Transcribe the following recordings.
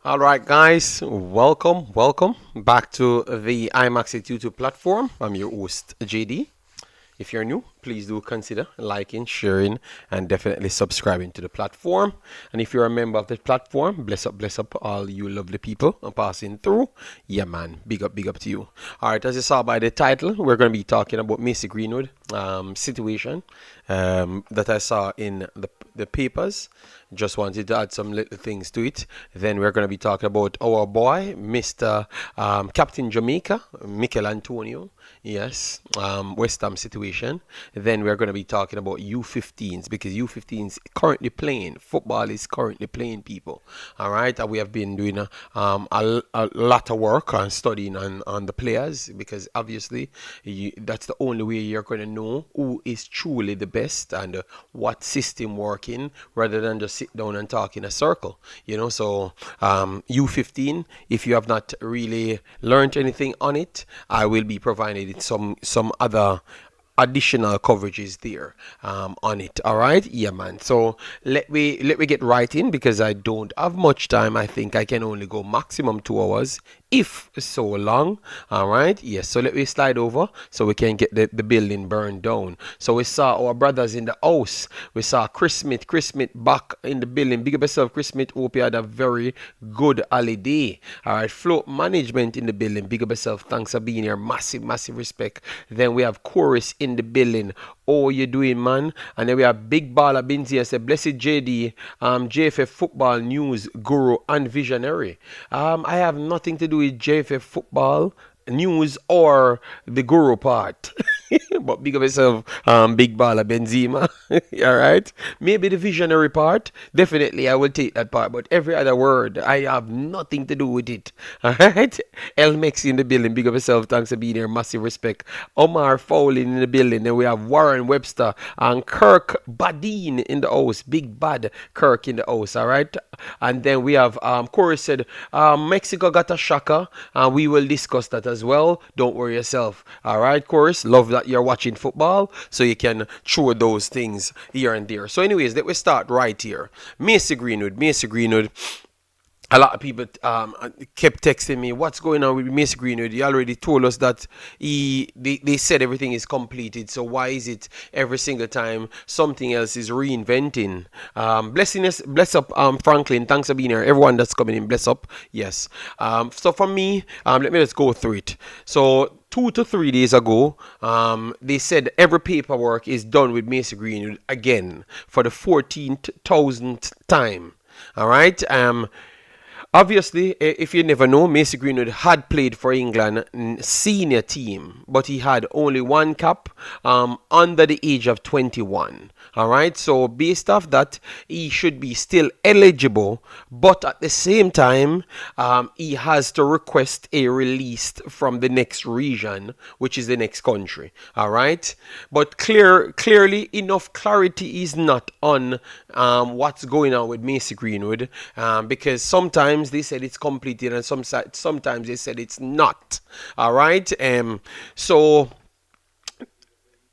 All right, guys, welcome back to the IMAX at YouTube platform. I'm your host, JD. If you're new, please do consider liking, sharing, and definitely subscribing to the platform. And if you're a member of the platform, bless up all you lovely people passing through. Yeah, man, big up to you. All right, as you saw by the title, we're going to be talking about Macy Greenwood situation that I saw in the papers. Just wanted to add some little things to it. Then we're going to be talking about our boy, Mr. Captain Jamaica, Michail Antonio. Yes, West Ham situation. Then we're going to be talking about U15s because U15s currently playing. Football is currently playing, people. All right, and we have been doing a lot of work on studying on the players because obviously that's the only way you're going to know who is truly the best and what system working rather than just sit down and talk in a circle. So U15, if you have not really learned anything on it, I will be providing some other additional coverages there on it. All right, yeah, man. So let me get right in because I don't have much time. I think I can only go maximum 2 hours, if so long. All right, yes. So let me slide over so we can get the building burned down. So we saw our brothers in the house. We saw Chris Smith back in the building. Big up yourself, Chris Smith. Hope you had a very good holiday. All right, float management in the building. Big up yourself. Thanks for being here. Massive respect. Then we have chorus in the building. Oh, you doing, man? And then we have Big Baller Binzi. I said, blessed JD, JFF football news guru and visionary. I have nothing to do with JFF football news or the guru part. But big up yourself, Big Baller Benzema. All right. Maybe the visionary part. Definitely, I will take that part. But every other word, I have nothing to do with it. All right. El Mex in the building. Big up yourself. Thanks for being here. Massive respect. Omar Fowling in the building. Then we have Warren Webster and Kirk Badine in the house. Big Bad Kirk in the house. All right. And then we have Corey said Mexico got a shocker. We will discuss that as well. Don't worry yourself. All right, Chorus. Love that you're watching football, so you can throw those things here and there. So, anyways, let me start right here. Macy Greenwood. A lot of people kept texting me, what's going on with Macy Greenwood? He already told us that they said everything is completed. So why is it every single time something else is reinventing? Bless up, Franklin. Thanks for being here. Everyone that's coming in, bless up. Yes. So for me, let me just go through it. So 2 to 3 days ago, they said every paperwork is done with Macy Greenwood again for the 14,000th time. All right. Obviously, if you never know, Macy Greenwood had played for England senior team, but he had only one cap under the age of 21. All right, so based off that, he should be still eligible, but at the same time, he has to request a release from the next region, which is the next country. All right, but clearly enough clarity is not on what's going on with Macy Greenwood because sometimes they said it's completed and sometimes they said it's not. All right, so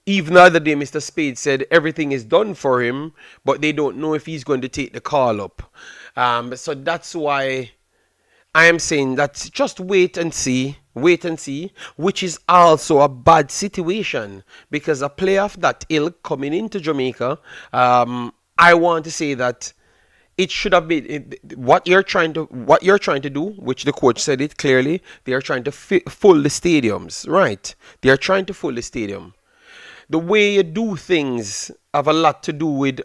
even the other day, Mr. Spade said everything is done for him, but they don't know if he's going to take the call up. So that's why I am saying that just wait and see, which is also a bad situation because a player of that ilk coming into Jamaica, I want to say that it should have been what you're trying to do, which the coach said it clearly. They are trying to full the stadiums, right? They are trying to full the stadium. The way you do things have a lot to do with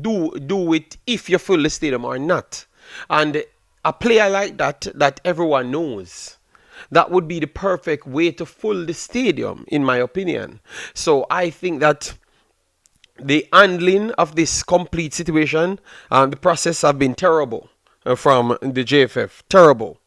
do it if you fill the stadium or not. And a player like that everyone knows, that would be the perfect way to fill the stadium, in my opinion. So I think that the handling of this complete situation, the process have been terrible from the JFF. Terrible.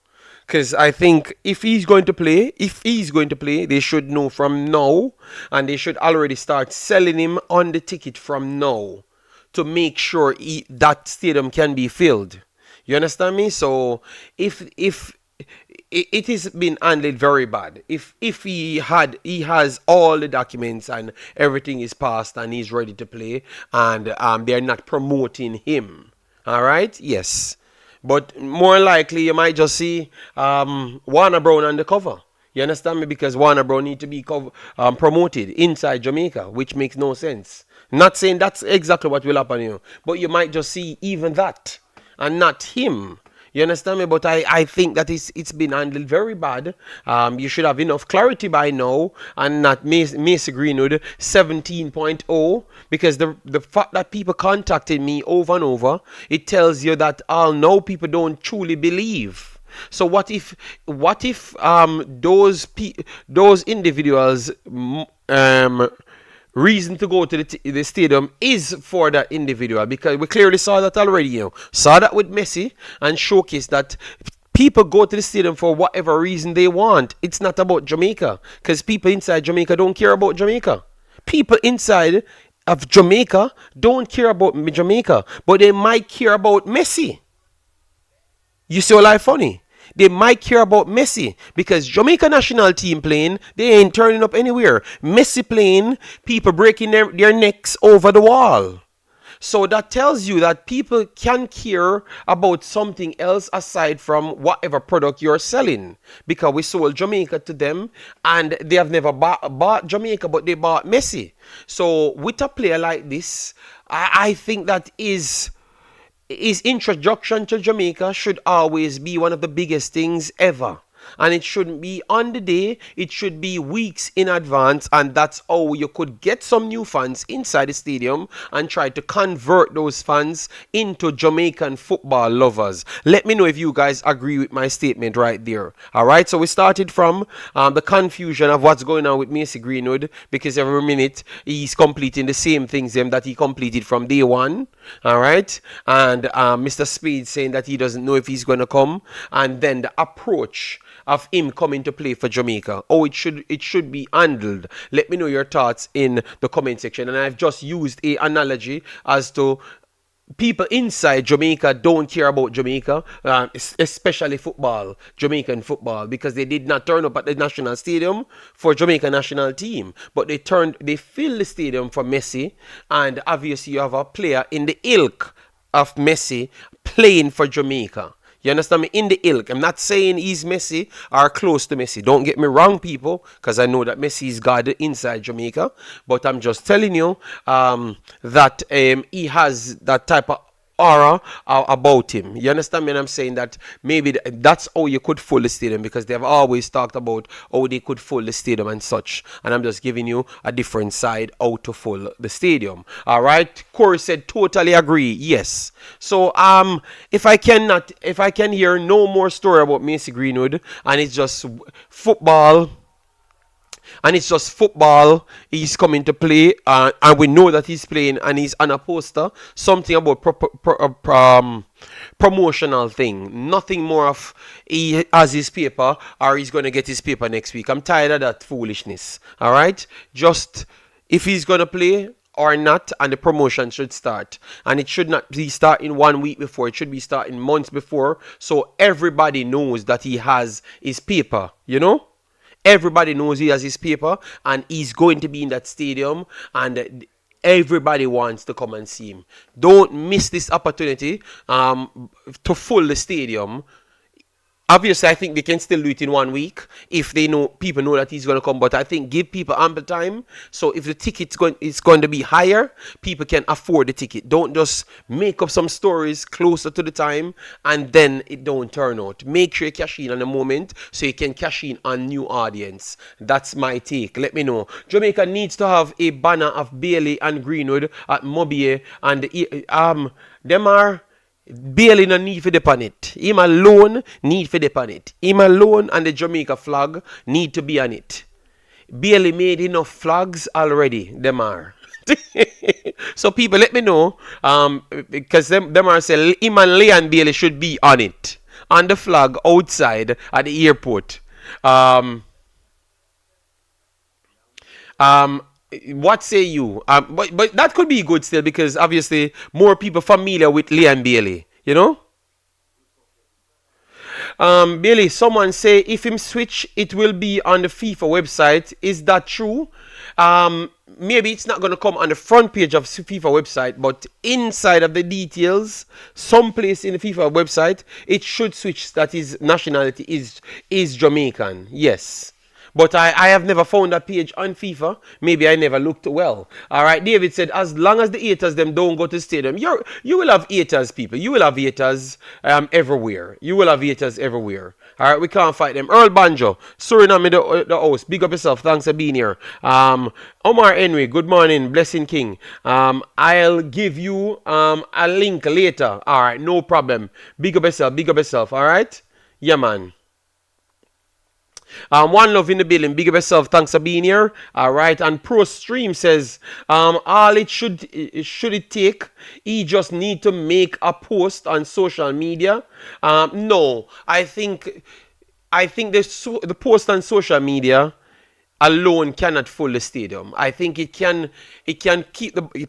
Because I think if he's going to play, they should know from now, and they should already start selling him on the ticket from now to make sure that stadium can be filled. You understand me? So if it is been handled very bad. If he has all the documents and everything is passed and he's ready to play, and they're not promoting him. All right, yes. But more likely, you might just see Warner Brown on the cover. You understand me? Because Warner Brown need to be promoted inside Jamaica, which makes no sense. Not saying that's exactly what will happen here, but you might just see even that and not him. You understand me? But I think that it's been handled very bad. You should have enough clarity by now and not Macy Greenwood 17.0, because the fact that people contacted me over and over, it tells you that all now people don't truly believe. So what if those individuals reason to go to the stadium is for that individual, because we clearly saw that already. Saw that with Messi and showcased that people go to the stadium for whatever reason they want. It's not about Jamaica, because people inside Jamaica don't care about Jamaica. People inside of Jamaica don't care about Jamaica, but they might care about Messi. You see what I funny? They might care about Messi because Jamaica national team playing, they ain't turning up anywhere. Messi playing, people breaking their necks over the wall. So that tells you that people can care about something else aside from whatever product you're selling. Because we sold Jamaica to them and they have never bought Jamaica, but they bought Messi. So with a player like this, I think that his introduction to Jamaica should always be one of the biggest things ever. And it shouldn't be on the day, it should be weeks in advance, and that's how you could get some new fans inside the stadium and try to convert those fans into Jamaican football lovers. Let me know if you guys agree with my statement right there. Alright, so we started from the confusion of what's going on with Macy Greenwood, because every minute he's completing the same things that he completed from day one. Alright, and Mr. Speed saying that he doesn't know if he's going to come, and then the approach of him coming to play for Jamaica. Oh, it should be handled. Let me know your thoughts in the comment section. And I've just used a analogy as to people inside Jamaica don't care about Jamaica, especially football, Jamaican football, because they did not turn up at the national stadium for Jamaica national team, but they filled the stadium for Messi, and obviously you have a player in the ilk of Messi playing for Jamaica. You understand me? In the ilk. I'm not saying he's Messi or close to Messi. Don't get me wrong, people, because I know that Messi is God inside Jamaica. But I'm just telling you that he has that type of aura about him. You understand me? And I'm saying that maybe that's how you could fill the stadium, because they've always talked about how they could fill the stadium and such. And I'm just giving you a different side how to fill the stadium. All right. Corey said totally agree. Yes. So if I can hear no more story about Macy Greenwood and it's just football. He's coming to play, and we know that he's playing, and he's on a poster. Something about promotional thing. Nothing more of he has his paper or he's going to get his paper next week. I'm tired of that foolishness. All right? Just if he's going to play or not, and the promotion should start. And it should not be starting 1 week before. It should be starting months before, so everybody knows that he has his paper, you know? Everybody knows he has his paper and he's going to be in that stadium, and everybody wants to come and see him. Don't miss this opportunity to fill the stadium. Obviously, I think they can still do it in 1 week if people know that he's going to come. But I think give people ample time. So if the ticket's going to be higher, people can afford the ticket. Don't just make up some stories closer to the time and then it don't turn out. Make sure you cash in on the moment so you can cash in on new audience. That's my take. Let me know. Jamaica needs to have a banner of Bailey and Greenwood at Mobile, and them are. Bailey no need for dip on it. Him alone need for dip on it. Him alone and the Jamaica flag need to be on it. Bailey made enough flags already. Them are. So people, let me know. Because them are saying him and Leon Bailey should be on it. On the flag outside at the airport. What say you? But that could be good still, because obviously more people familiar with Leon Bailey, you know? Billy, someone say if him switch, it will be on the FIFA website. Is that true? Maybe it's not going to come on the front page of FIFA website, but inside of the details, someplace in the FIFA website, it should switch that his nationality is Jamaican. Yes. But I have never found that page on FIFA. Maybe I never looked well. All right, David said, as long as the haters them don't go to the stadium, you will have haters, people. You will have haters everywhere. You will have haters everywhere. All right, we can't fight them. Earl Banjo, Suriname the host. Big up yourself. Thanks for being here. Omar Henry, good morning. Blessing King. I'll give you a link later. All right, no problem. Big up yourself. Big up yourself. All right? Yeah, man. One love in the building. Big up yourself. Thanks for being here. All right. And Pro Stream says, all it should it take? He just need to make a post on social media. No, I think the post on social media alone cannot fill the stadium. I think it can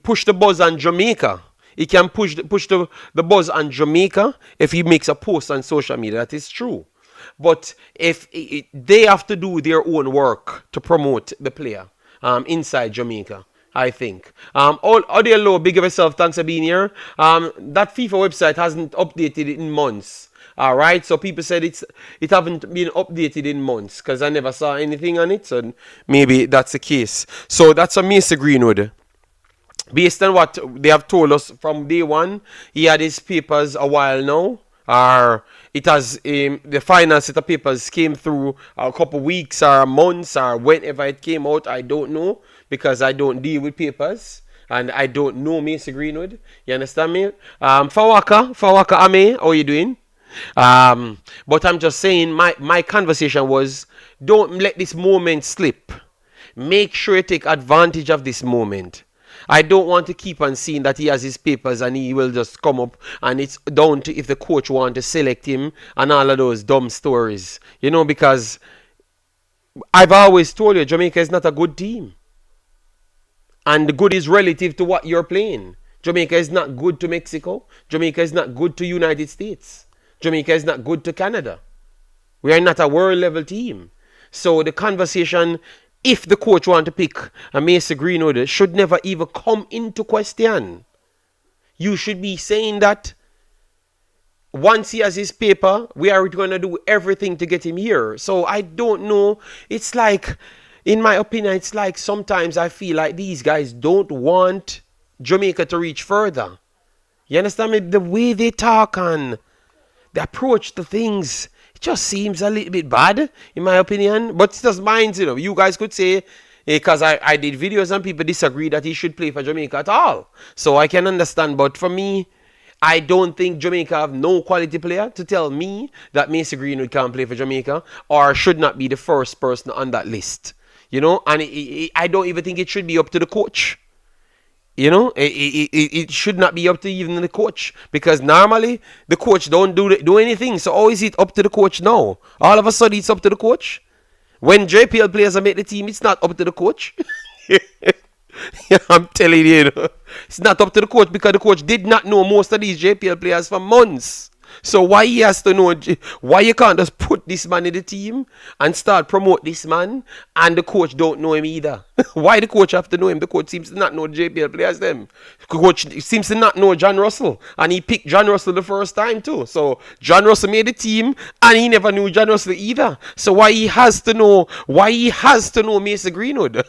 push the buzz on Jamaica. It can push the buzz on Jamaica if he makes a post on social media. That is true. But if they have to do their own work to promote the player inside Jamaica, I think. Audio Low, big of yourself, thanks for being here. That FIFA website hasn't updated in months. All right, so people said it haven't been updated in months because I never saw anything on it. So maybe that's the case. So that's a Mr. Greenwood. Based on what they have told us from day one, he had his papers a while now. It has the final set of papers came through a couple weeks or months or whenever it came out. I don't know because I don't deal with papers and I don't know Mr. Greenwood. You understand me? Fawaka Ame, how are you doing? But I'm just saying my conversation was, don't let this moment slip. Make sure you take advantage of this moment. I don't want to keep on seeing that he has his papers and he will just come up and it's down to if the coach want to select him and all of those dumb stories. You know, because I've always told you Jamaica is not a good team. And the good is relative to what you're playing. Jamaica is not good to Mexico. Jamaica is not good to United States. Jamaica is not good to Canada. We are not a world level team. So the conversation, if the coach want to pick a Mr. Greenwood, should never even come into question. You should be saying that once he has his paper, we are going to do everything to get him here. So I don't know. It's like, in my opinion, it's like sometimes I feel like these guys don't want Jamaica to reach further. You understand me? The way they talk and the approach to things, it just seems a little bit bad, in my opinion. But it's just mine, you know. You guys could say, because I did videos and people disagree that he should play for Jamaica at all. So I can understand. But for me, I don't think Jamaica have no quality player to tell me that Mr. Greenwood can't play for Jamaica or should not be the first person on that list. You know, and I don't even think it should be up to the coach. You know, it should not be up to even the coach because normally the coach don't do anything. So how is it up to the coach now? All of a sudden it's up to the coach. When JPL players make the team, it's not up to the coach. I'm telling you, it's not up to the coach because the coach did not know most of these JPL players for months. So why he has to know, why you can't just put this man in the team and start promote this man and the coach don't know him either? Why the coach have to know him? The coach seems to not know JPL players them. The coach seems to not know John Russell and he picked John Russell the first time too. So John Russell made the team and he never knew John Russell either. So why he has to know Mr. Greenwood?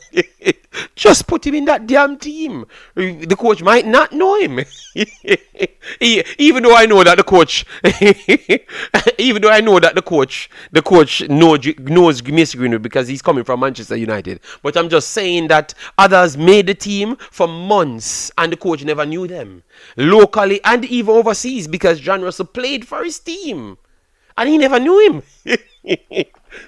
Just put him in that damn team. The coach might not know him. Even though I know that the coach knows Mr. Greenwood because he's coming from Manchester United. But I'm just saying that others made the team for months and the coach never knew them. Locally and even overseas because John Russell played for his team. And he never knew him.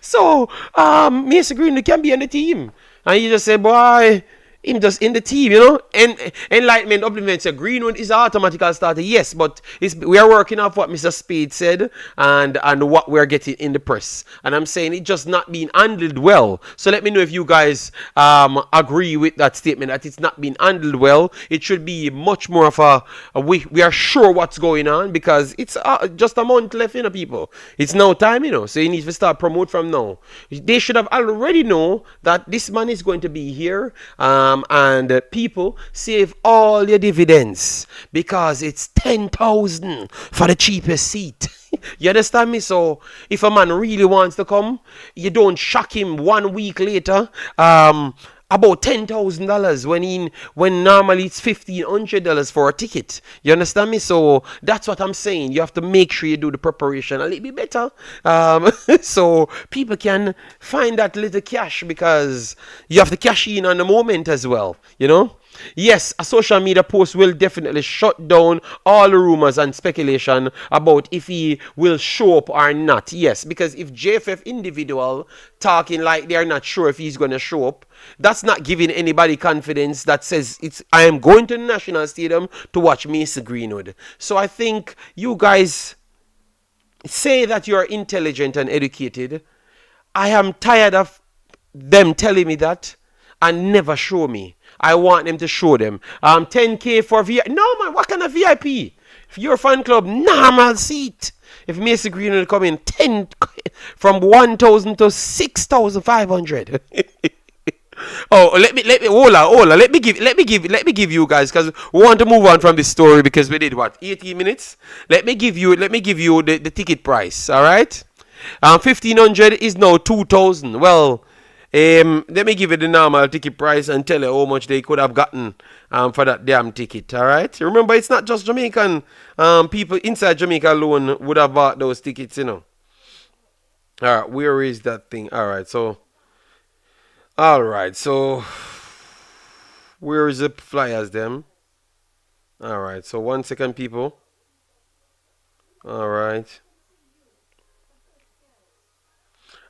So, Mr. Greenwood can be on the team. And you just say, boy, him just in the team, you know. And enlightenment supplements a Greenwood is an automatical starter, yes, but we are working off what Mr. Spade said and what we're getting in the press. And I'm saying it just not being handled well. So let me know if you guys agree with that statement that it's not being handled well. It should be much more of we are sure what's going on, because it's just a month left, you know, people. It's no time, you know. So you need to start promote from now. They should have already know that this money is going to be here. And people save all your dividends because it's 10,000 for the cheapest seat. You understand me? So if a man really wants to come, you don't shock him 1 week later about $10,000 when normally it's $1,500 for a ticket. You understand me? So that's what I'm saying. You have to make sure you do the preparation a little bit better, so people can find that little cash, because you have to cash in on the moment as well, you know. Yes, a social media post will definitely shut down all the rumors and speculation about if he will show up or not. Yes, because if JFF individual talking like they're not sure if he's going to show up, that's not giving anybody confidence that says I am going to the National Stadium to watch Mr. Greenwood. So I think you guys say that you're intelligent and educated. I am tired of them telling me that and never show me. I want them to show them. 10K for VIP. No, man, what kind of VIP? If you're a fan club, normal seat. If Mason Green will come in 10 from 1,000 to 6,500. Oh, let me hold on. Let me give you guys, because we want to move on from this story, because we did what, 18 minutes. Let me give you the ticket price. All right. 1,500 is now 2,000. Well. Let me give you the normal ticket price and tell you how much they could have gotten for that damn ticket. All right. Remember, it's not just Jamaican people inside Jamaica alone would have bought those tickets, you know. All right. Where is that thing? All right. So where is the flyers them? All right. So 1 second, people. All right.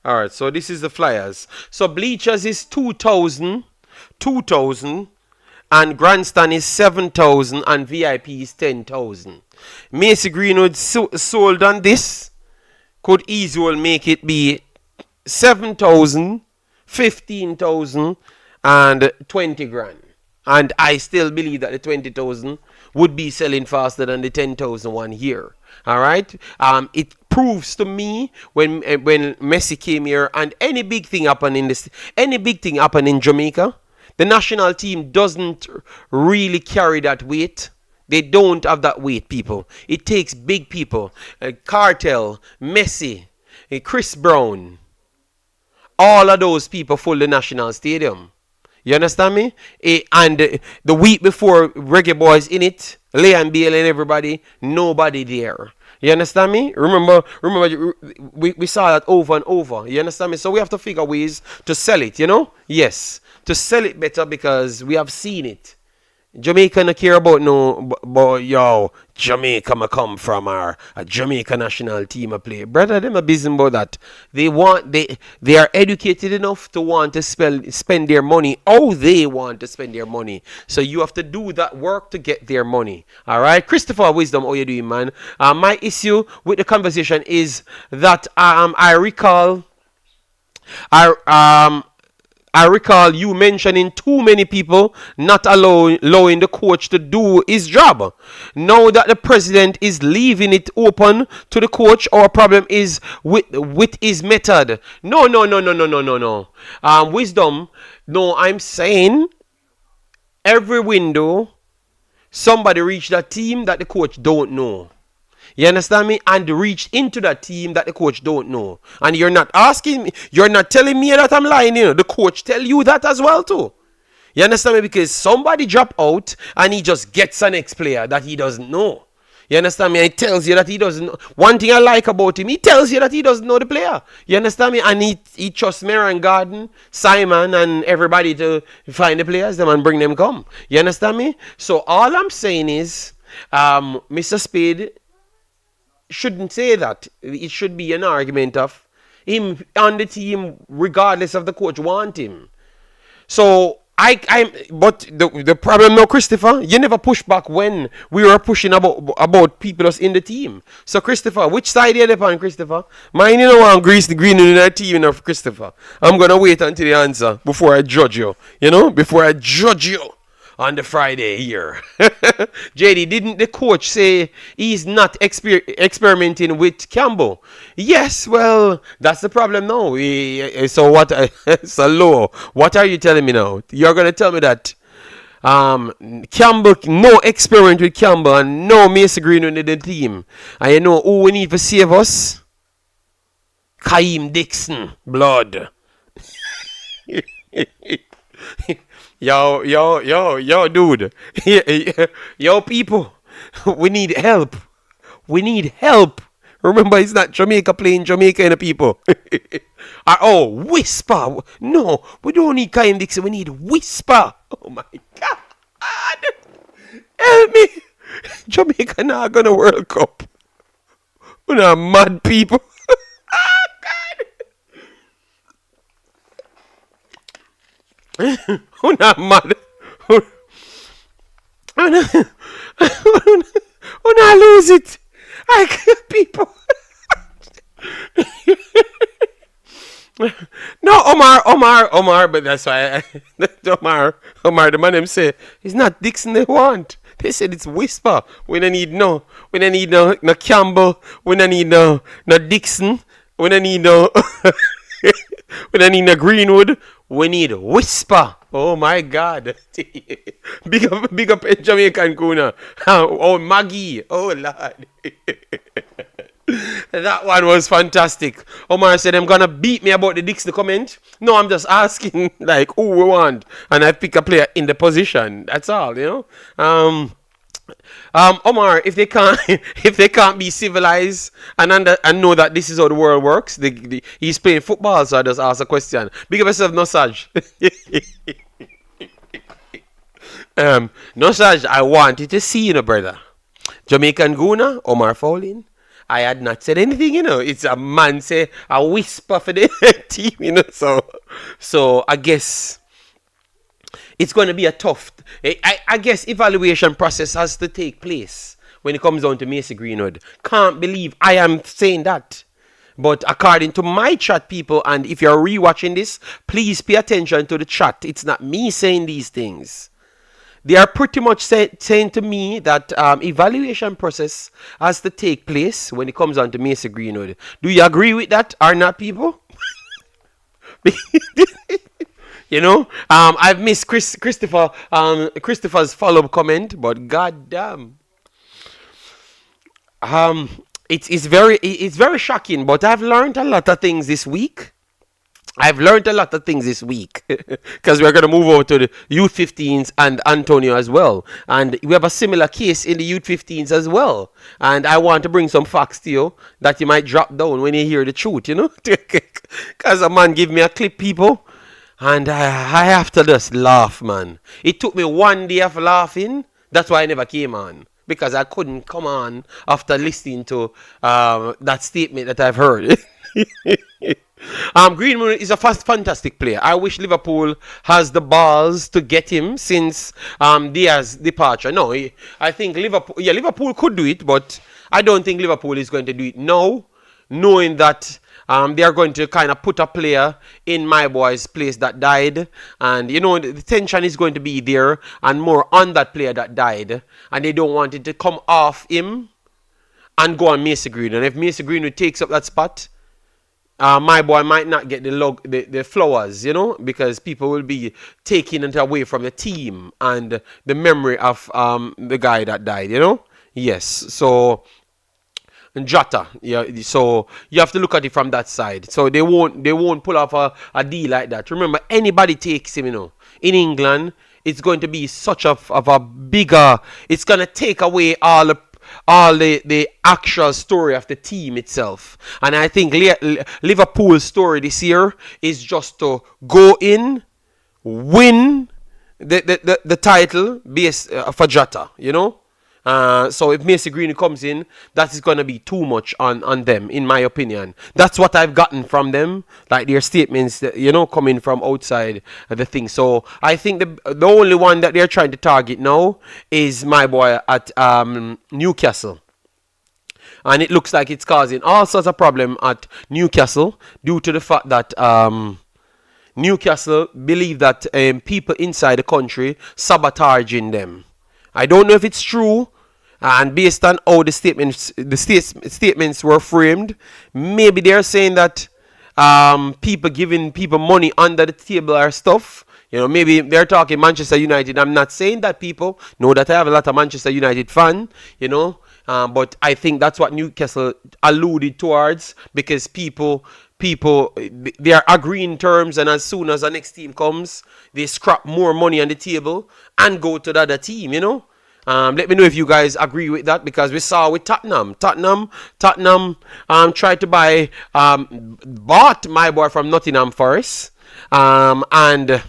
All right, so this is the flyers. So bleachers is 2,000, and grandstand is 7,000, and VIP is 10,000. Macy Greenwood sold on this could easily make it be 7,000, 15,000, and 20 grand. And I still believe that the 20,000 would be selling faster than the 10,000 one here. All right. It proves to me when Messi came here, and any big thing happen in Jamaica, the national team doesn't really carry that weight. They don't have that weight, people. It takes big people. Cartel, Messi, Chris Brown, all of those people full the national stadium. You understand me? And the week before, Reggae Boyz in it, Leon Bale and everybody, nobody there. You understand me? Remember, we saw that over and over. You understand me? So we have to figure ways to sell it, you know? Yes, to sell it better, because we have seen it. Jamaica no care about no, but yo, Jamaica ma come from a Jamaica national team a play. Brother, them a busy about that. They are educated enough to want to spend their money how they want to spend their money. So you have to do that work to get their money. All right, Christopher Wisdom, how you doing, man? My issue with the conversation is that I recall you mentioning too many people not allowing the coach to do his job. Now that the president is leaving it open to the coach, our problem is with his method. No. Wisdom, no, I'm saying every window somebody reach that team that the coach don't know. You understand me? And reach into that team that the coach don't know. And you're not asking me, you're not telling me that I'm lying, you know. The coach tell you that as well too. You understand me? Because somebody drop out and he just gets an ex-player that he doesn't know. You understand me? And he tells you that he doesn't know. One thing I like about him, he tells you that he doesn't know the player. You understand me? And he trusts Marion Garden, Simon, and everybody to find the players them and bring them come. You understand me? So all I'm saying is, Mr. Spade shouldn't say that. It should be an argument of him on the team regardless of the coach want him. So but the problem now, Christopher, you never push back when we were pushing about people us in the team. So, Christopher, which side you on, Christopher? Mine, you know, want grease the green in our team enough, Christopher. I'm gonna wait until the answer before I judge you. You know, before I judge you on the Friday here. JD, didn't the coach say he's not experimenting with Campbell? Yes, well, that's the problem now. So what? So low. What are you telling me now? You're gonna tell me that Campbell, no experiment with Campbell and no Mason Greenwood in the team. And you know who we need to save us? Kaim Dixon, blood. Yo, dude. Yo, people. We need help. We need help. Remember, it's not Jamaica playing Jamaica in the people. Whisper. No, we don't need Kaim Dixon. We need Whisper. Oh, my God. Help me. Jamaica not gonna World Cup. We're not mad people. Who not mad? Who not lose it? I can't, people. No, Omar, but that's why Omar, the man them say it's not Dixon they want. They said it's Whisper. We don't need no Campbell. We don't need no Dixon. We don't need no we don't need no Greenwood. We need Whisper. Oh my God. big up Jamaican Kuna. Oh, Maggie. Oh Lord. That one was fantastic. Omar said, I'm gonna beat me about the Dixon comment. No, I'm just asking like who we want. And I pick a player in the position. That's all, you know. Omar, if they can't be civilized and know that this is how the world works, he's playing football, so I just ask a question. Big up yourself, Nosaj. Nosaj, I wanted to see you, brother. Jamaican Guna, Omar Fowling. I had not said anything, you know. It's a man say a whisper for the team, you know. So I guess it's going to be a tough. I guess evaluation process has to take place when it comes down to Mason Greenwood. Can't believe I am saying that. But according to my chat, people, and if you're rewatching this, please pay attention to the chat. It's not me saying these things. They are pretty much saying to me that evaluation process has to take place when it comes on to Mason Greenwood. Do you agree with that or not, people? You know, I've missed Christopher's follow-up comment, but goddamn, it's very shocking. But I've learned a lot of things this week. Because we're going to move over to the U15s and Antonio as well. And we have a similar case in the U15s as well. And I want to bring some facts to you that you might drop down when you hear the truth, you know. Because a man give me a clip, people. And I have to just laugh, man. It took me one day of laughing. That's why I never came on. Because I couldn't come on after listening to that statement that I've heard. Greenwood is a fantastic player. I wish Liverpool has the balls to get him since Diaz's departure. No, I think Liverpool could do it, but I don't think Liverpool is going to do it now, knowing that they are going to kind of put a player in my boy's place that died. And, you know, the tension is going to be there and more on that player that died. And they don't want it to come off him and go on Mason Greenwood. And if Mason Greenwood takes up that spot, my boy might not get the flowers, you know, because people will be taking it away from the team and the memory of the guy that died, you know. Yes, so Jota, yeah. So you have to look at it from that side. So they won't pull off a deal like that. Remember, anybody takes him, you know, in England, it's going to be such of a bigger. It's gonna take away all the actual story of the team itself. And I think Liverpool's story this year is just to go in, win the title based for Jota, you know. So if Macy Green comes in, that is going to be too much on them, in my opinion. That's what I've gotten from them, like their statements, coming from outside the thing. So I think the only one that they're trying to target now is my boy at Newcastle. And it looks like it's causing all sorts of problem at Newcastle due to the fact that Newcastle believe that people inside the country sabotaging them. I don't know if it's true, and based on how the statements were framed, maybe they're saying that people giving people money under the table or stuff. Maybe they're talking Manchester United. I'm not saying that, people know that I have a lot of Manchester United fan, but I think that's what Newcastle alluded towards, because people they are agreeing terms, and as soon as the next team comes, they scrap more money on the table and go to the other team. Let me know if you guys agree with that, because we saw with Tottenham tried to bought my boy from Nottingham Forest, and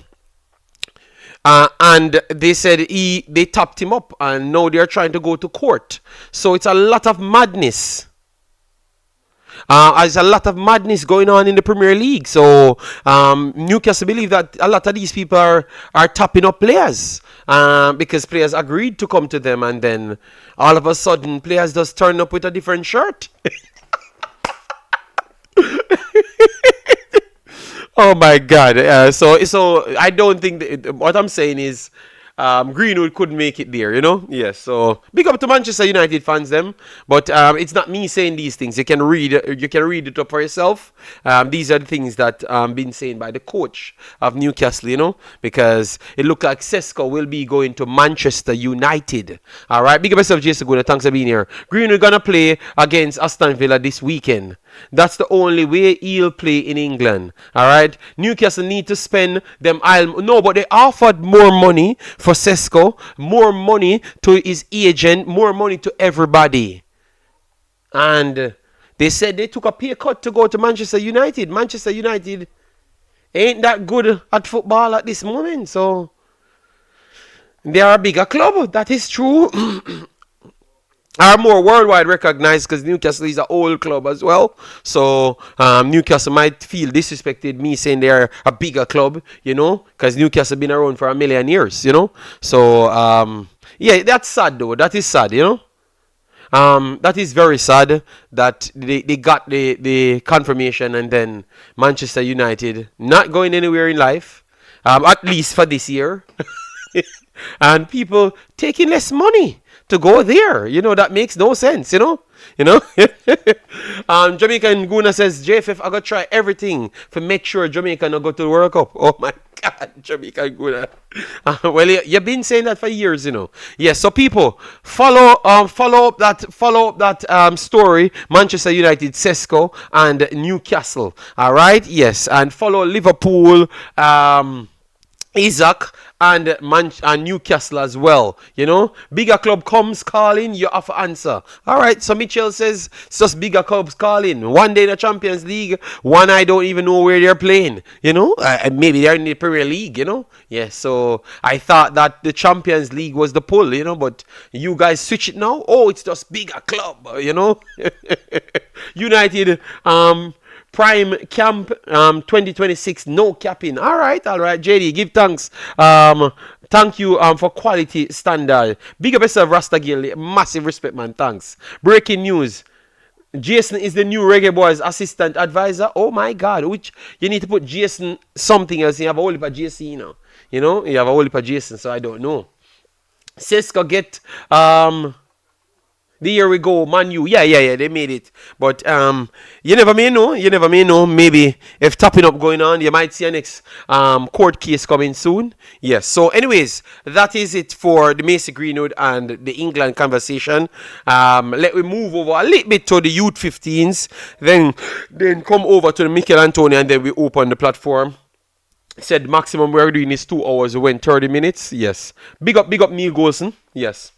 they said they tapped him up, and now they're trying to go to court. So it's a lot of madness. There's a lot of madness going on in the Premier League. So Newcastle believe that a lot of these people are tapping up players, because players agreed to come to them, and then all of a sudden players just turn up with a different shirt. Oh my God! So I don't think what I'm saying is Greenwood couldn't make it there. Yes. So big up to Manchester United fans, them. But it's not me saying these things. You can read it up for yourself. These are the things that been saying by the coach of Newcastle. Because it looked like Sesko will be going to Manchester United. All right. Big up yourself, Jason Guna. Thanks for being here. Greenwood gonna play against Aston Villa this weekend. That's the only way he'll play in England. All right. Newcastle need to spend them. But they offered more money for Sesko, more money to his agent, more money to everybody. And they said they took a pay cut to go to Manchester United. Manchester United ain't that good at football at this moment. So they are a bigger club. That is true. Are more worldwide recognized, because Newcastle is an old club as well. So Newcastle might feel disrespected me saying they're a bigger club, because Newcastle been around for a million years, So yeah, that's sad though. That is sad, that is very sad that they got the confirmation, and then Manchester United not going anywhere in life, at least for this year, and people taking less money to go there. That makes no sense. Jamaican Guna says, JFF, I gotta try everything to make sure Jamaica no go to the World Cup. Oh my God, Jamaican Guna. Well, you've been saying that for years, Yes, so people, follow up that story, Manchester United, Sesko, and Newcastle. All right, yes, and follow Liverpool, Isaac, and Newcastle as well. Bigger club comes calling, you have to answer. All right, so Michail says it's just bigger clubs calling. One day in the Champions League, one I don't even know where they're playing. Maybe they're in the Premier League. Yeah. So I thought that the Champions League was the pull. But you guys switch it now. Oh, it's just bigger club. United. Prime Camp 2026, no capping. All right, JD, give thanks. Thank you for quality standard. Big up yourself, Rasta Gill. Massive respect, man. Thanks. Breaking news. Jason is the new Reggae Boyz assistant advisor. Oh my God, which you need to put Jason something else. You have a whole heap of JC, you have a whole heap of Jason, so I don't know. Sesko get the year we go, Man U. Yeah, they made it. But you never may know. Maybe if tapping up going on, you might see a next court case coming soon. Yes. So anyways, that is it for the Macy Greenwood and the England conversation. Let me move over a little bit to the U15s. Then come over to the Michail Antonio, and then we open the platform. Said maximum we're doing is 2 hours. We went 30 minutes. Yes. Big up Neil Golson. Yes.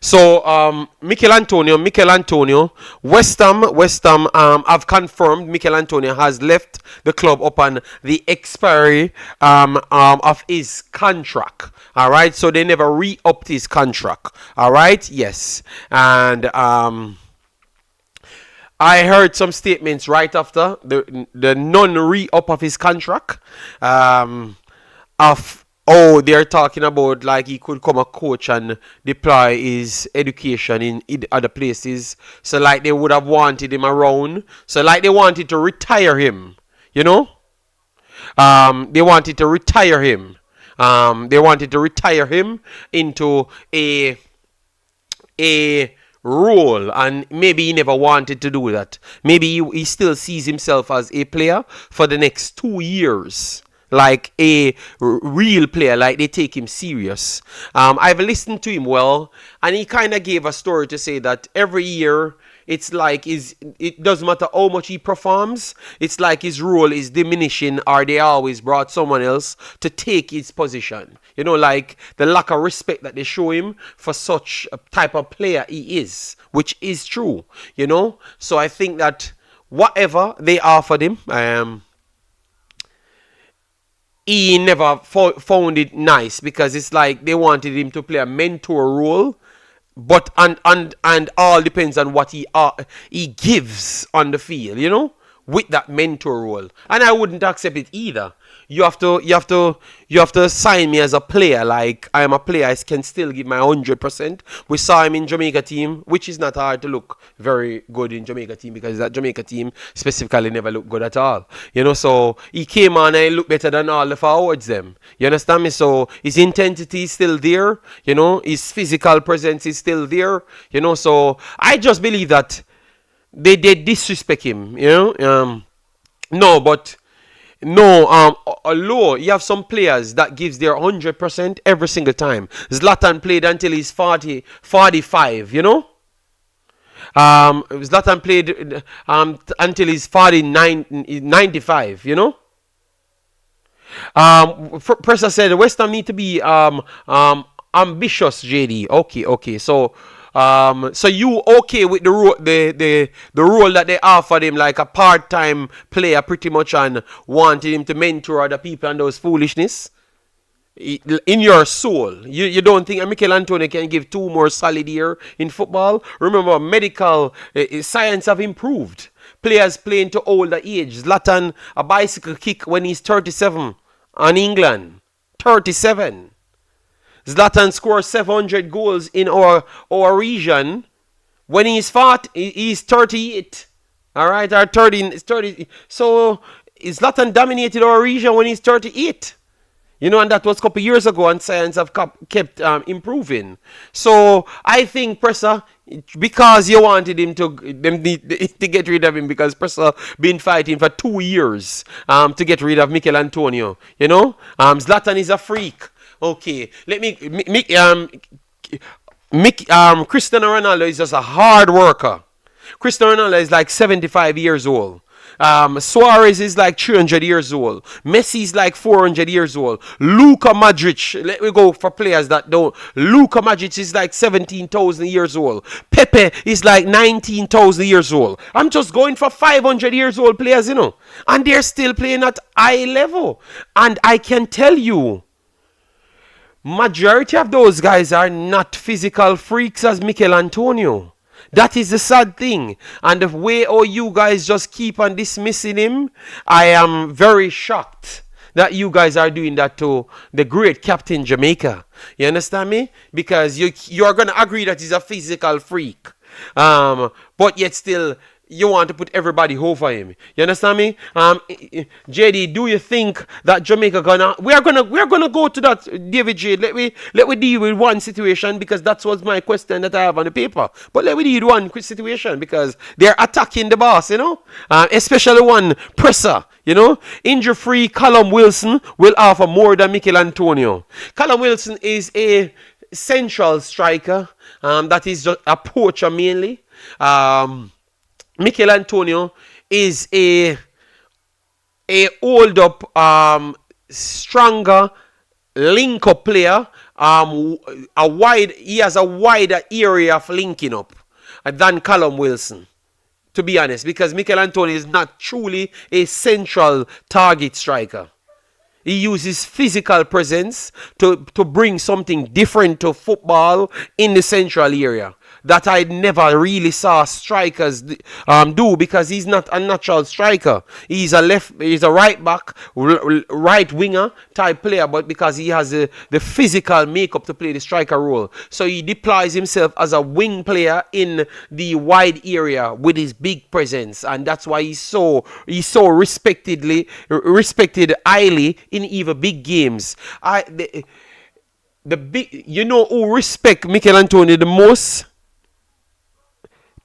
So Michail Antonio, West Ham have confirmed Michail Antonio has left the club upon the expiry of his contract. All right, so they never re-upped his contract. All right, yes, and I heard some statements right after the non re-up of his contract. Of they're talking about like he could come a coach and deploy his education in other places. So like they would have wanted him around. So like they wanted to retire him. You know, they wanted to retire him. They wanted to retire him into a role, and maybe he never wanted to do that. Maybe he still sees himself as a player for the next 2 years, like a real player, like they take him serious. I've listened to him well, and he kind of gave a story to say that every year it's like it doesn't matter how much he performs, it's like his role is diminishing, or they always brought someone else to take his position. You know, like the lack of respect that they show him for such a type of player he is, which is true, you know. So I think that whatever they offered him, he never found it nice, because it's like they wanted him to play a mentor role, but and all depends on what he gives on the field, you know, with that mentor role. And I wouldn't accept it either. You have to sign me as a player. Like I am a player, I can still give my 100%. We saw him in Jamaica team, which is not hard to look very good in Jamaica team, because that Jamaica team specifically never looked good at all. You know, so he came on and he looked better than all the forwards them. You understand me? So his intensity is still there. You know, his physical presence is still there. You know, so I just believe that they disrespect him. You know, no, but no, although you have some players that gives their 100% every single time. Zlatan played until he's 40, 45, you know? Zlatan played until he's 49, 95, you know? Pressa said West Ham need to be ambitious, JD. Okay. So you okay with the role that they offered him, like a part-time player pretty much, and wanted him to mentor other people and those foolishness? In your soul, you don't think Michail Antonio can give 2 more solid years in football? Remember, medical science have improved. Players playing to older age. Zlatan, a bicycle kick when he's 37 on England. 37. Zlatan scores 700 goals in our region when he's 38. All right, or 30. So Zlatan dominated our region when he's 38. You know, and that was a couple years ago, and science have kept improving. So I think Pressa, because you wanted him to get rid of him, because Pressa been fighting for 2 years to get rid of Michail Antonio. You know, Zlatan is a freak. Okay, let me Cristiano Ronaldo is just a hard worker. Cristiano Ronaldo is like 75 years old. Suarez is like 300 years old. Messi is like 400 years old. Luka Modric, let me go for players that don't. Luka Modric is like 17,000 years old. Pepe is like 19,000 years old. I'm just going for 500 years old players, you know. And they're still playing at high level. And I can tell you, majority of those guys are not physical freaks as Michail Antonio. That is the sad thing. And the way you guys just keep on dismissing him, I am very shocked that you guys are doing that to the great captain Jamaica. You understand me? Because you're going to agree that he's a physical freak. But yet still, you want to put everybody over him. You understand me? JD, do you think that Jamaica we're gonna go to that, David J. Let we deal with one situation, because that was my question that I have on the paper. But let me deal with one situation, because they're attacking the boss, you know? Especially one Pressa, you know? Injury-free Callum Wilson will offer more than Michail Antonio. Callum Wilson is a central striker that is just a poacher mainly. Michail Antonio is a hold up, stronger link up player, um he has a wider area of linking up than Callum Wilson, to be honest, because Michail Antonio is not truly a central target striker. He uses physical presence to bring something different to football in the central area that I never really saw strikers do, because he's not a natural striker. He's a right back, right winger type player, but because he has the physical makeup to play the striker role, so he deploys himself as a wing player in the wide area with his big presence, and that's why he's so respected highly in even big games. The big, you know who respect Michail Antonio the most?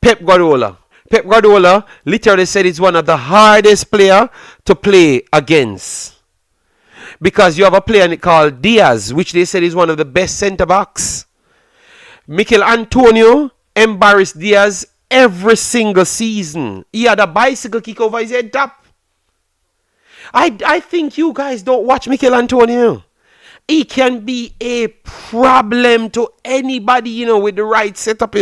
Pep Guardiola. Pep Guardiola literally said he's one of the hardest player to play against, because you have a player called Diaz, which they said is one of the best centre backs. Michail Antonio embarrassed Diaz every single season. He had a bicycle kick over his head top. I think you guys don't watch Michail Antonio. He can be a problem to anybody, with the right setup.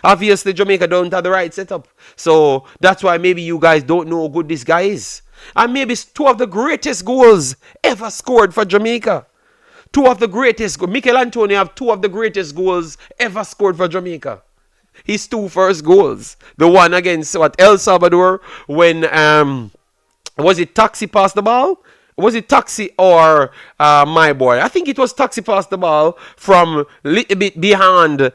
Obviously, Jamaica don't have the right setup. So that's why maybe you guys don't know how good this guy is. And maybe it's two of the greatest goals ever scored for Jamaica. Two of the greatest. Michail Antonio have two of the greatest goals ever scored for Jamaica. His two first goals. The one against El Salvador, when was it Taxi passed the ball? Was it Taxi or my boy? I think it was Taxi passed the ball from a little bit behind the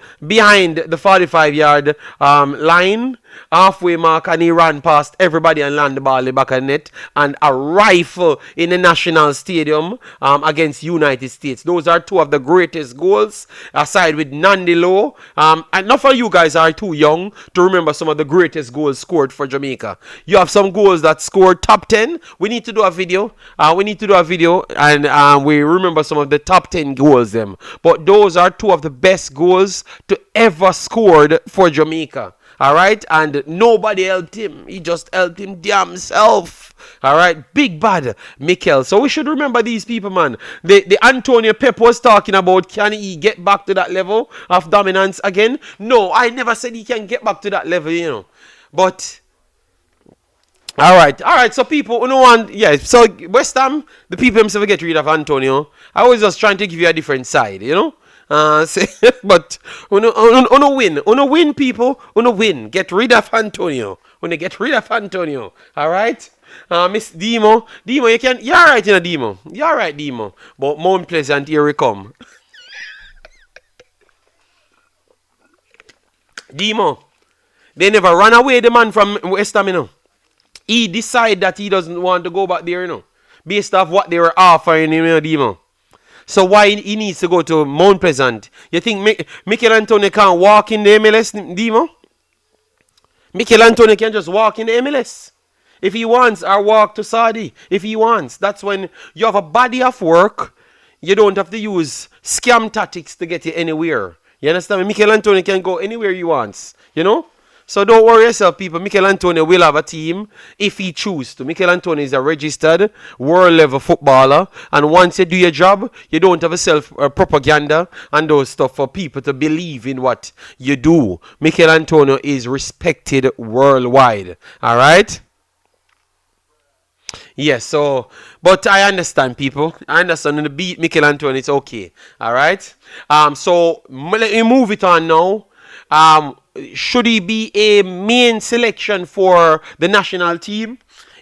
45-yard line, halfway mark, and he ran past everybody and landed the ball in the back of the net, and a rifle in the national stadium against United States. Those are two of the greatest goals, aside with Nandilo. And not for you guys are too young to remember some of the greatest goals scored for Jamaica. You have some goals that scored top 10. We need to do a video. And we remember some of the top 10 goals them. But those are two of the best goals to ever scored for Jamaica. Alright? And nobody helped him. He just helped him damn himself. Alright? Big bad Michail. So we should remember these people, man. The Antonio Pep was talking about, can he get back to that level of dominance again? No, I never said he can get back to that level, But all right. So people, so West Ham, the people themselves get rid of Antonio. I was just trying to give you a different side, but uno win, people, uno win. Get rid of Antonio. Get rid of Antonio. All right. Miss Demo, you're alright, Demo. You're alright, Demo. But Mount Pleasant, here we come. Demo, they never run away the man from West Ham, He decided that he doesn't want to go back there, based off what they were offering him, Demo. So why he needs to go to Mount Pleasant? You think Michail Antonio can't walk in the MLS, Demo? Michail Antonio can just walk in the MLS. If he wants, or walk to Saudi. If he wants. That's when you have a body of work. You don't have to use scam tactics to get you anywhere. You understand? Michail Antonio can go anywhere he wants. So don't worry yourself, people. Michail Antonio will have a team if he chooses to. Michail Antonio is a registered world-level footballer. And once you do your job, you don't have a self-propaganda and those stuff for people to believe in what you do. Michail Antonio is respected worldwide. All right? Yes, so, but I understand, people. I understand when the beat Michail Antonio, it's okay. All right? So, let me move it on now. Should he be a main selection for the national team?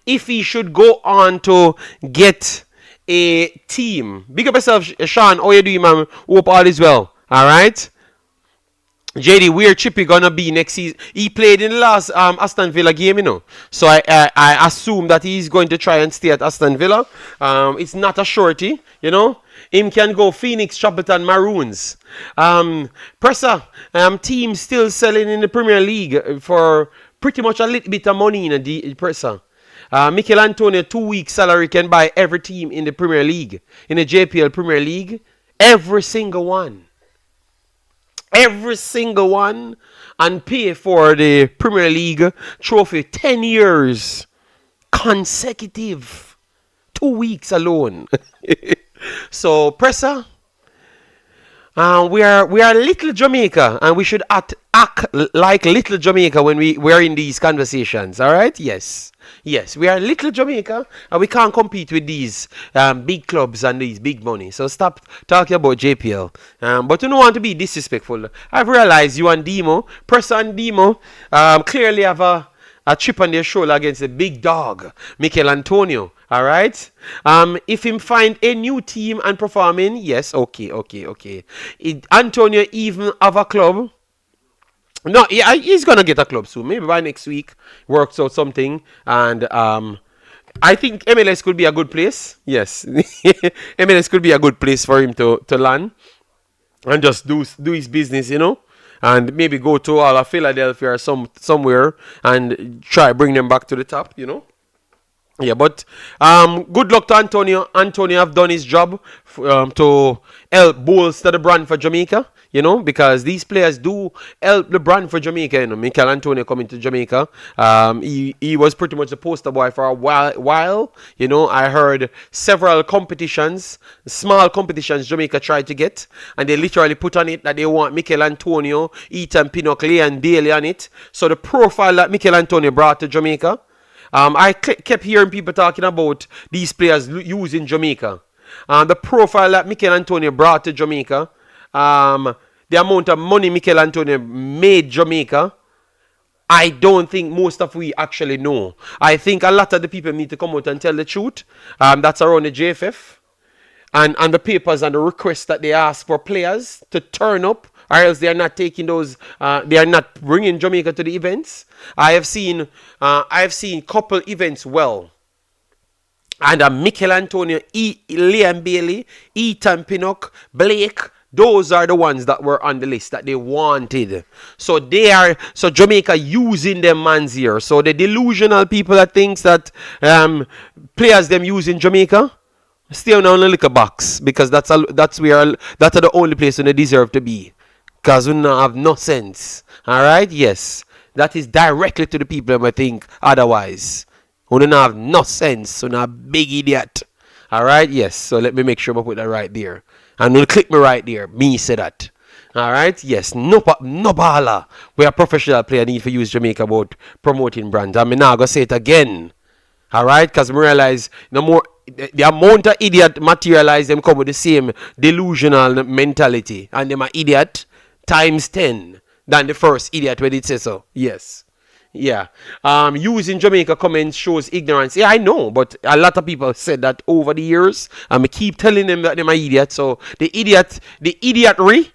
If he should go on to get a team. Big up yourself, Sean. How you doing, man? Hope all is well. All right? JD, where Chippy gonna be next season? He played in the last Aston Villa game, So I assume that he's going to try and stay at Aston Villa. It's not a shorty, Him can go Phoenix, Chapelton, Maroons. Presser, team still selling in the Premier League for pretty much a little bit of money in the Presser. Michail Antonio, 2 weeks salary can buy every team in the Premier League. In the JPL Premier League. Every single one. Every single one. And pay for the Premier League trophy 10 years. Consecutive. 2 weeks alone. So, Presser, We are little Jamaica, and we should act like little Jamaica when we're in these conversations. All right? Yes, yes, we are little Jamaica, and we can't compete with these big clubs and these big money. So stop talking about JPL. But you don't want to be disrespectful. I've realized you and Demo, Pressa and Demo, clearly have a chip on their shoulder against the big dog, Michail Antonio. All right. If him find a new team and performing, yes, okay. Antonio even have a club. No, he's gonna get a club soon. Maybe by next week, works out something, and I think MLS could be a good place. Yes, MLS could be a good place for him to land and just do his business, and maybe go to all of Philadelphia or somewhere and try bring them back to the top. Yeah, but good luck to Antonio. Antonio have done his job to help bolster the brand for Jamaica, because these players do help the brand for Jamaica. Michail Antonio coming to Jamaica, he was pretty much the poster boy for a while. I heard several competitions, small competitions Jamaica tried to get, and they literally put on it that they want Michail Antonio, Ethan Pinnock, and Bailey on it. So the profile that Michail Antonio brought to Jamaica. I kept hearing people talking about these players using Jamaica. The profile that Michail Antonio brought to Jamaica, the amount of money Michail Antonio made Jamaica, I don't think most of we actually know. I think a lot of the people need to come out and tell the truth. That's around the JFF and the papers and the requests that they ask for players to turn up, or else they are not taking those. They are not bringing Jamaica to the events. I have seen couple events and Michail Antonio, Liam Bailey, Ethan Pinnock, Blake. Those are the ones that were on the list that they wanted. So Jamaica using them man's here. So the delusional people that thinks that players them using Jamaica, stay on the liquor box, because that's the only place where they deserve to be. Because we don't have no sense. Alright? Yes. That is directly to the people who think otherwise. We don't have no sense. We not a big idiot. Alright? Yes. So let me make sure I put that right there. And we'll click me right there. Me say that. Alright? Yes. No baller. We are professional player need to use Jamaica about promoting brands. I'm now going to say it again. Alright? Because I realize no more. The amount of idiot materialize them come with the same delusional mentality. And them are idiot times 10 than the first idiot when it says so. Yes. Yeah. Using Jamaica comments shows ignorance. Yeah, I know, but a lot of people said that over the years. I keep telling them that they're idiots. So the idiotry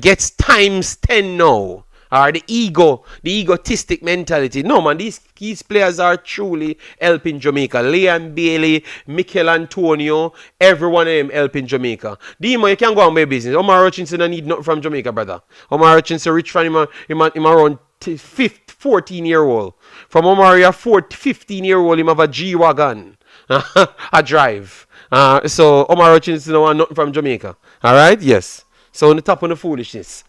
gets times 10 now. Or the egotistic mentality. No, man, these players are truly helping Jamaica. Liam Bailey, Michail Antonio, every one of them helping Jamaica. Demo, you can go on my business. Omar Hutchinson don't need nothing from Jamaica, brother. Omar Hutchinson rich from him around 14-year-old. From Omar, a 15-year-old, him have a G-Wagon. A drive. So Omar Hutchinson don't want nothing from Jamaica. Alright? Yes. So on the top of the foolishness.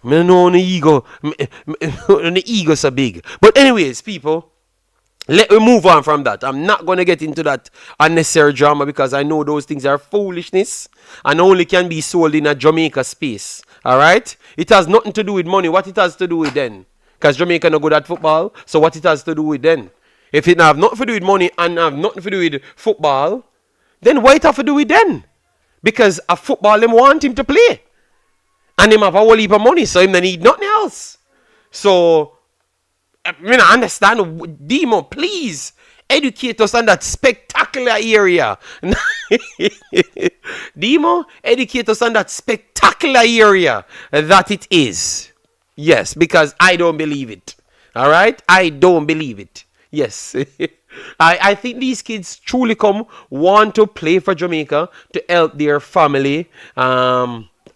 I know the ego so big. But anyways, people, let me move on from that. I'm not going to get into that unnecessary drama because I know those things are foolishness and only can be sold in a Jamaica space. Alright? It has nothing to do with money. What it has to do with then? Because Jamaica not good at football. So what it has to do with then? If it have nothing to do with money and have nothing to do with football, then what it have to do with then? Because a football them want him to play. And him have a whole heap of money, so him don't need nothing else. So, I understand. Demo, please educate us on that spectacular area. Demo, educate us on that spectacular area that it is. Yes, because I don't believe it. Alright? I don't believe it. Yes. I think these kids truly want to play for Jamaica to help their family.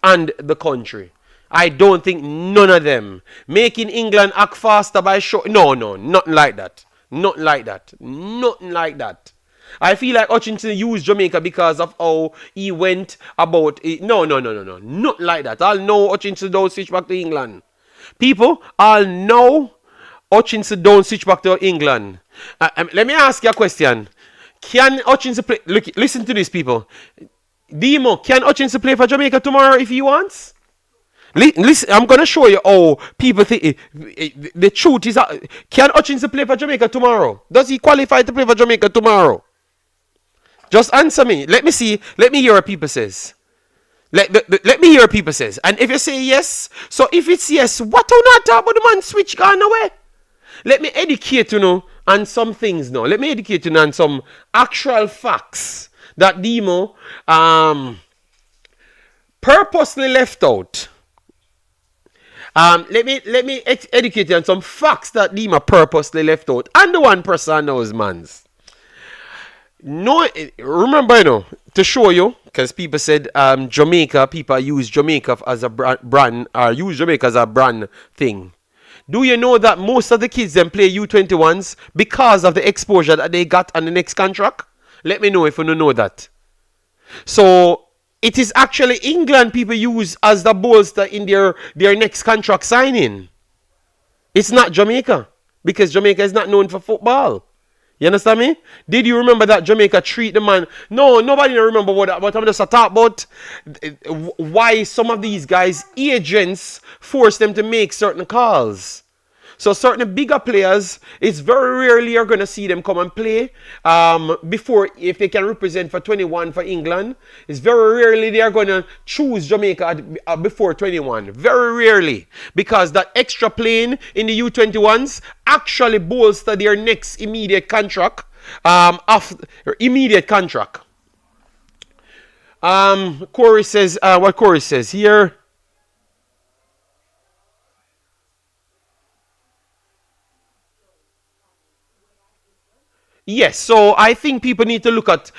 And the country. I don't think none of them making England act faster by show. No, nothing like that. Nothing like that. Nothing like that. I feel like Hutchinson used Jamaica because of how he went about it. No. Nothing like that. I'll know Hutchinson don't switch back to England. People, I'll know Hutchinson don't switch back to England. Let me ask you a question. Can Hutchinson play? Look, listen to this, people. Demo, can Hutchinson play for Jamaica tomorrow if he wants? Listen, I'm gonna show you how people think. The truth is, can Hutchinson play for Jamaica tomorrow? Does he qualify to play for Jamaica tomorrow? Just answer me. Let me see. Let me hear what people says. Let me hear what people says. And if you say yes, so if it's yes, what on not talk about the man switch gone away? Let me educate you know on some things now. Let me educate you on some actual facts that Demo purposely left out. Let me educate you on some facts that Demo purposely left out. And the one person knows, mans. No, remember, you know, to show you, because people said Jamaica, people use Jamaica as a brand, or use Jamaica as a brand thing. Do you know that most of the kids then play U21s because of the exposure that they got on the next contract? Let me know if you don't know that. So, it is actually England people use as the bolster in their next contract signing. It's not Jamaica, because Jamaica is not known for football. You understand me? Did you remember that Jamaica treat the man? No, nobody remember what I'm just talking about. Why some of these guys, agents, force them to make certain calls. So certain bigger players, it's very rarely you're going to see them come and play before, if they can represent for 21 for England. It's very rarely they are going to choose Jamaica before 21. Very rarely. Because that extra playing in the U21s actually bolster their next immediate contract. Immediate contract. Corey says, what Corey says here. Yes, so I think people need to look at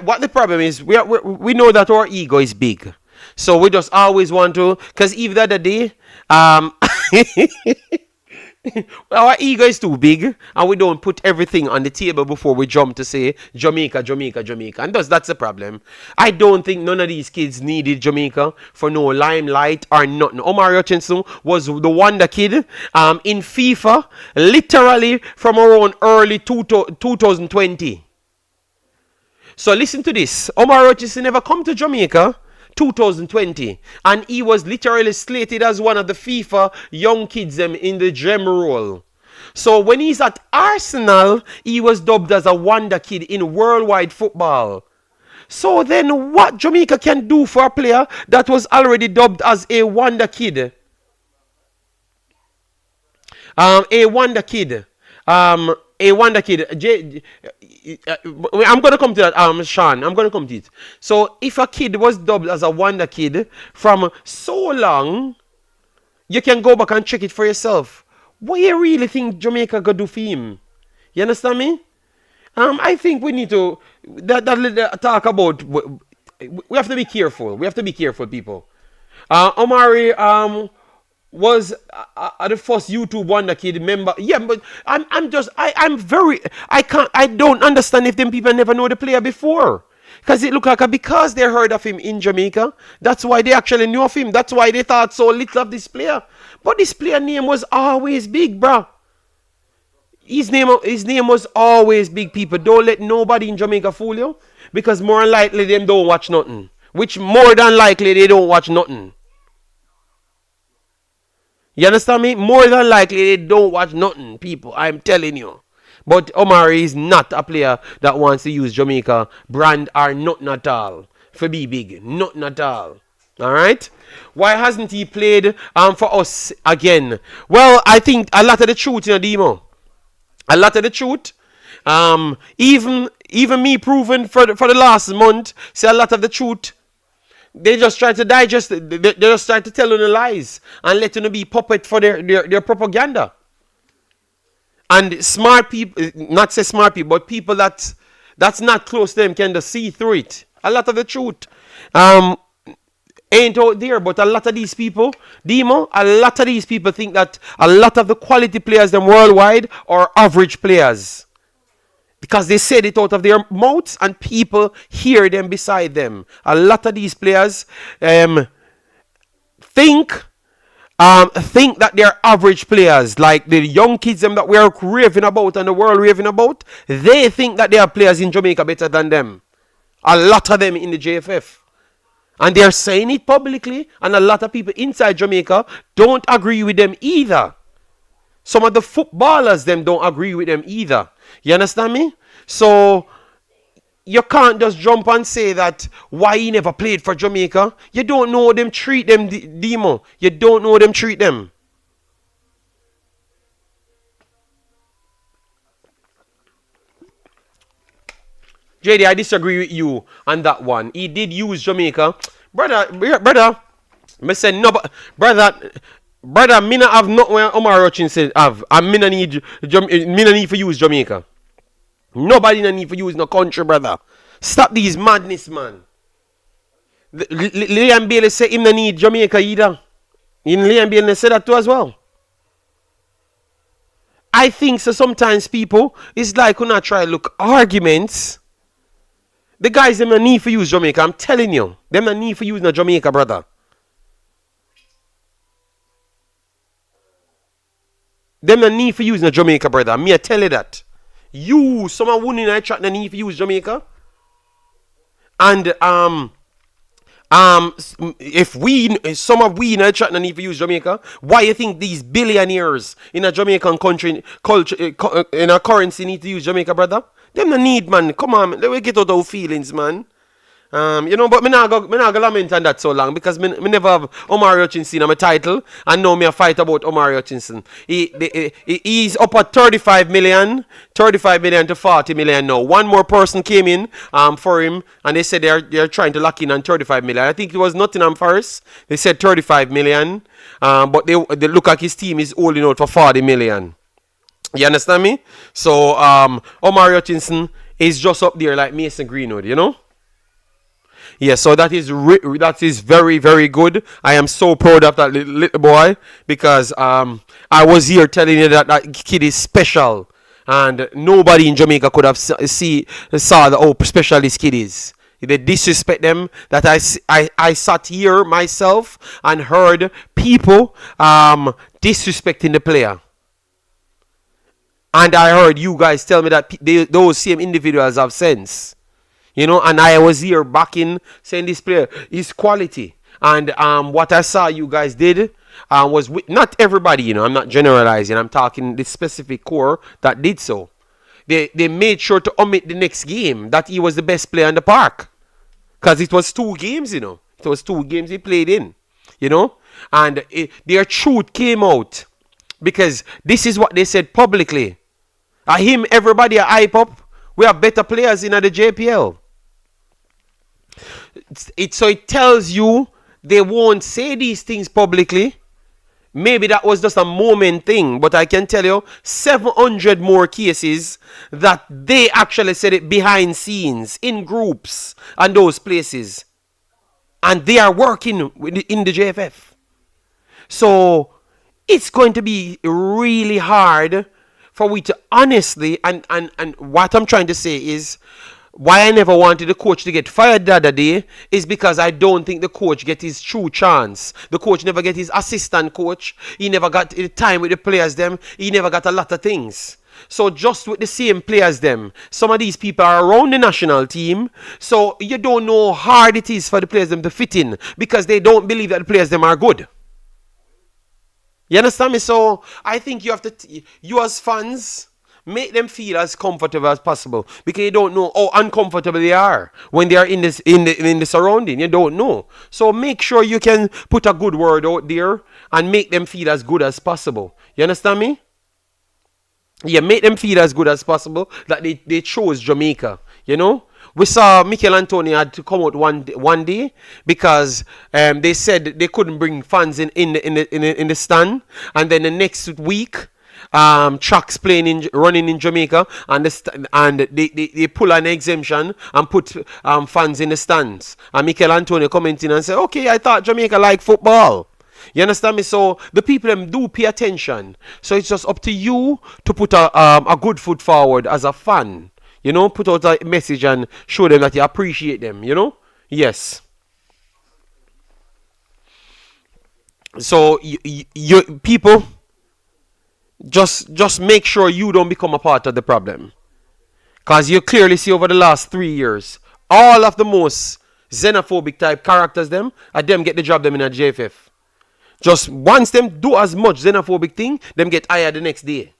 what the problem is. We know that our ego is big, so we just always want to. Because even the other day, our ego is too big, and we don't put everything on the table before we jump to say Jamaica, Jamaica, Jamaica, and that's the problem. I don't think none of these kids needed Jamaica for no limelight or nothing. Omar Hutchinson was the wonder kid in FIFA, literally from around early 2020. So listen to this. Omar Hutchinson never come to Jamaica 2020, and he was literally slated as one of the FIFA young kids in the gem role. So when he's at Arsenal, he was dubbed as a wonder kid in worldwide football. So then what Jamaica can do for a player that was already dubbed as a wonder kid? A wonder kid. A wonder kid. I'm going to come to that, Sean. I'm going to come to it. So, if a kid was dubbed as a wonder kid from so long, you can go back and check it for yourself. What you really think Jamaica gonna do for him? You understand me? I think we need to talk about. We have to be careful. We have to be careful, people. Omari was the first YouTube wonder kid member. Yeah, but I don't understand if them people never know the player before. Because it looked like because they heard of him in Jamaica, that's why they actually knew of him. That's why they thought so little of this player. But this player name was always big, bro. His name was always big, people. Don't let nobody in Jamaica fool you. Because more than likely them don't watch nothing. Which more than likely they don't watch nothing. You understand me? More than likely, they don't watch nothing, people. I'm telling you. But Omari is not a player that wants to use Jamaica brand or nothing at all. For be big. Nothing at all. Alright? Why hasn't he played for us again? Well, I think a lot of the truth, you know, Demo. A lot of the truth. Even me proving for the last month, say a lot of the truth. They just try to digest it. They just try to tell you the lies and let you be puppet for their propaganda. And smart people, not say smart people, but people that's not close to them can just see through it. A lot of the truth ain't out there, but a lot of these people, Demo, a lot of these people think that a lot of the quality players them worldwide are average players. Because they said it out of their mouths and people hear them beside them. A lot of these players think that they're average players. Like the young kids them that we are raving about and the world raving about. They think that they are players in Jamaica better than them. A lot of them in the JFF. And they're saying it publicly, and a lot of people inside Jamaica don't agree with them either. Some of the footballers them don't agree with them either. You understand me? So you can't just jump and say that why he never played for Jamaica. You don't know them treat them, Demo. You don't know them treat them. JD, I disagree with you on that one. He did use Jamaica. Brother, me say no, brother, me not have not where Omar Hutchinson have. And me no need for use Jamaica. Nobody no need for use no country, brother. Stop these madness, man. Liam Bailey say him no need Jamaica either. In Liam Bailey say that too as well. I think so sometimes people, it's like when I try to look arguments. The guys them no need for use Jamaica. I'm telling you. Them no need for use no Jamaica, brother. Them no need for use no Jamaica, brother. Me I tell you that. You, someone wouldn't in a chat no need for use Jamaica. And if some of we in a chat no need to use Jamaica, why you think these billionaires in a Jamaican country culture in a currency need to use Jamaica, brother? Them no need, man. Come on, let me get out our feelings, man. But me not go lament on that so long because me never have Omar Hutchinson on my title and now me a fight about Omar Hutchinson. He's up at 35 million to 40 million now. One more person came in for him and they said they're trying to lock in on 35 million. I think it was Nottingham first. They said 35 million, but they look like his team is holding out for 40 million. You understand me? So Omar Hutchinson is just up there like Mason Greenwood, you know? Yeah, so that is very, very good. I am so proud of that little boy because I was here telling you that kid is special, and nobody in Jamaica could have saw how special this kid is. They disrespect them. That I sat here myself and heard people disrespecting the player. And I heard you guys tell me that those same individuals have sense. You know, and I was here backing, saying this player is quality. And what I saw you guys did was with not everybody, you know, I'm not generalizing. I'm talking the specific core that did so. They made sure to omit the next game that he was the best player in the park. Because it was 2 games, you know. It was 2 games he played in, you know. And their truth came out. Because this is what they said publicly. Everybody hype up. We have better players in the JPL. So it tells you they won't say these things publicly. Maybe that was just a moment thing, but I can tell you 700 more cases that they actually said it behind scenes, in groups, and those places. And they are working in the JFF. So it's going to be really hard for we to honestly, and what I'm trying to say is, why I never wanted the coach to get fired the other day is because I don't think the coach get his true chance. The coach never get his assistant coach. He never got the time with the players them. He never got a lot of things. So just with the same players them, some of these people are around the national team. So you don't know how hard it is for the players them to fit in because they don't believe that the players them are good. You understand me? So I think you have to, you as fans, make them feel as comfortable as possible because you don't know how uncomfortable they are when they are in the surrounding. You don't know. So make sure you can put a good word out there and make them feel as good as possible. You understand me? Yeah, make them feel as good as possible that they chose Jamaica. You know? We saw Michail Antonio had to come out one day because they said they couldn't bring fans in the stand, and then the next week tracks running in Jamaica, and they pull an exemption and put fans in the stands. And Michail Antonio commenting and say, okay, I thought Jamaica liked football. You understand me? So the people them do pay attention. So it's just up to you to put a good foot forward as a fan. You know, put out a message and show them that you appreciate them, you know? Yes. So you people, just make sure you don't become a part of the problem. Because you clearly see over the last 3 years, all of the most xenophobic type characters them, and them get the job them in a JFF. Just once them do as much xenophobic thing, them get hired the next day.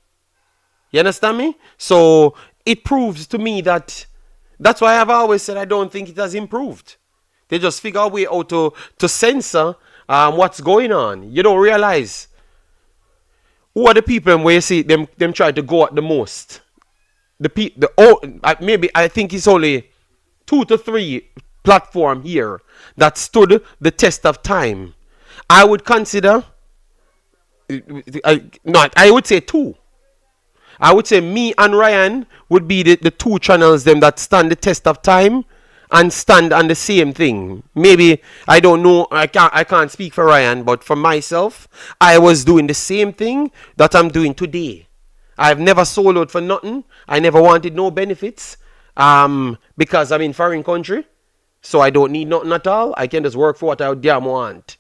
You understand me? So it proves to me that that's why I've always said I don't think it has improved. They just figure a way out to censor what's going on. You don't realize who are the people where you see them try to go at the most. Maybe I think it's only 2 to 3 platform here that stood the test of time. I would consider, I would say 2. I would say me and Ryan would be the 2 channels them that stand the test of time and stand on the same thing. Maybe, I don't know, I can't speak for Ryan, but for myself, I was doing the same thing that I'm doing today. I've never soloed for nothing. I never wanted no benefits because I'm in foreign country. So I don't need nothing at all. I can just work for what I damn want.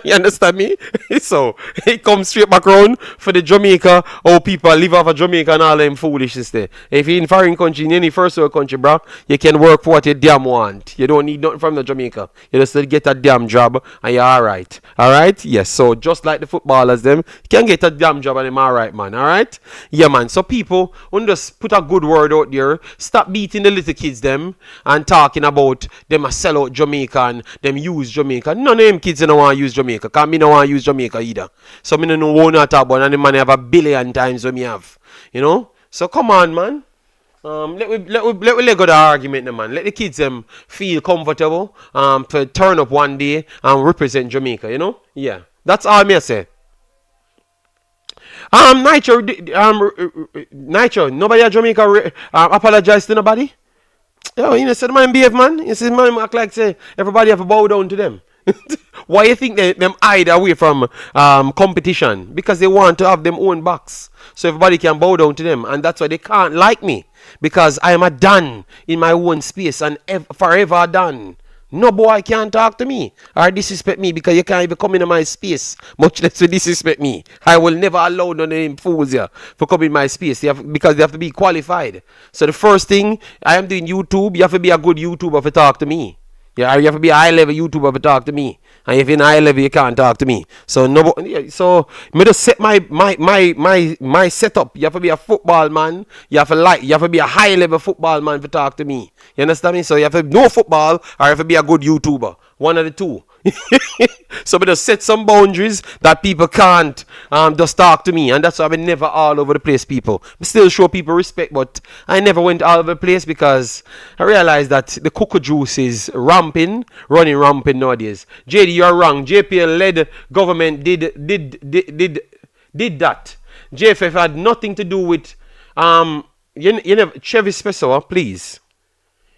You understand me? So it comes straight back around for the Jamaica. Oh, people live off of Jamaica and all them foolishness there. If you're in foreign country, in any first world country, bro, you can work for what you damn want. You don't need nothing from the Jamaica. You just get a damn job and you're alright. Alright? Yes. So just like the footballers them, you can get a damn job and them alright, man. Alright? Yeah, man. So people, when just put a good word out there, stop beating the little kids them and talking about them a sell out Jamaica and them use Jamaica. None of them kids don't want to use Jamaica. Because me don't want to use Jamaica either. So me don't know what not talk about, and the man have a billion times when me have. You know? So come on, man. Let we let go the argument, man. Let the kids feel comfortable to turn up one day and represent Jamaica, you know? Yeah. That's all me I say. Nitro, nobody at Jamaica apologize to nobody? Yo, you know, say the man behave, man. You see the man act like say everybody have to bow down to them. Why you think them hide away from competition? Because they want to have them own box. So everybody can bow down to them. And that's why they can't like me. Because I am a done in my own space and forever done. No boy can't talk to me or disrespect me because you can't even come into my space. Much less to disrespect me. I will never allow none of them fools here to come in my space because they have to be qualified. So the first thing, I am doing YouTube. You have to be a good YouTuber to talk to me. Yeah, you have to be a high level YouTuber to talk to me. And if you're in high level, you can't talk to me. So me just set my setup. You have to be a football man. You have to be a high level football man to talk to me. You understand me? So you have to know football or you have to be a good YouTuber. One of the two. So we just set some boundaries that people can't just talk to me, and that's why I never all over the place people. I still show people respect, but I never went all over the place because I realized that the cocoa juice is running rampant nowadays. JD, you're wrong. JPL led government did that. JFF had nothing to do with you know Chevis Pessoa, please.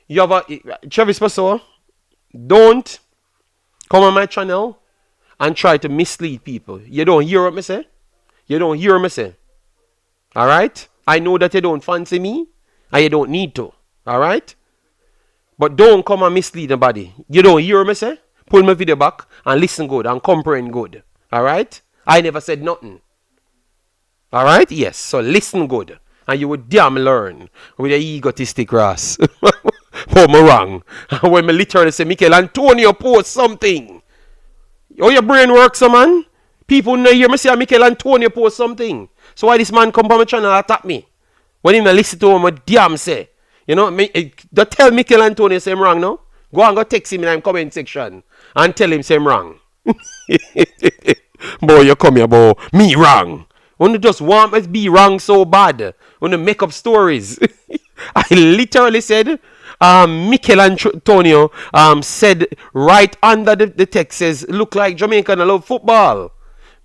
You have a Chevis Pessoa, don't come on my channel and try to mislead people. You don't hear what me say? You don't hear what me say? Alright? I know that you don't fancy me and you don't need to. Alright? But don't come and mislead nobody. You don't hear what me say? Pull my video back and listen good and comprehend good. Alright? I never said nothing. Alright? Yes. So listen good. And you would damn learn with your egotistic ass. Oh, me wrong. When me literally say Michail Antonio post something. Oh, your brain works, so man. People know hear me say Michail Antonio post something. So why this man come on my channel and attack me? When him listen to him, I damn say. You know, don't tell Michail Antonio say I'm wrong, no? Go and go text him in the comment section and tell him say I'm wrong. Boy, you come here, boy. Me wrong. When you just want me to be wrong so bad. When you make up stories. I literally said, Michail Antonio said right under the text says, look like Jamaican, I love football.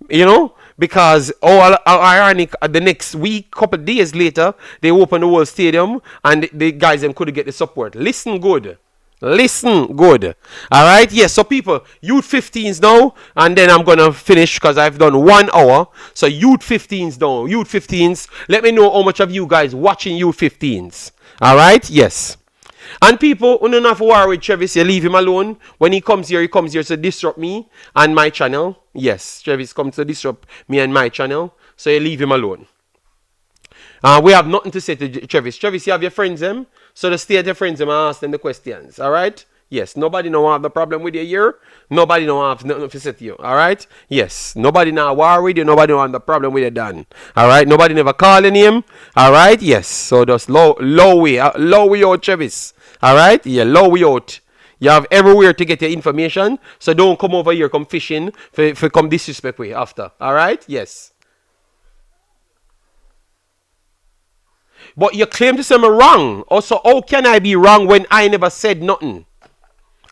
You know? Because, ironic, the next week, couple of days later, they opened the whole stadium and the guys them couldn't get the support. Listen good. Listen good. Alright? Yes, so people, youth 15s now, and then I'm gonna finish because I've done 1 hour. So youth 15s now. Youth 15s. Let me know how much of you guys watching youth 15s. Alright? Yes. And people who don't have to worry with Travis, you leave him alone. When he comes here to disrupt me and my channel. Yes, Travis comes to disrupt me and my channel. So you leave him alone. We have nothing to say to Travis. Travis, you have your friends them. So just stay at your friends them and ask them the questions. Alright? Yes, nobody know have the problem with you here. Nobody know have nothing to say to you. All right. Yes, nobody now war with you. Nobody know have the problem with you done. All right. Nobody never call your name. All right. Yes. So just low way out, Travis. All right. Yeah, low way out. You have everywhere to get your information. So don't come over here, come fishing, for come disrespect way after. All right. Yes. But you claim to say me wrong. Also, how can I be wrong when I never said nothing?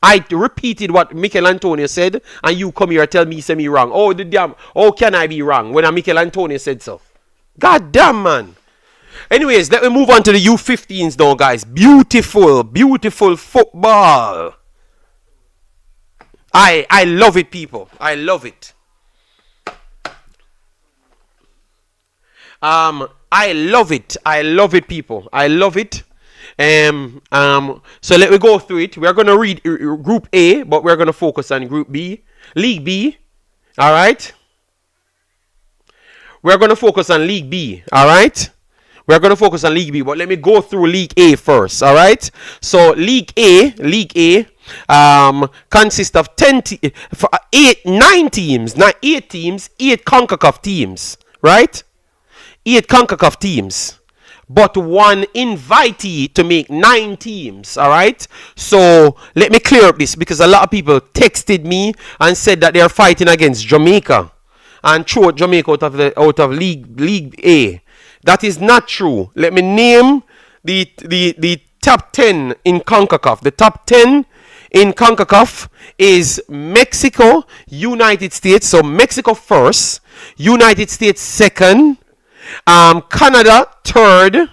I repeated what Michail Antonio said, and you come here and tell me say me wrong. Oh, the damn! How can I be wrong when Michail Antonio said so? God damn, man. Anyways, let me move on to the U15s now, guys. Beautiful, beautiful football. I love it, people. I love it. I love it. I love it, people. I love it. So let me go through it. We're gonna read Group A, but we're gonna focus on Group B, League B. All right. We're gonna focus on League B. All right. We're gonna focus on League B, but let me go through League A first. All right. So League A, consists of 9 teams, not 8 teams, 8 Concacaf teams, right? 8 Concacaf teams, but 1 invitee to make 9 teams. All right. So let me clear up this, because a lot of people texted me and said that they are fighting against Jamaica and throw Jamaica out of League A. That is not true. Let me name the top 10 in CONCACAF. The top 10 in CONCACAF is Mexico, United States. So Mexico first, United States second, Canada third,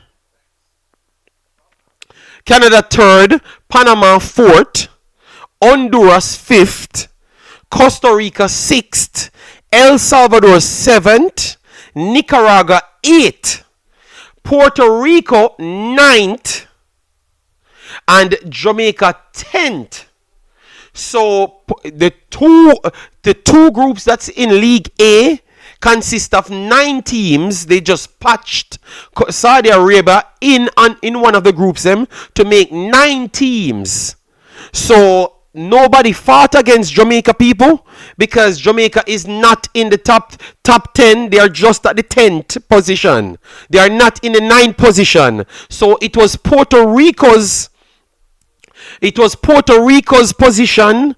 Panama fourth, Honduras fifth, Costa Rica sixth, El Salvador seventh, Nicaragua 8th, Puerto Rico 9th, and Jamaica 10th. So the two groups that's in League A consist of 9 teams. They just patched Saudi Arabia in one of the groups them to make 9 teams. So nobody fought against Jamaica, people, because Jamaica is not in the top 10. They are just at the 10th position. They are not in the 9th position. So it was Puerto Rico's position.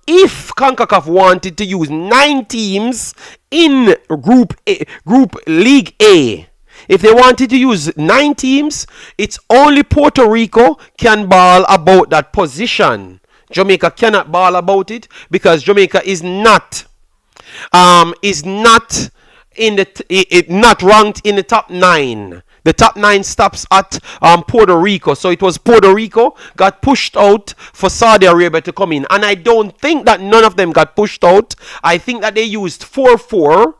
If CONCACAF wanted to use 9 teams in Group League A, if they wanted to use 9 teams, it's only Puerto Rico can ball about that position. Jamaica cannot ball about it because Jamaica is not not ranked in the top 9. The top 9 stops at Puerto Rico. So it was Puerto Rico got pushed out for Saudi Arabia to come in. And I don't think that none of them got pushed out. I think that they used 4-4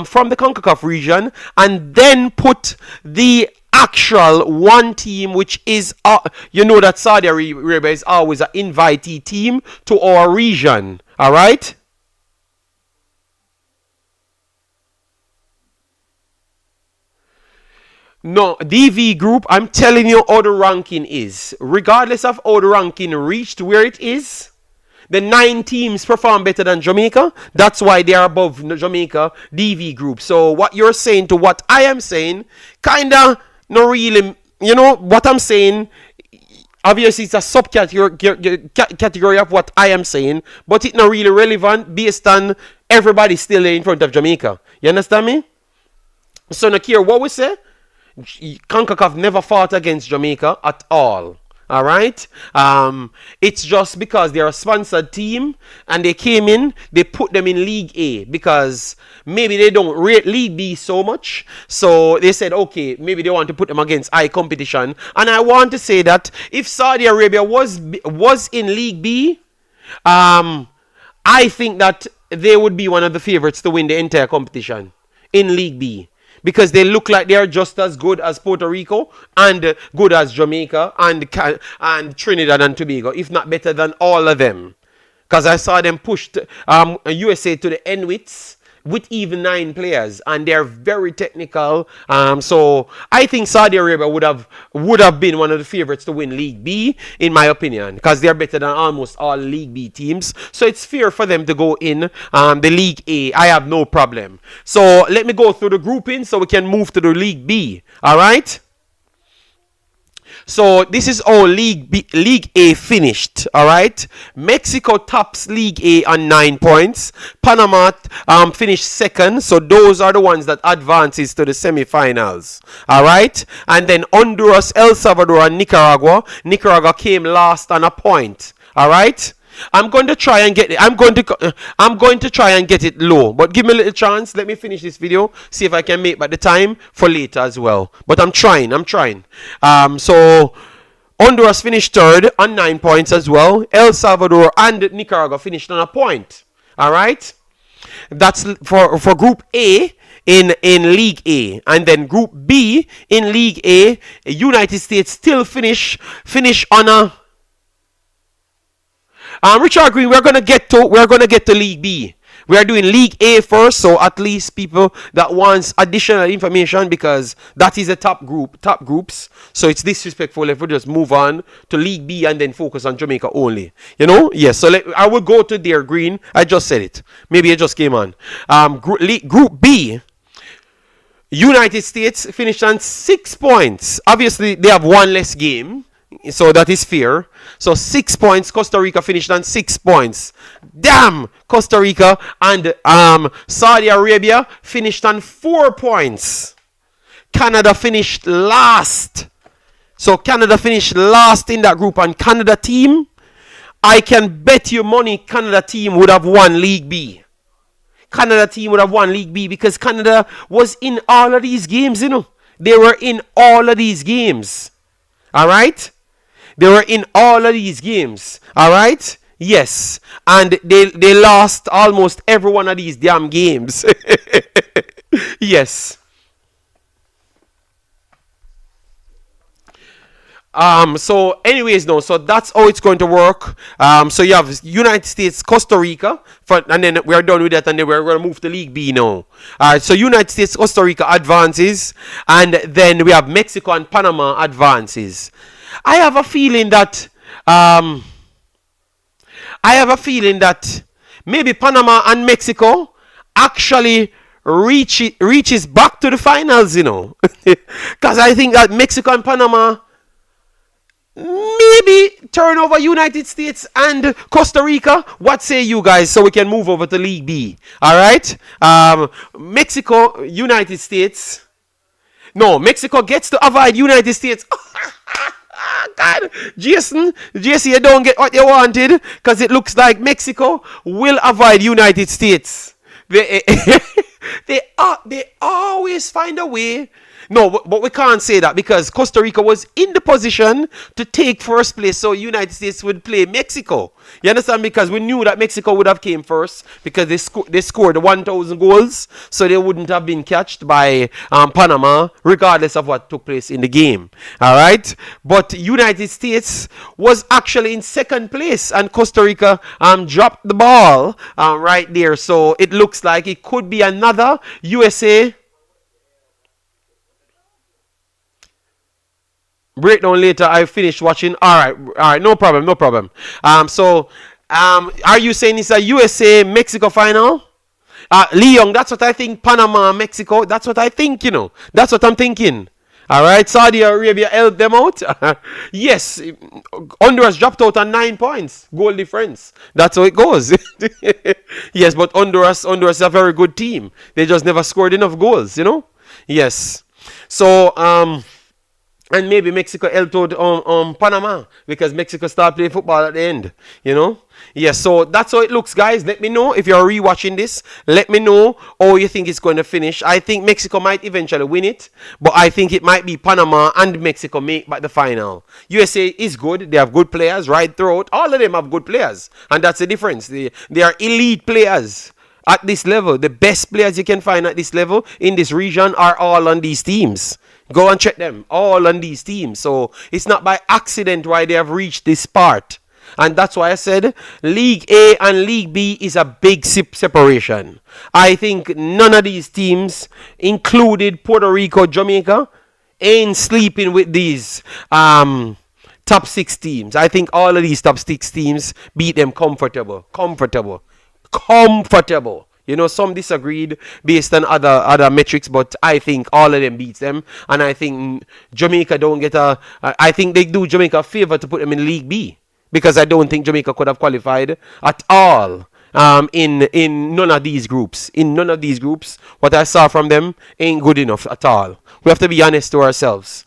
from the CONCACAF region and then put the actual one team, which is you know that Saudi Arabia is always an invitee team to our region. All right. No, DV group, I'm telling you how the ranking is. Regardless of how the ranking reached where it is, the 9 teams perform better than Jamaica. That's why they are above Jamaica DV group. So what you're saying to what I am saying, kinda not really, you know, what I'm saying, obviously it's a subcategory of what I am saying, but it's not really relevant based on everybody still in front of Jamaica. You understand me? So no care what we say, CONCACAF never fought against Jamaica at all. All right. It's just because they're a sponsored team and they came in, they put them in League A because maybe they don't rate League B so much. So they said, okay, maybe they want to put them against high competition. And I want to say that if Saudi Arabia was in League B, I think that they would be one of the favorites to win the entire competition in League B. Because they look like they are just as good as Puerto Rico and good as Jamaica and Trinidad and Tobago, if not better than all of them. Because I saw them pushed USA to the N-wits with even 9 players, and they're very technical. So I think Saudi Arabia would have been one of the favorites to win League B, in my opinion, because they're better than almost all League B teams. So it's fair for them to go in the League A. I have no problem. So let me go through the grouping so we can move to the League B. All right. So this is all League A finished. All right. Mexico tops League A on 9 points. Panama finished second. So those are the ones that advances to the semifinals. All right. And then Honduras, El Salvador, and Nicaragua. Nicaragua came last on a point. All right. I'm going to try and get it. I'm going to try and get it low. But give me a little chance. Let me finish this video. See if I can make back the time for later as well. But I'm trying. So Honduras finished third on 9 points as well. El Salvador and Nicaragua finished on a point. All right. That's for Group A in League A. And then Group B in League A, United States still finish on a Richard Green, we're gonna get to League B. We are doing League A first, so at least people that wants additional information, because that is the top groups. So it's disrespectful if we just move on to League B and then focus on Jamaica only. You know? Yes. So I will go to their Green. I just said it. Maybe it just came on. Group B. United States finished on 6 points. Obviously, they have one less game. So that is fair. So 6 points. Costa Rica finished on 6 points. Damn! Costa Rica and Saudi Arabia finished on 4 points. Canada finished last. So Canada finished last in that group. And Canada team, I can bet you money Canada team would have won League B. Canada team would have won League B because Canada was in all of these games, you know. They were in all of these games. Alright? They were in all of these games. Alright? Yes. And they lost almost every one of these damn games. Yes. So anyways, no, so that's how it's going to work. So you have United States, Costa Rica, and then we are done with that, and then we're going to move to League B now. Alright, so United States, Costa Rica advances, and then we have Mexico and Panama advances. I have a feeling that maybe Panama and Mexico actually reaches back to the finals, you know. Because I think that Mexico and Panama maybe turn over United States and Costa Rica. What say you guys? So we can move over to League B. Alright. Mexico, United States. No, Mexico gets to avoid United States. God, Jason, you don't get what you wanted, because it looks like Mexico will avoid United States. They always find a way. No, but we can't say that because Costa Rica was in the position to take first place, so United States would play Mexico. You understand? Because we knew that Mexico would have came first because they scored 1,000 goals, so they wouldn't have been catched by Panama, regardless of what took place in the game. All right, but United States was actually in second place, and Costa Rica dropped the ball right there. So it looks like it could be another USA breakdown later. I finished watching. All right, no problem. So are you saying it's a USA Mexico final? Leon, that's what I think. Panama, Mexico, that's what I think, you know. That's what I'm thinking. All right, Saudi Arabia helped them out. Yes, Honduras dropped out on 9 points, goal difference. That's how it goes. Yes, but Honduras is a very good team. They just never scored enough goals, you know. Yes. So and maybe Mexico helped out Panama because Mexico started playing football at the end, you know. Yes, so that's how it looks, guys. Let me know if you're rewatching this. Let me know how you think it's going to finish. I think Mexico might eventually win it, but I think it might be Panama and Mexico make back the final. USA is good. They have good players right throughout. All of them have good players, and that's the difference. They are elite players at this level. The best players you can find at this level in this region are all on these teams. Go and check them. All on these teams. So it's not by accident why they have reached this part. And that's why I said League A and League B is a big separation. I think none of these teams, included Puerto Rico, Jamaica, ain't sleeping with these top 6 teams. I think all of these top 6 teams beat them comfortable. You know, some disagreed based on other metrics, but I think all of them beats them. And I think Jamaica don't get I think they do Jamaica a favor to put them in League B. Because I don't think Jamaica could have qualified at all in none of these groups. In none of these groups, what I saw from them ain't good enough at all. We have to be honest to ourselves.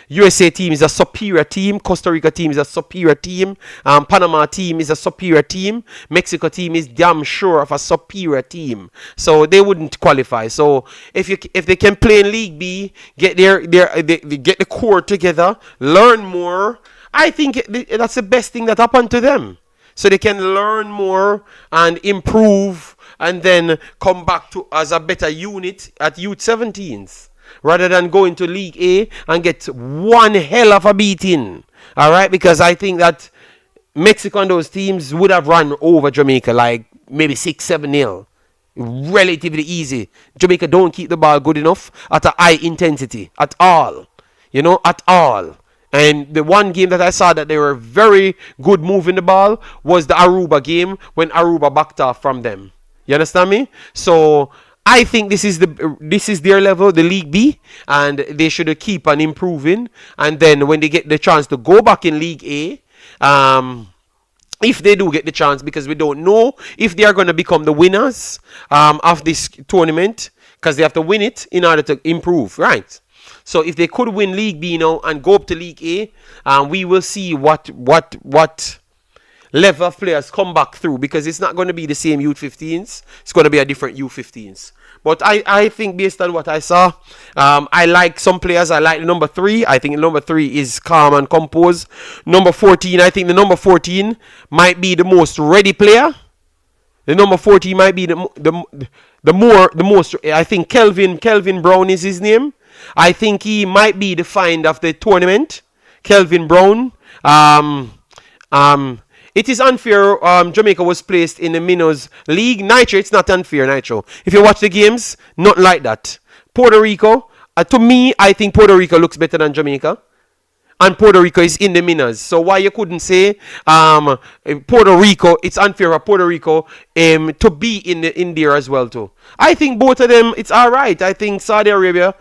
USA team is a superior team. Costa Rica team is a superior team. Panama team is a superior team. Mexico team is damn sure of a superior team. So they wouldn't qualify. So if they can play in League B, get get the core together, learn more, I think that's the best thing that happened to them. So they can learn more and improve and then come back to as a better unit at youth 17s. Rather than going to League A and get one hell of a beating. Alright? Because I think that Mexico and those teams would have run over Jamaica like maybe 6-7-0. Relatively easy. Jamaica don't keep the ball good enough at a high intensity. At all. You know, at all. And the one game that I saw that they were very good moving the ball was the Aruba game when Aruba backed off from them. You understand me? So I think this is their level, the League B, and they should keep on improving. And then when they get the chance to go back in League A, if they do get the chance, because we don't know if they are going to become the winners of this tournament, because they have to win it in order to improve, right? So if they could win League B now and go up to League A, we will see what level of players come back through, because it's not going to be the same U15s. It's going to be a different U15s. But I think based on what I saw, I like some players. I like the number 3. I think the number 3 is calm and composed. Number 14, I think the number 14 might be the most ready player. The number 14 might be the most. I think Kelvin Brown is his name. I think he might be the find of the tournament. Kelvin Brown. It is unfair. Jamaica was placed in the Minnows League. Nitro, it's not unfair, Nitro. If you watch the games, nothing like that. Puerto Rico, to me, I think Puerto Rico looks better than Jamaica. And Puerto Rico is in the Minnows. So why you couldn't say Puerto Rico, it's unfair for Puerto Rico to be in there as well too. I think both of them, it's alright. I think Saudi Arabia,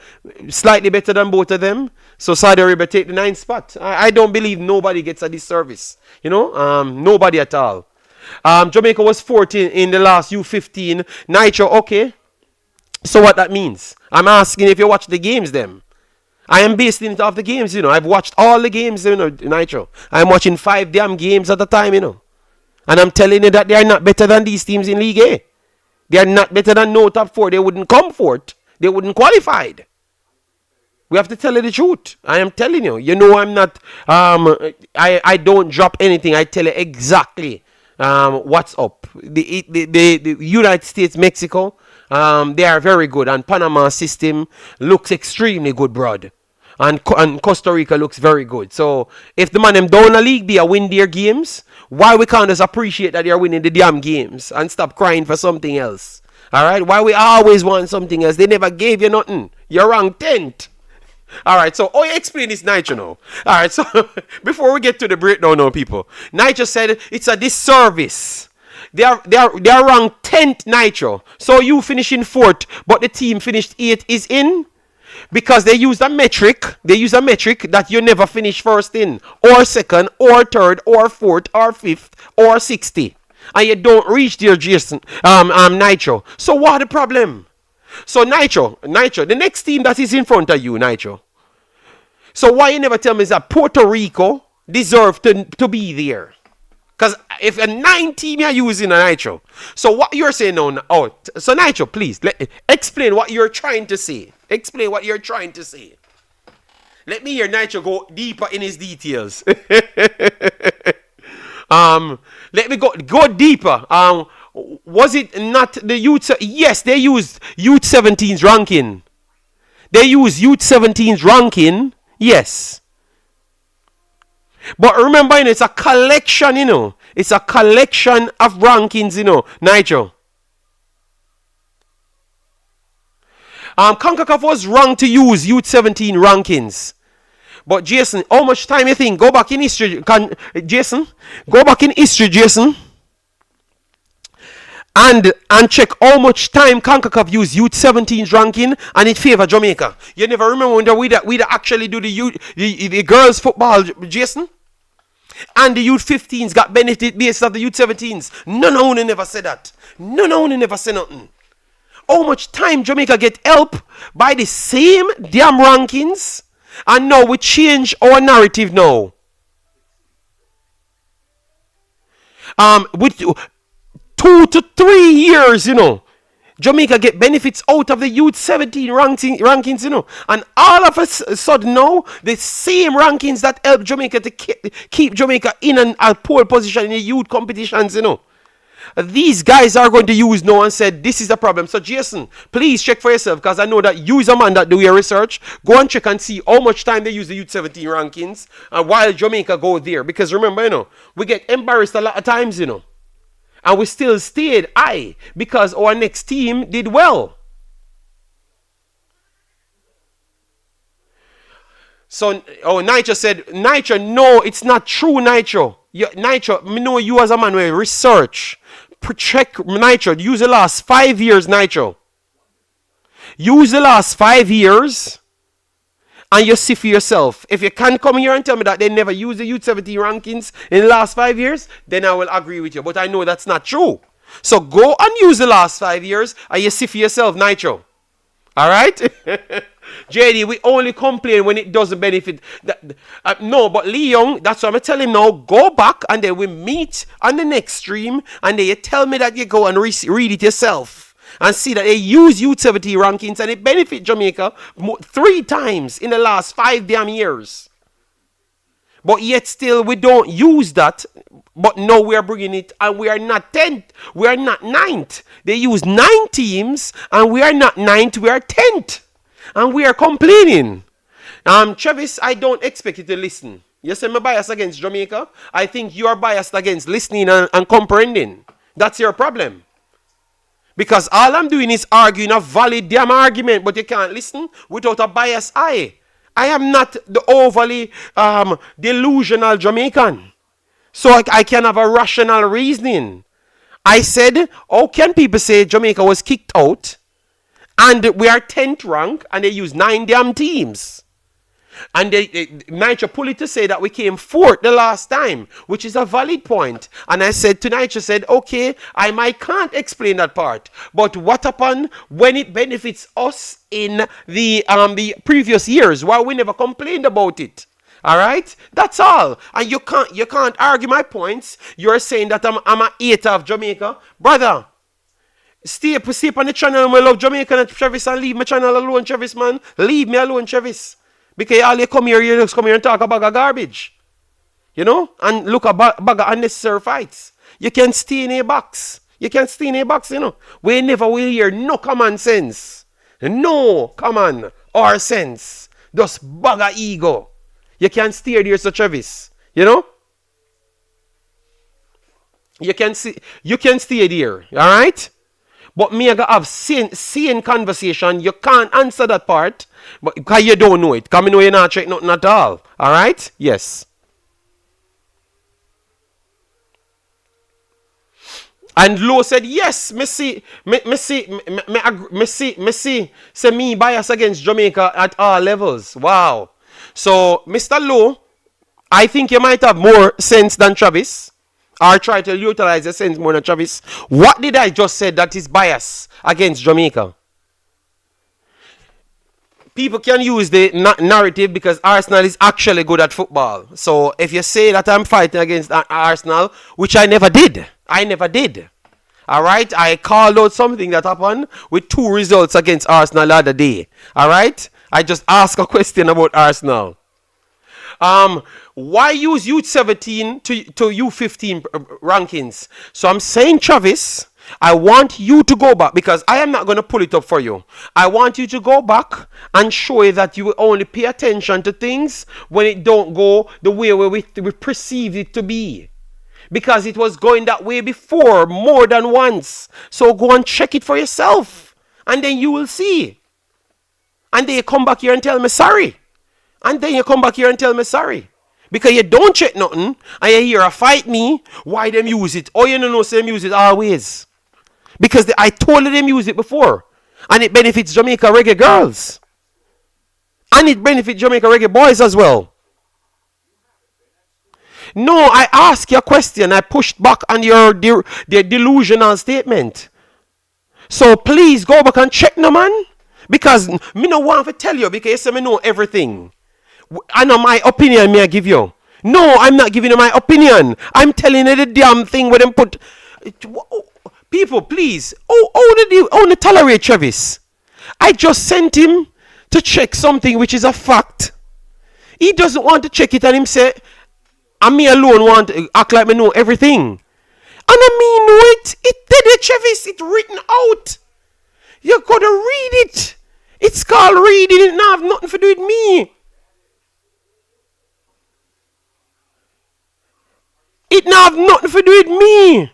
slightly better than both of them. So Saudi Arabia take the 9th spot. I don't believe nobody gets a disservice. You know, nobody at all. Jamaica was 14 in the last U15. Nitro, okay. So what that means? I'm asking if you watch the games then. I am basing it off the games, you know. I've watched all the games, you know, Nitro. I'm watching 5 damn games at a time, you know. And I'm telling you that they are not better than these teams in League A. They are not better than no top 4. They wouldn't come fourth. They wouldn't qualified. We have to tell you the truth. I am telling you. You know I'm not, I don't drop anything. I tell you exactly what's up. The United States, Mexico, they are very good. And Panama system looks extremely good, broad. And Costa Rica looks very good. So if the man them down a League B win their games, why we can't just appreciate that they're winning the damn games and stop crying for something else? Alright? Why we always want something else? They never gave you nothing. You're wrong 10th. Alright, so you explain this, Nitro now. Alright, so before we get to the breakdown now, people, Nitro said it's a disservice. They are ranked 10th, Nitro. So you finishing 4th, but the team finished 8th is in. Because they use a metric. They use a metric that you never finish first in, or second, or third, or fourth, or fifth, or 60. And you don't reach there, Jason, Nitro. So what the problem? So Nitro, the next team that is in front of you, Nitro. So why you never tell me is that Puerto Rico deserve to be there? Because if a 9 team you're using a Nitro. So what you're saying now, so Nitro, please, explain what you're trying to say. Explain what you're trying to say. Let me hear Nitro go deeper in his details. Let me go deeper. Was it not the youth? Yes, they used youth 17's ranking. They used youth 17's ranking. Yes. But remember, it's a collection, It's a collection of rankings, Nigel. Concacaf was wrong to use Youth 17 rankings. But Jason, how much time you think? Go back in history, Jason. Go back in history, Jason. And check how much time Concacaf used Youth 17's ranking and it favor Jamaica. You never remember when we actually do the girls football, Jason? And the Youth 15s got benefit based of the Youth 17s. None of them never said that. None of them never said nothing. How much time Jamaica get help by the same damn rankings? And now we change our narrative now. With 2 to 3 years, Jamaica get benefits out of the Youth 17 rankings, And all of a sudden now, the same rankings that help Jamaica to keep Jamaica in a pole position in the youth competitions, These guys are going to use now and said this is the problem. So Jason, please check for yourself, because I know that you is a man that do your research. Go and check and see how much time they use the Youth 17 rankings and while Jamaica go there. Because remember, we get embarrassed a lot of times, And we still stayed high because our next team did well. So, Nitro said, Nitro, no, it's not true, Nitro. Nitro, I know you as a man with research. Check Nitro. Use the last 5 years, Nitro. Use the last 5 years and you see for yourself. If you can't come here and tell me that they never used the Youth 17 rankings in the last 5 years, then I will agree with you. But I know that's not true. So go and use the last 5 years and you see for yourself, Nitro. All right? JD, we only complain when it doesn't benefit. No, but Lee Young, that's what I'm telling him now. Go back and then we meet on the next stream and then you tell me that you go and read it yourself and see that they use Youth 17 rankings and it benefit Jamaica 3 times in the last 5 damn years. But yet still we don't use that. But now we are bringing it and we are not 10th. We are not 9th. They use 9 teams and we are not 9th. We are 10th. And we are complaining. Travis, I don't expect you to listen. You say I'm biased against Jamaica. I think you are biased against listening and comprehending. That's your problem. Because all I'm doing is arguing a valid damn argument, but you can't listen without a biased eye. I am not the overly delusional Jamaican. So I can have a rational reasoning. I said, how can people say Jamaica was kicked out and we are 10th rank and they use 9 damn teams? And Nitro pull it to say that we came 4th the last time, which is a valid point. And I said to Nitro, said, okay, I can't explain that part. But what upon when it benefits us in the previous years? Why we never complained about it? All right, that's all. And you can't argue my points. You're saying that I'm a hater of Jamaica, brother. Stay up on the channel. I love Jamaica and Travis, and leave my channel alone, Travis, man. Leave me alone, Travis. Because all you come here, you just come here and talk about garbage, and look at bag of unnecessary fights. You can stay in a box. You can stay in a box, We never will hear no common sense, no common or sense. Just bag of ego. You can stay there, Sir Travis. You can stay there, all right? But me, I gotta have sane conversation. You can't answer that part, but because you don't know it. Because I know you're not check nothing at all. All right? Yes. And Low said, yes, me see, say me bias against Jamaica at all levels. Wow. So, Mr. Low, I think you might have more sense than Travis. Or try to utilize the sense more than Travis. What did I just say that is bias against Jamaica? People can use the narrative because Arsenal is actually good at football. So if you say that I'm fighting against Arsenal, which I never did. Alright, I called out something that happened with 2 results against Arsenal the other day. Alright, I just asked a question about Arsenal. Why use Youth 17 to U15 rankings? So I'm saying, Travis, I want you to go back because I am not going to pull it up for you. I want you to go back and show you that you will only pay attention to things when it don't go the way we perceived it to be. Because it was going that way before more than once. So go and check it for yourself. And then you will see. And then you come back here and tell me sorry. And then you come back here and tell me sorry. Because you don't check nothing and you hear a fight me, why them use it? Oh, you don't know, say them use it always. Because I told them use it before. And it benefits Jamaica reggae girls. And it benefits Jamaica reggae boys as well. No, I asked you a question. I pushed back on your delusional statement. So please go back and check no man. Because me no want to tell you because you say me know everything. I know my opinion me I give you. No, I'm not giving you my opinion. I'm telling you the damn thing where them put... People, please. Only tolerate Travis. I just sent him to check something which is a fact. He doesn't want to check it and him say, and me alone want to act like me know everything. And I mean know it. It did it, Travis. It's written out. You gotta read it. It's called reading. It not have nothing to do with me. It not have nothing to do with me.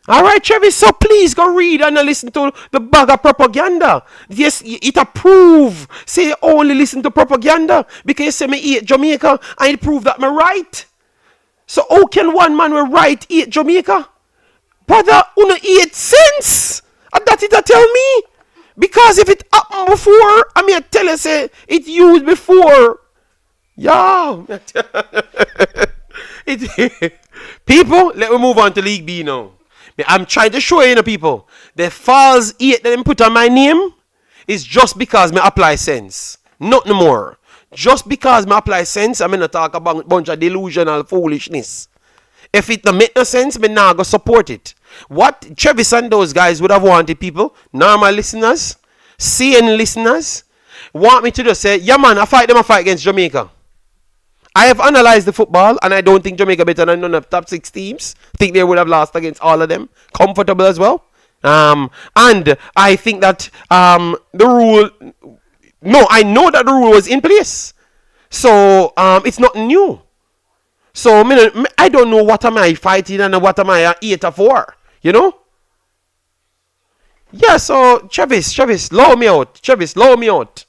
Alright, Travis, so please go read and listen to the bag of propaganda. Yes, it approve. Say only listen to propaganda. Because you say me eat Jamaica and it prove that me right. So how can one man will right eat Jamaica? Brother, you eat sense. And that it a tell me. Because if it happened before, I mean I tell you say it used before. Yeah. People, let me move on to League B now. I'm trying to show you, people, the false 8 that them put on my name is just because me apply sense. Nothing more. Just because me apply sense, I'm going to talk about a bunch of delusional foolishness. If it don't make no sense, me not go support it. What Travis and those guys would have wanted, people, normal listeners, sane listeners, want me to just say, yeah man, I fight against Jamaica. I have analyzed the football and I don't think Jamaica better than none of top 6 teams. I think they would have lost against all of them. Comfortable as well. And I think that the rule... No, I know that the rule was in place. So it's not new. So I don't know what am I fighting and what am I 8 for. You know? Yeah, so Travis, lower me out. Travis, lower me out.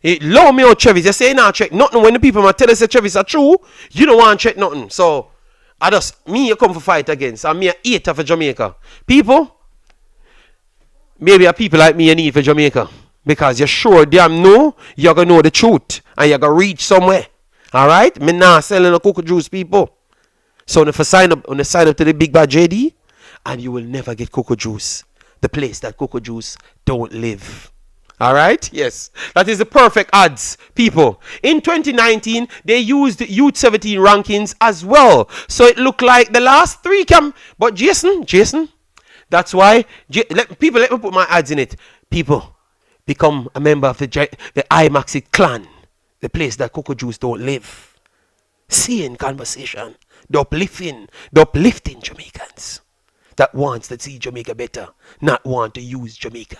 Low me out, Travis. You say you not check nothing. When the people might tell us that Travis are true, you don't want to check nothing. So, me you come for fight against. And me a hater for Jamaica. People, maybe a people like me you need for Jamaica. Because you're sure damn know you're going to know the truth. And you're going to reach somewhere. Alright? Me not selling a cocoa juice, people. So, if you sign up to the Big Bad JD, and you will never get cocoa juice. The place that cocoa juice don't live. Alright, yes. That is the perfect odds, people. In 2019, they used Youth 17 rankings as well. So it looked like the last 3 But Jason, that's why, let me put my ads in it. People, become a member of the IMAXI clan. The place that Cocoa Juice don't live. Seeing conversation. The uplifting Jamaicans. That wants to see Jamaica better. Not want to use Jamaica.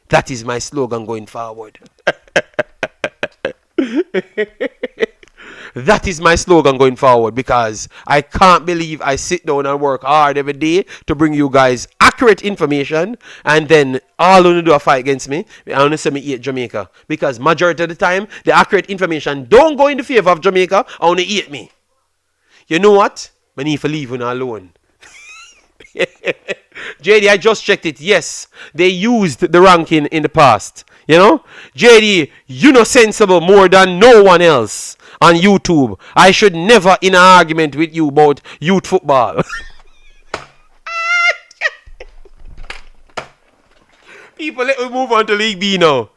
That is my slogan going forward. That is my slogan going forward because I can't believe I sit down and work hard every day to bring you guys accurate information and then all you do a fight against me. I only say me eat Jamaica because majority of the time the accurate information don't go in the favor of Jamaica. I only eat me. You know what? I need to leave you alone. JD, I just checked it. Yes, they used the ranking in the past. You know, JD, you know sensible more than no one else on YouTube. I should never in an argument with you about youth football. People, let me move on to League B now.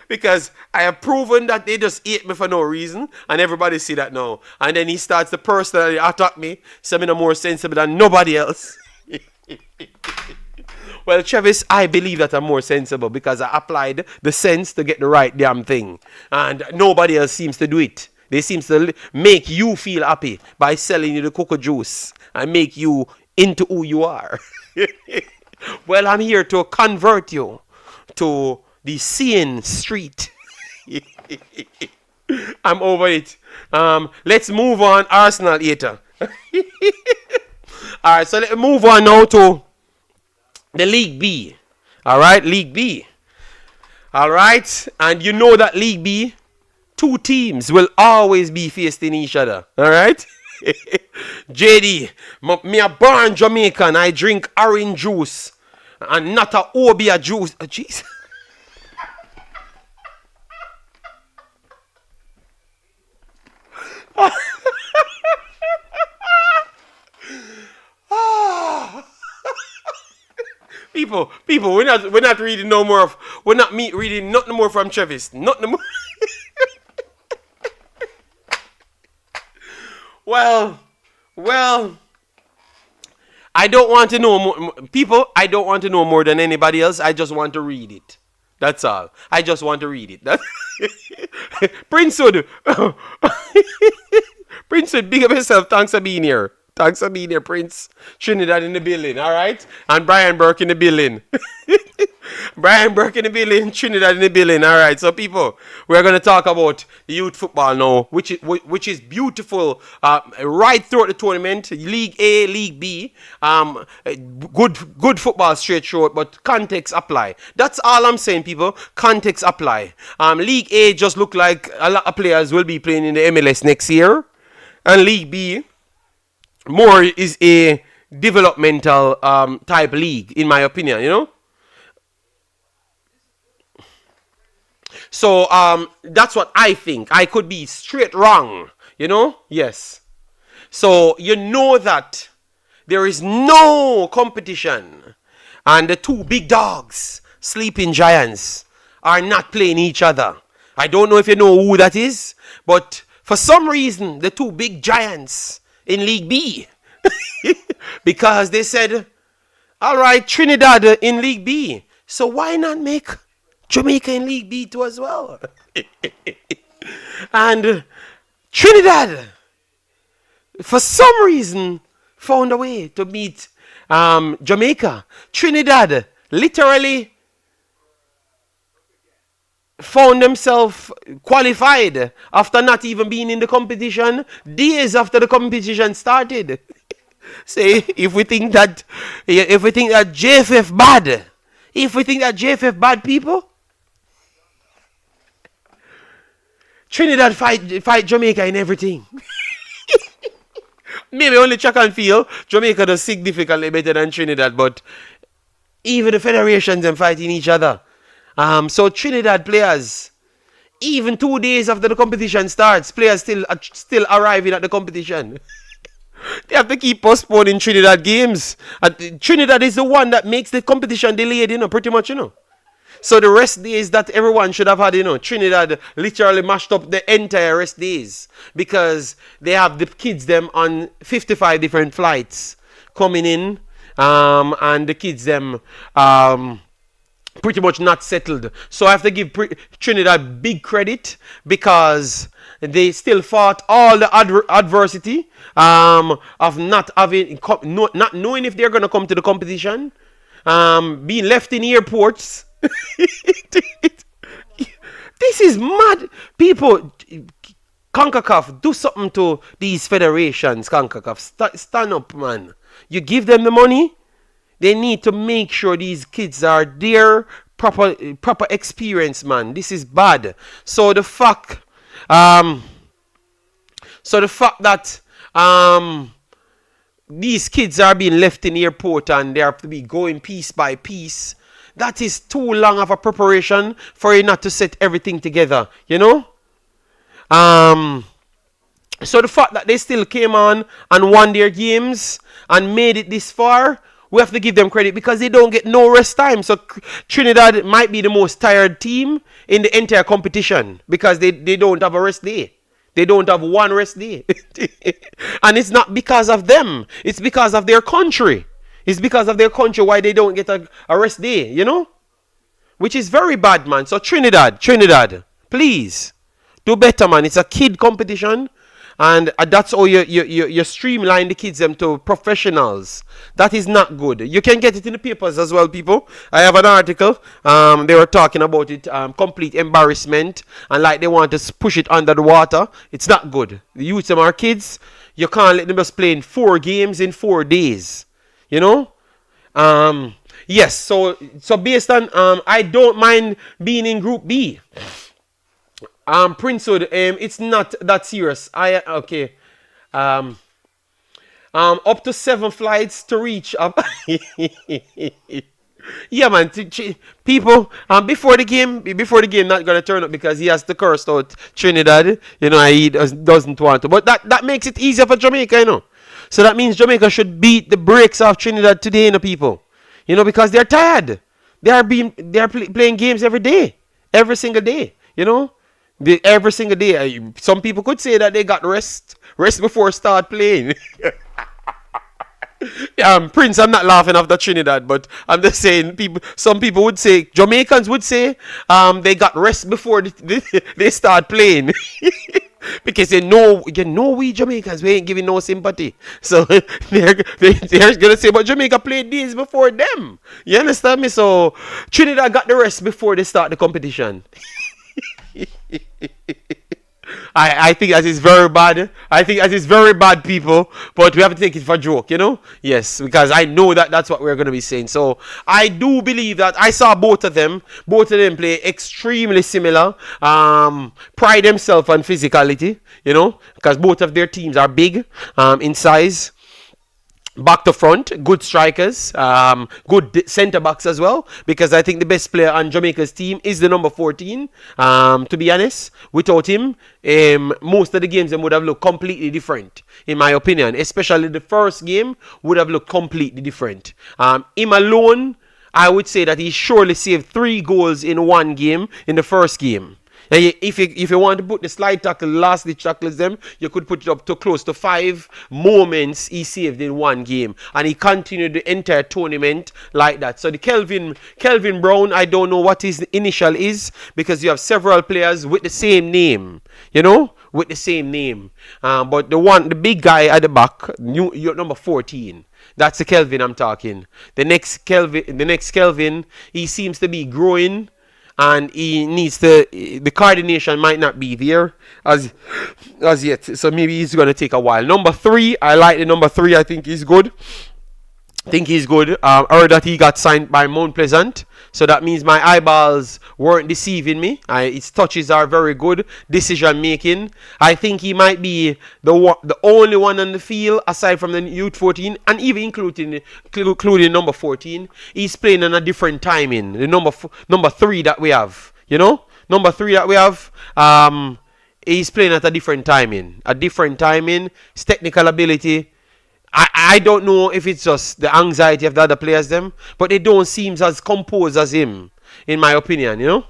Because I have proven that they just hate me for no reason, and everybody see that now. And then he starts to personally attack me, so I'm no more sensible than nobody else. Well, Travis, I believe that I'm more sensible because I applied the sense to get the right damn thing. And nobody else seems to do it. They seem to make you feel happy by selling you the cocoa juice and make you into who you are. Well, I'm here to convert you to the seeing street. I'm over it. Let's move on, Arsenal hater. All right, so let's move on now to the League B. All right, League B. All right, and you know that League B, two teams will always be facing each other. All right. JD, me a born Jamaican. I drink orange juice and not a Obia juice. Jeez. People, we're not reading no more of, we're not reading nothing more from Travis. Nothing more. Well, I don't want to know more, people. I don't want to know more than anybody else. I just want to read it. That's all. I just want to read it. Princewood, Princewood, big up yourself. Thanks for being here. Thanks for being here, Prince. Trinidad in the building, all right? And Brian Burke in the building. Brian Burke in the building, Trinidad in the building, all right? So, people, we're going to talk about youth football now, which is beautiful right throughout the tournament. League A, League B, good football straight short, but context apply. That's all I'm saying, people. Context apply. League A just look like a lot of players will be playing in the MLS next year. And League B more is a developmental type league, in my opinion, you know. So that's what I think. I could be straight wrong, you know. Yes. So you know that there is no competition, and the two big dogs, sleeping giants, are not playing each other. I don't know if you know who that is, but for some reason, the two big giants in League B, because they said, all right, Trinidad in League B, so why not make Jamaica in League B too as well? And Trinidad, for some reason, found a way to beat Jamaica. Trinidad literally found themselves qualified after not even being in the competition days after the competition started. Say, if we think that JFF bad, people, Trinidad fight Jamaica in everything. Maybe only track and field, Jamaica does significantly better than Trinidad, but even the federations them fighting each other. So Trinidad players, even 2 days after the competition starts, players still arriving at the competition. They have to keep postponing Trinidad games. Trinidad is the one that makes the competition delayed, you know, pretty much, you know. So the rest days that everyone should have had, you know, Trinidad literally mashed up the entire rest days because they have the kids them on 55 different flights coming in, and the kids them pretty much not settled. So I have to give Trinidad big credit because they still fought all the adversity of not knowing if they're going to come to the competition, being left in airports. This is mad. People, Concacaf, do something to these federations. Concacaf, stand up, man. You give them the money. They need to make sure these kids are there, proper experience, man. This is bad. So the fact that these kids are being left in the airport and they have to be going piece by piece, that is too long of a preparation for you not to set everything together, you know? So the fact that they still came on and won their games and made it this far, we have to give them credit because they don't get no rest time. So Trinidad might be the most tired team in the entire competition because they don't have a rest day. They don't have one rest day. And it's not because of them. It's because of their country. It's because of their country why they don't get a rest day, you know? Which is very bad, man. So Trinidad, please, do better, man. It's a kid competition. And that's how you streamline the kids them to professionals. That is not good. You can get it in the papers as well, people. I have an article. They were talking about it. Complete embarrassment, and like they want to push it under the water. It's not good. The youth them are kids. You can't let them just play in 4 games in 4 days. You know. Yes. So based on I don't mind being in Group B. Princewood, it's not that serious. Okay. Um, up to 7 flights to reach up. Yeah, man. People, before the game, not gonna turn up because he has to curse out Trinidad. You know, he doesn't want to. But that makes it easier for Jamaica, you know. So that means Jamaica should beat the brakes off Trinidad today, you know, people. You know, because they're tired. Playing games every day, every single day. You know. Every single day. Some people could say that they got rest before start playing. Prince, I'm not laughing after Trinidad, but I'm just saying some people would say, Jamaicans would say, they got rest before they start playing. Because they know we Jamaicans, we ain't giving no sympathy. So they're gonna say, but Jamaica played days before them. You understand me? So Trinidad got the rest before they start the competition. I think that is very bad. I think that is very bad, people. But we have to take it for a joke, you know? Yes, because I know that's what we're going to be saying. So I do believe that I saw both of them. Both of them play extremely similar. Pride themselves on physicality, you know? Because both of their teams are big in size. Back to front, good strikers, good centre backs as well. Because I think the best player on Jamaica's team is the number 14. To be honest, without him, most of the games would have looked completely different, in my opinion. Especially the first game would have looked completely different. Him alone, I would say that he surely saved 3 goals in 1 game in the first game. If you want to put the slide tackle, last ditch tackles them, you could put it up to close to 5 moments he saved in 1 game. And he continued the entire tournament like that. So the Kelvin Brown, I don't know what his initial is, because you have several players with the same name, you know, with the same name. But the big guy at the back, number 14. That's the Kelvin I'm talking. The next Kelvin, he seems to be growing. And he needs the coordination might not be there as yet. So maybe he's going to take a while. Number 3, I like the number 3. I think he's good. I heard that he got signed by Mount Pleasant. So that means my eyeballs weren't deceiving me. His touches are very good. Decision making. I think he might be the only one on the field aside from the youth 14 and even including number 14. He's playing on a different timing. The number 3 that we have. You know? Number 3 that we have. He's playing at a different timing. His technical ability. I don't know if it's just the anxiety of the other players them, but they don't seem as composed as him, in my opinion, you know?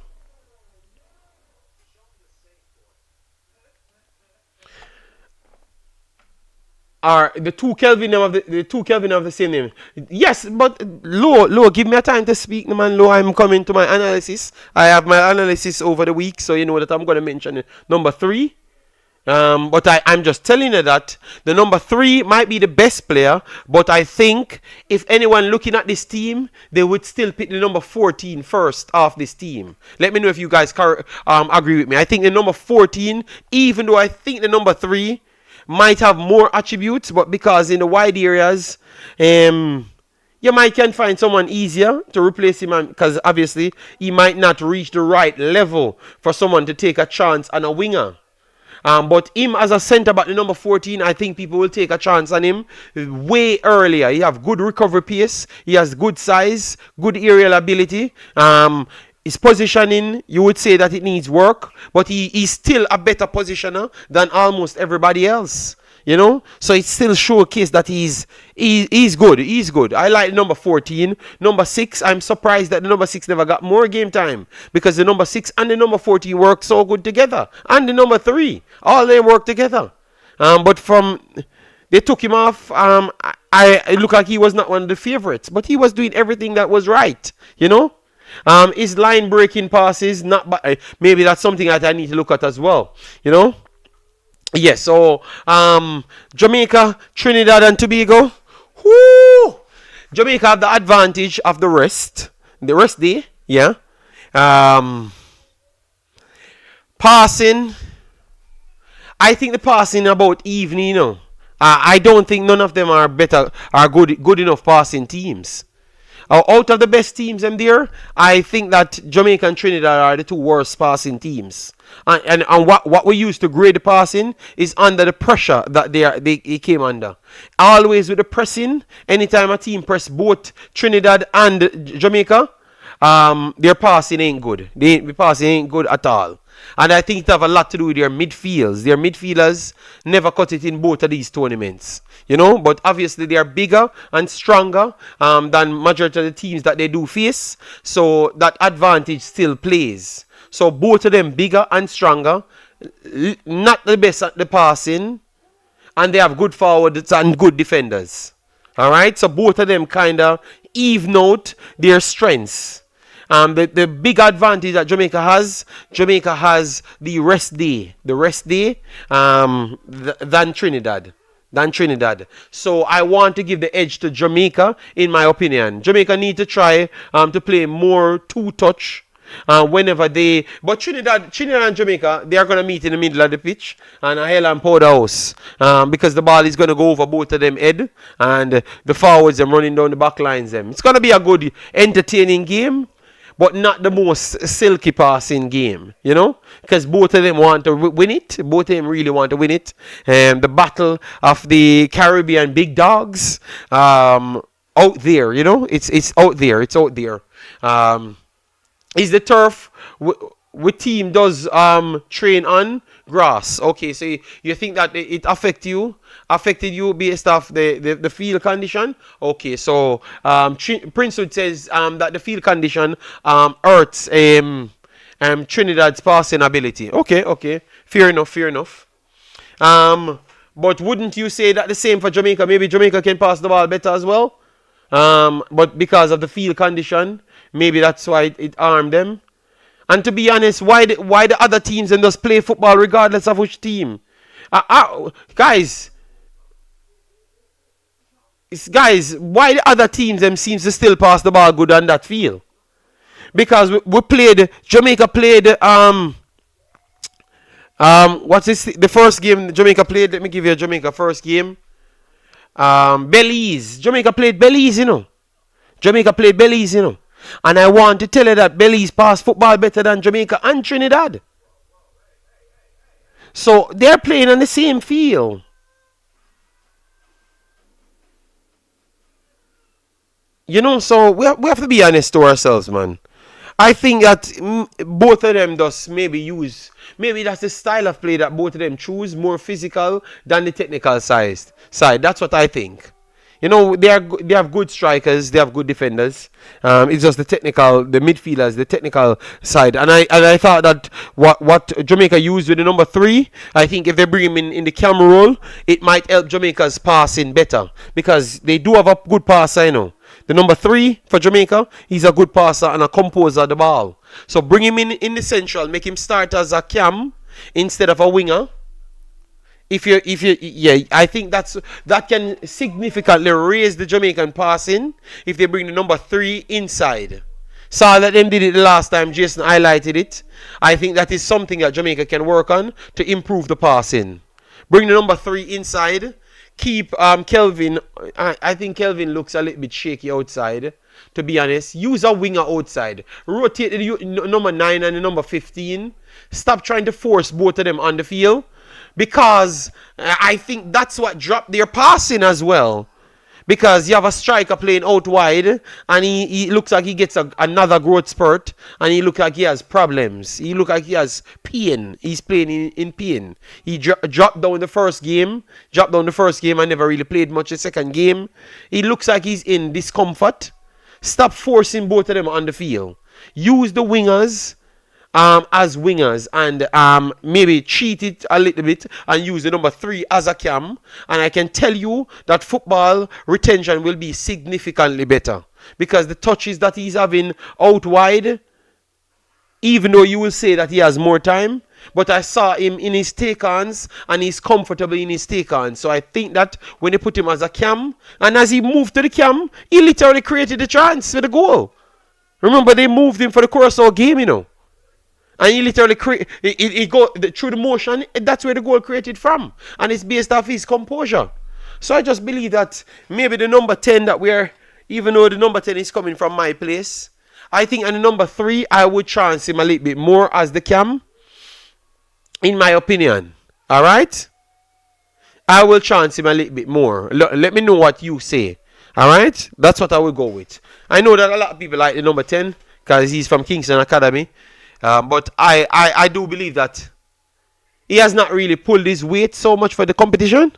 Are the two Kelvin of the same name? Yes, but Lo, give me a time to speak, man. Lo, I'm coming to my analysis. I have my analysis over the week, so you know that I'm gonna mention it. Number 3. But I'm just telling you that the number 3 might be the best player, but I think if anyone looking at this team, they would still pick the number 14 first off this team. Let me know if you guys agree with me. I think the number 14, even though I think the number 3 might have more attributes, but because in the wide areas, you might can find someone easier to replace him, because obviously he might not reach the right level for someone to take a chance on a winger. But him as a centre back, the number 14, I think people will take a chance on him way earlier. He have good recovery pace. He has good size, good aerial ability. His positioning, you would say that it needs work, but he's still a better positioner than almost everybody else. You know, so it still showcase that he's good. He's good. I like number 14. Number 6, I'm surprised that the number 6 never got more game time, because the number 6 and the number 14 work so good together, and the number 3, all they work together. But they took him off. I look like he was not one of the favorites, but he was doing everything that was right. You know. His line breaking passes, maybe that's something that I need to look at as well. You know. Yes, so Jamaica, Trinidad and Tobago. Whoo! Jamaica have the advantage of the rest day, yeah. Um, Passing, I think the passing about evening, you know. I don't think none of them are good enough passing teams. Out of the best teams them there, I think that Jamaica and Trinidad are the two worst passing teams. And what we used to grade the passing is under the pressure that they came under. Always with the pressing, anytime a team press both Trinidad and Jamaica, their passing ain't good. The passing ain't good at all. And I think it have a lot to do with their midfields. Their midfielders never cut it in both of these tournaments. You know, but obviously they are bigger and stronger than majority of the teams that they do face. So that advantage still plays. So both of them bigger and stronger. Not the best at the passing. And they have good forwards and good defenders. Alright, so both of them kind of even out their strengths. The big advantage that Jamaica has the rest day. Than Trinidad. So I want to give the edge to Jamaica, in my opinion. Jamaica need to try to play more two-touch. But Trinidad and Jamaica, they are going to meet in the middle of the pitch and a hell and powder house because the ball is going to go over both of them head and the forwards them running down the back lines them. It's going to be a good entertaining game, but not the most silky passing game, you know, because both of them want to win it. Both of them really want to win it. The battle of the Caribbean big dogs out there, you know, it's out there. Is the turf with team does train on grass? Okay, so you think that it affected you based off the field condition? Okay, so Princewood says that the field condition hurts Trinidad's passing ability. Okay, fair enough. But wouldn't you say that the same for Jamaica? Maybe Jamaica can pass the ball better as well. But because of the field condition, maybe that's why it harmed them. And to be honest, why the other teams and just play football regardless of which team? Guys, why the other teams them seems to still pass the ball good on that field? Because Jamaica played what's this? The first game Jamaica played. Let me give you a Jamaica first game. Belize. Jamaica played Belize, you know. And I want to tell you that Belize pass football better than Jamaica and Trinidad. So they're playing on the same field. You know, so we have to be honest to ourselves, man. I think that both of them does maybe that's the style of play that both of them choose, more physical than the technical side. That's what I think. You know, they have good strikers, they have good defenders. It's just the midfielders, the technical side. And I thought that what Jamaica used with the number 3, I think if they bring him in the camera role, it might help Jamaica's passing better because they do have a good passer, you know. The number 3 for Jamaica, he's a good passer and a composer of the ball. So bring him in the central, make him start as a cam instead of a winger. I think that can significantly raise the Jamaican passing if they bring the number 3 inside. Saw that them did it the last time. Jason highlighted it. I think that is something that Jamaica can work on to improve the passing. Bring the number 3 inside. Keep Kelvin. I think Kelvin looks a little bit shaky outside, to be honest. Use a winger outside. Rotate the number 9 and the number 15. Stop trying to force both of them on the field. Because I think that's what dropped their passing as well. Because you have a striker playing out wide and he looks like he gets another growth spurt and he looks like he has problems. He looks like he has pain. He's playing in pain. He dropped down the first game and never really played much the second game. He looks like he's in discomfort. Stop forcing both of them on the field. Use the wingers as wingers and maybe cheat it a little bit and use the number 3 as a cam, and I can tell you that football retention will be significantly better because the touches that he's having out wide, even though you will say that he has more time, But I saw him in his take-ons, and he's comfortable in his take-ons. So I think that when they put him as a cam, and as he moved to the cam, he literally created the chance for the goal. Remember, they moved him for the Curaçao game, you know. And he literally he go through the motion. That's where the goal created from, and it's based off his composure. So I just believe that maybe the number 10 that we're, even though the number 10 is coming from my place, I think on the number 3 I would chance him a little bit more as the cam. In my opinion, all right. I will chance him a little bit more. Let me know what you say. All right, that's what I will go with. I know that a lot of people like the number 10 because he's from Kingston Academy. But I do believe that he has not really pulled his weight so much for the competition.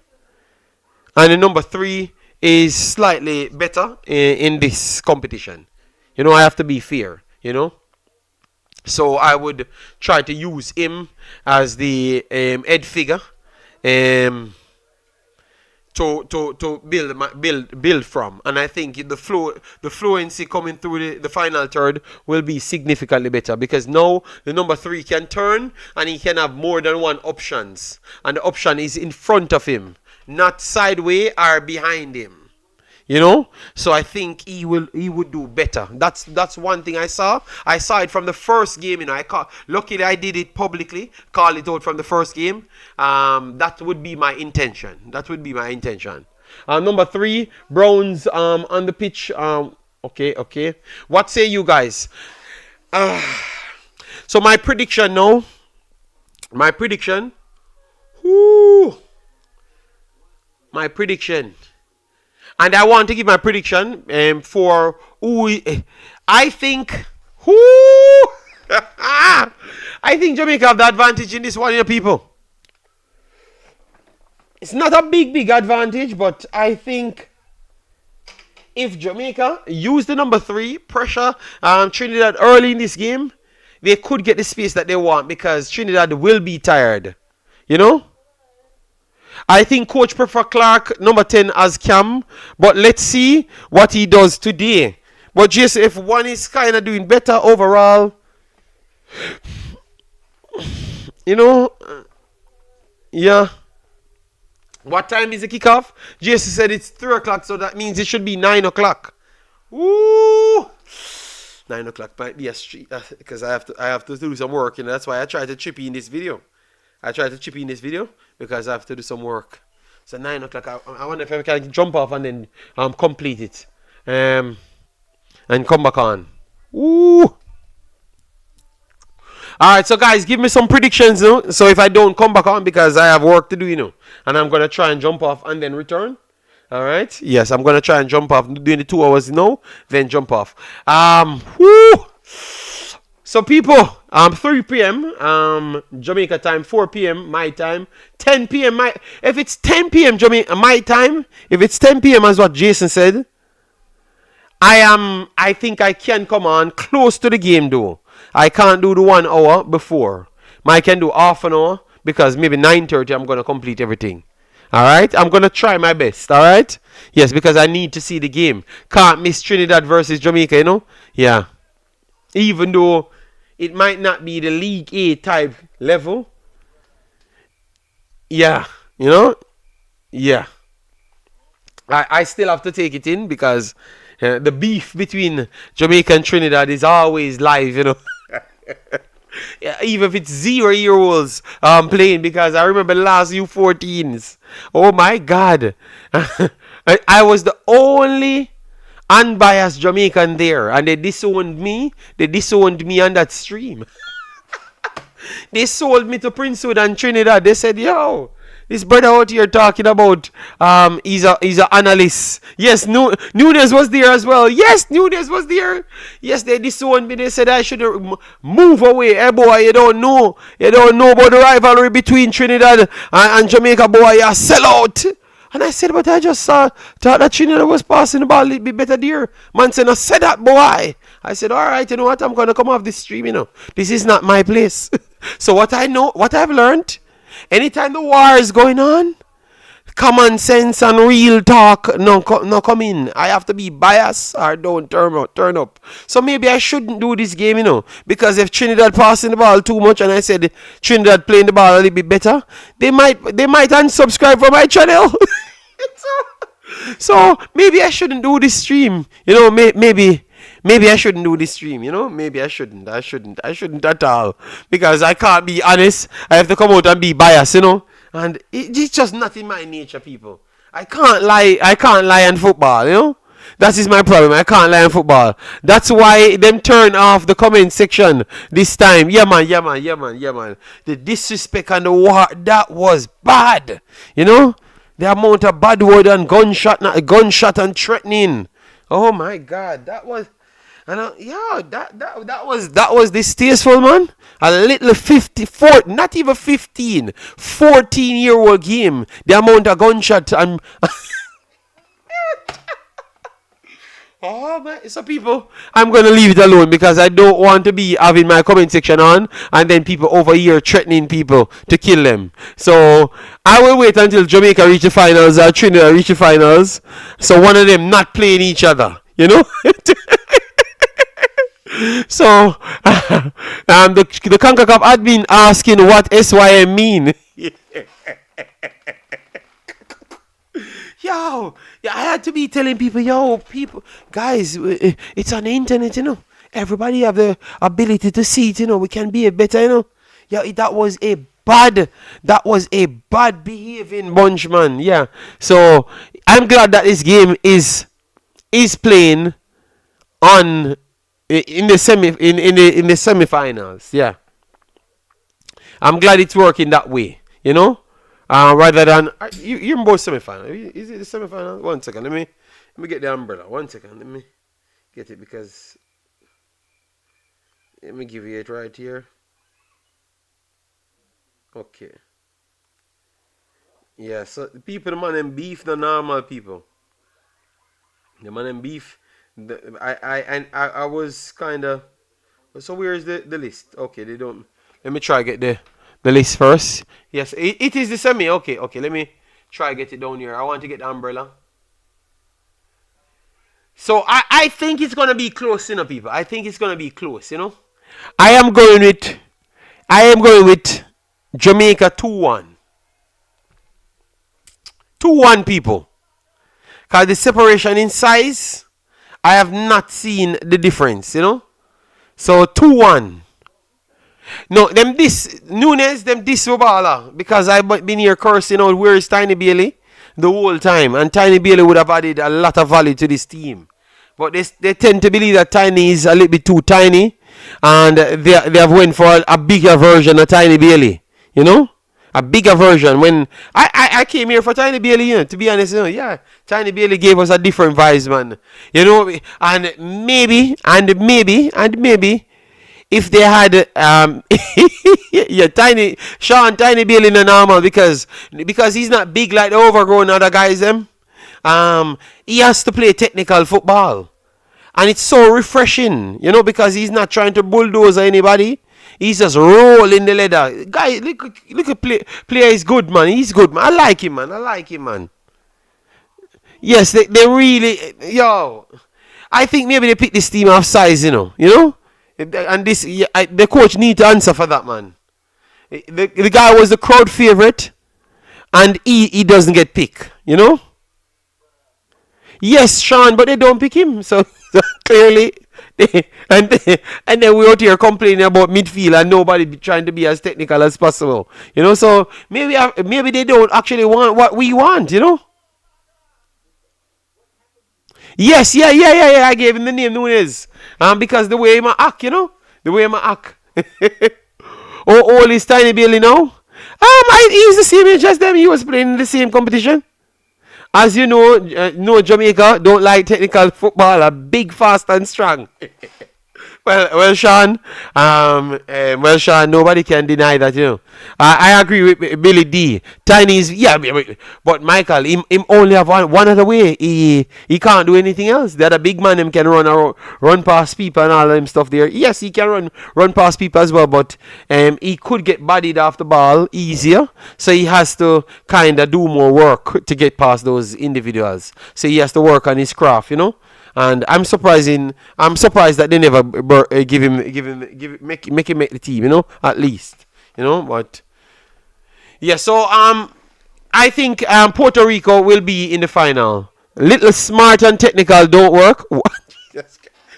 And the number 3 is slightly better in this competition. You know, I have to be fair, you know. So I would try to use him as the head figure to build from, and I think the fluency coming through the final third will be significantly better, because now the number 3 can turn and he can have more than one options, and the option is in front of him, not sideways or behind him. You know, so I think he would do better. That's one thing I saw. I saw it from the first game. You know, luckily I did it publicly, call it out from the first game. That would be my intention. Number 3, Browns on the pitch. Okay. What say you guys? So my prediction now. My prediction. And I want to give my prediction for who I think. I think Jamaica have the advantage in this one, you know, people. It's not a big advantage, but I think if Jamaica use the number 3, pressure Trinidad early in this game, they could get the space that they want, because Trinidad will be tired. You know? I think Coach prefer Clark, number 10, as cam. But let's see what he does today. But just if one is kind of doing better overall, you know, yeah. What time is the kickoff? Jason said it's 3 o'clock, so that means it should be 9 o'clock. Ooh! 9 o'clock might be a street, because I have to do some work, and that's why I try to chip in this video. Because I have to do some work. So 9 o'clock, I wonder if I can jump off and then complete it. And come back on. Ooh. Alright, so guys, give me some predictions, you know? So if I don't come back on, because I have work to do, you know. And I'm going to try and jump off and then return. Alright? Yes, I'm going to try and jump off. Doing the 2 hours now, then jump off. Whoo! So people, 3 p.m. Jamaica time, 4 p.m. my time, 10 p.m. if it's 10 p.m. Jamaica my time, if it's 10 p.m. as what Jason said, I think I can come on close to the game though. I can't do the 1 hour before. I can do half an hour, because maybe 9:30 I'm going to complete everything. Alright? I'm going to try my best. Alright? Yes, because I need to see the game. Can't miss Trinidad versus Jamaica, you know? Yeah. Even though it might not be the League A type level. Yeah. You know? Yeah. I still have to take it in, because the beef between Jamaica and Trinidad is always live, you know. Yeah, even if it's 0-year-olds playing, because I remember the last U14s. Oh my God. I was the only unbiased Jamaican there, and they disowned me on that stream. They sold me to Princewood and Trinidad. They said, yo, this brother out here talking about he's a analyst. Yes, Nunes was there as well. Yes, Nunes was there. Yes, they disowned me. They said I should move away. Hey boy, you don't know about the rivalry between Trinidad and Jamaica, boy. You sell out. And I said, but I just thought that Trinidad was passing the ball a little bit better there. Man said, I said that, boy. I said, all right, you know what? I'm going to come off this stream, you know. This is not my place. So what I've learned, anytime the war is going on, common sense and real talk no come in. I have to be biased or don't turn up. So maybe I shouldn't do this game, because if Trinidad passing the ball too much and I said Trinidad playing the ball a little bit better, they might unsubscribe from my channel. So maybe I shouldn't do this stream. Maybe I shouldn't do this stream, Maybe I shouldn't. I shouldn't at all. Because I can't be honest. I have to come out and be biased, And it's just not in my nature, people. I can't lie in football, That is my problem. I can't lie in football. That's why them turn off the comment section this time. Yeah, man. The disrespect and the war, that was bad. The amount of bad word and gunshot and threatening. Oh my God, that was, and that was distasteful, man. A little 54, not even 15, 14-year-old game. The amount of gunshot and. Oh man, so people, I'm gonna leave it alone because I don't want to be having my comment section on and then people over here threatening people to kill them. So I will wait until Jamaica reach the finals or Trinidad reach the finals. So one of them not playing each other, So the Concacaf admin asking what SYM mean. Yo, I had to be telling people, people, guys, it's on the internet, Everybody have the ability to see it, We can be a better, that was a bad behaving bunch, man. Yeah. So I'm glad that this game is playing on in the semifinals. Yeah. I'm glad it's working that way, rather than you're in both semifinal. Is it the semifinal? 1 second. Let me get the umbrella. 1 second. Let me get it because let me give you it right here. Okay. Yeah. So the people, the man and beef, the normal people. The man and beef. I was kind of. So where is the list? Okay, they don't. Let me try get the list first. Yes, it is the semi. Okay. Let me try get it down here. I want to get the umbrella. So I think it's gonna be close, people. I think it's gonna be close, I am going with Jamaica 2-1. 2-1, people. Cause the separation in size, I have not seen the difference, So 2-1. No, Nunes, this Obala, because I've been here cursing out where is Tiny Bailey the whole time, and Tiny Bailey would have added a lot of value to this team. But they tend to believe that Tiny is a little bit too tiny, and they have went for a bigger version of Tiny Bailey, a bigger version. When I came here for Tiny Bailey, to be honest, yeah, Tiny Bailey gave us a different vibes, man, and maybe. If they had Tiny Bailey in the normal because he's not big like the overgrown other guys them. He has to play technical football, and it's so refreshing, because he's not trying to bulldoze anybody. He's just rolling the leather. Guy, look at player is good, man. He's good, man. I like him, man. Yes, they really I think maybe they picked this team off size, And the coach need to answer for that, man. The guy was the crowd favorite, and he doesn't get picked, Yes, Sean, but they don't pick him. So clearly, and then we out here complaining about midfield and nobody trying to be as technical as possible, So maybe they don't actually want what we want, Yes, yeah. I gave him the name Nunes. Because the way I act, the way I act. All is Tiny Bailey now. He's the same age as them. He was playing in the same competition. As you know, Jamaica don't like technical football. Big, fast, and strong. Sean, Sean, nobody can deny that, you know. I agree with Billy D. Tiny's, yeah, but Michael, him only have one other way. He can't do anything else. The other big man, him can run past people and all them stuff there. Yes, he can run past people as well, but he could get bodied off the ball easier. So he has to kind of do more work to get past those individuals. So he has to work on his craft, you know. And I'm surprised that they never make him make the team, you know, at least, you know. But yeah, so I think Puerto Rico will be in the final. Little smart and technical don't work.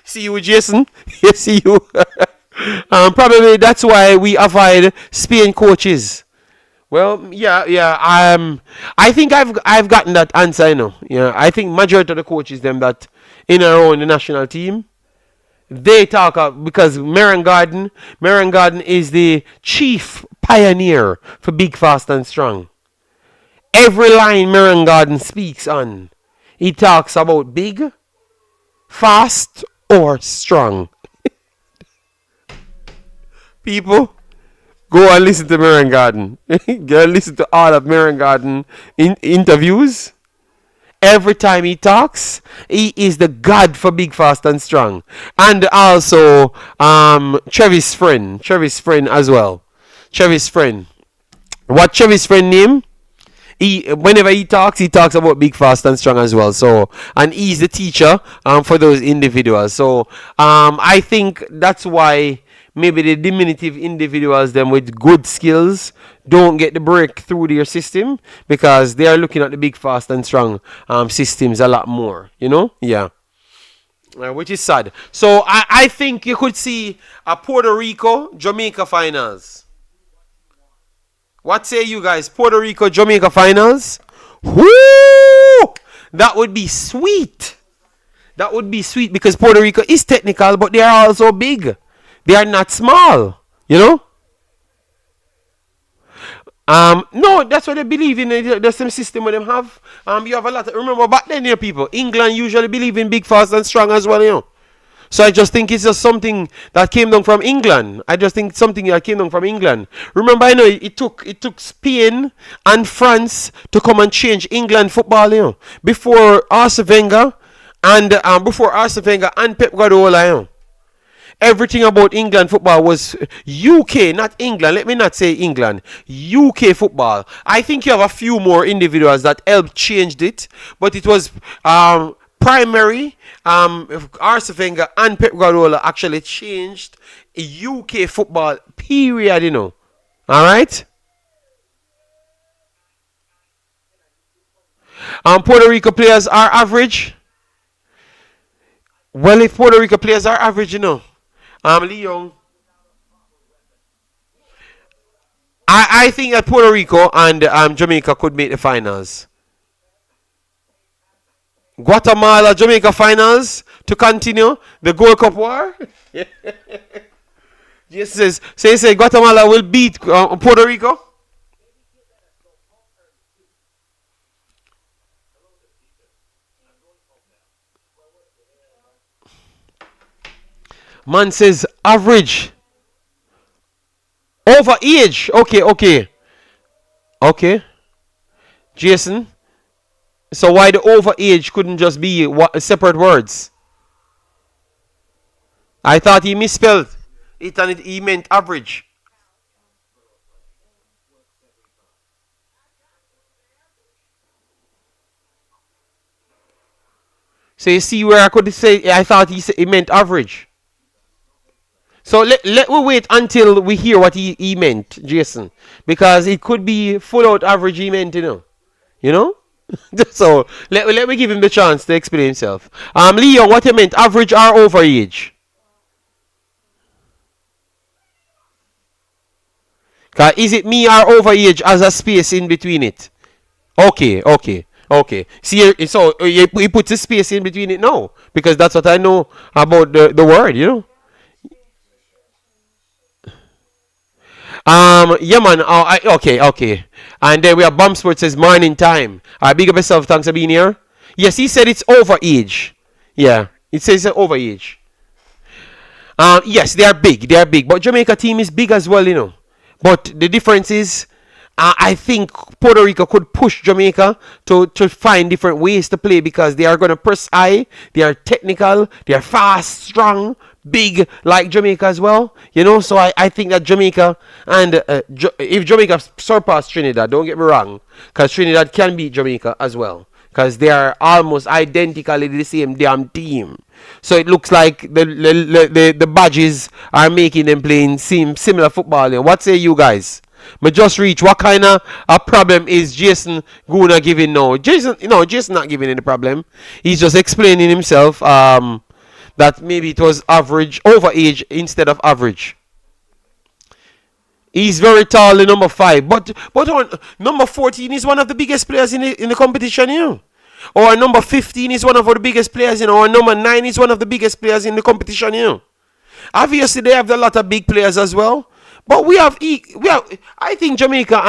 See you, Jason. Yes, see you. Probably that's why we avoid Spain coaches. Well, yeah. I think I've gotten that answer, you know. Yeah, I think majority of the coaches them that in and around the national team, they talk because Marion Garden is the chief pioneer for big, fast, and strong. Every line Marion Garden speaks on, he talks about big, fast, or strong. People, go and listen to Marion Garden. Go and listen to all of Marion Garden interviews. Every time he talks, he is the god for big, fast, and strong. And also, Trevis friend as well. Trevis friend. What Trevis friend name? Whenever he talks about big, fast, and strong as well. So, and he's the teacher for those individuals. So, I think that's why maybe the diminutive individuals, them with good skills, don't get the break through their system because they are looking at the big, fast, and strong systems a lot more. You know? Yeah. Which is sad. So I think you could see a Puerto Rico Jamaica finals. What say you guys? Puerto Rico Jamaica finals? Woo! That would be sweet. That would be sweet because Puerto Rico is technical, but they are also big. They are not small, you know. No, that's what they believe in. The same system where them have. You have a lot. Remember back then, here, people. England usually believe in big, fast, and strong as well, you know. So I just think it's just something that came down from England. Remember, I know it took Spain and France to come and change England football, you know, before Arsene Wenger and Pep Guardiola, you know. Everything about England football was UK, not England. Let me not say England. UK football. I think you have a few more individuals that helped changed it, but it was primary. Arsene Wenger and Pep Guardiola actually changed UK football. Period. You know. All right. Puerto Rico players are average. Well, if Puerto Rico players are average, you know. Leon. I think that Puerto Rico and Jamaica could make the finals. Guatemala, Jamaica finals to continue the Gold Cup war. Yes, say Guatemala will beat Puerto Rico. Man says average. Over age. Okay. Jason. So why the over age couldn't just be separate words? I thought he misspelled it and he meant average. So you see where I could say I thought he meant average. So let we wait until we hear what he meant, Jason. Because it could be full out average he meant, you know. You know? So let me give him the chance to explain himself. Leo, what you meant, average or over age? Is it me or over age as a space in between it? Okay. See, so he puts a space in between it now. Because that's what I know about the word, you know. Yeah, man. Okay. And then we have Bomb Sport says morning time. Big up yourself. Thanks for being here. Yes, he said it's over age. Yeah, it says it's over age. Yes, they are big. They are big. But Jamaica team is big as well, you know. But the difference is, I think Puerto Rico could push Jamaica to find different ways to play because they are going to press high. They are technical. They are fast, strong, big like Jamaica as well. You know, so I think that Jamaica and if Jamaica surpass Trinidad, don't get me wrong, because Trinidad can beat Jamaica as well. Because they are almost identically the same damn team. So it looks like the badges are making them playing similar football. What say you guys? But just reach what kind of a problem is Jason Guna giving now? Jason not giving any problem. He's just explaining himself that maybe it was average, over age instead of average. He's very tall, the number 5. But on, number 14 is one of the biggest players in the competition, you know. Or number 15 is one of the biggest players, you know. Or number 9 is one of the biggest players in the competition, you know. Obviously, they have a lot of big players as well. But we have I think Jamaica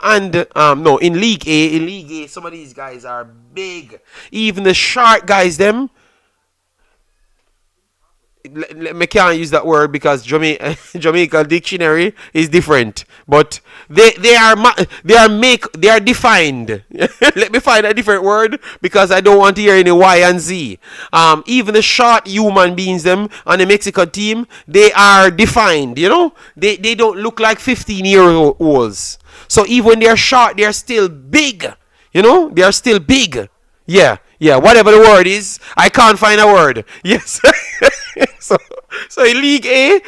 and no, in League A, some of these guys are big. Even the short guys, them. I can't use that word because Jamaica dictionary is different, but they are defined. Let me find a different word because I don't want to hear any Y and Z. Even the short human beings them on the Mexican team, they are defined. You know, they don't look like 15-year-olds. So even when they are short, they are still big. You know, they are still big. Yeah, whatever the word is, I can't find a word. Yes. so in League A,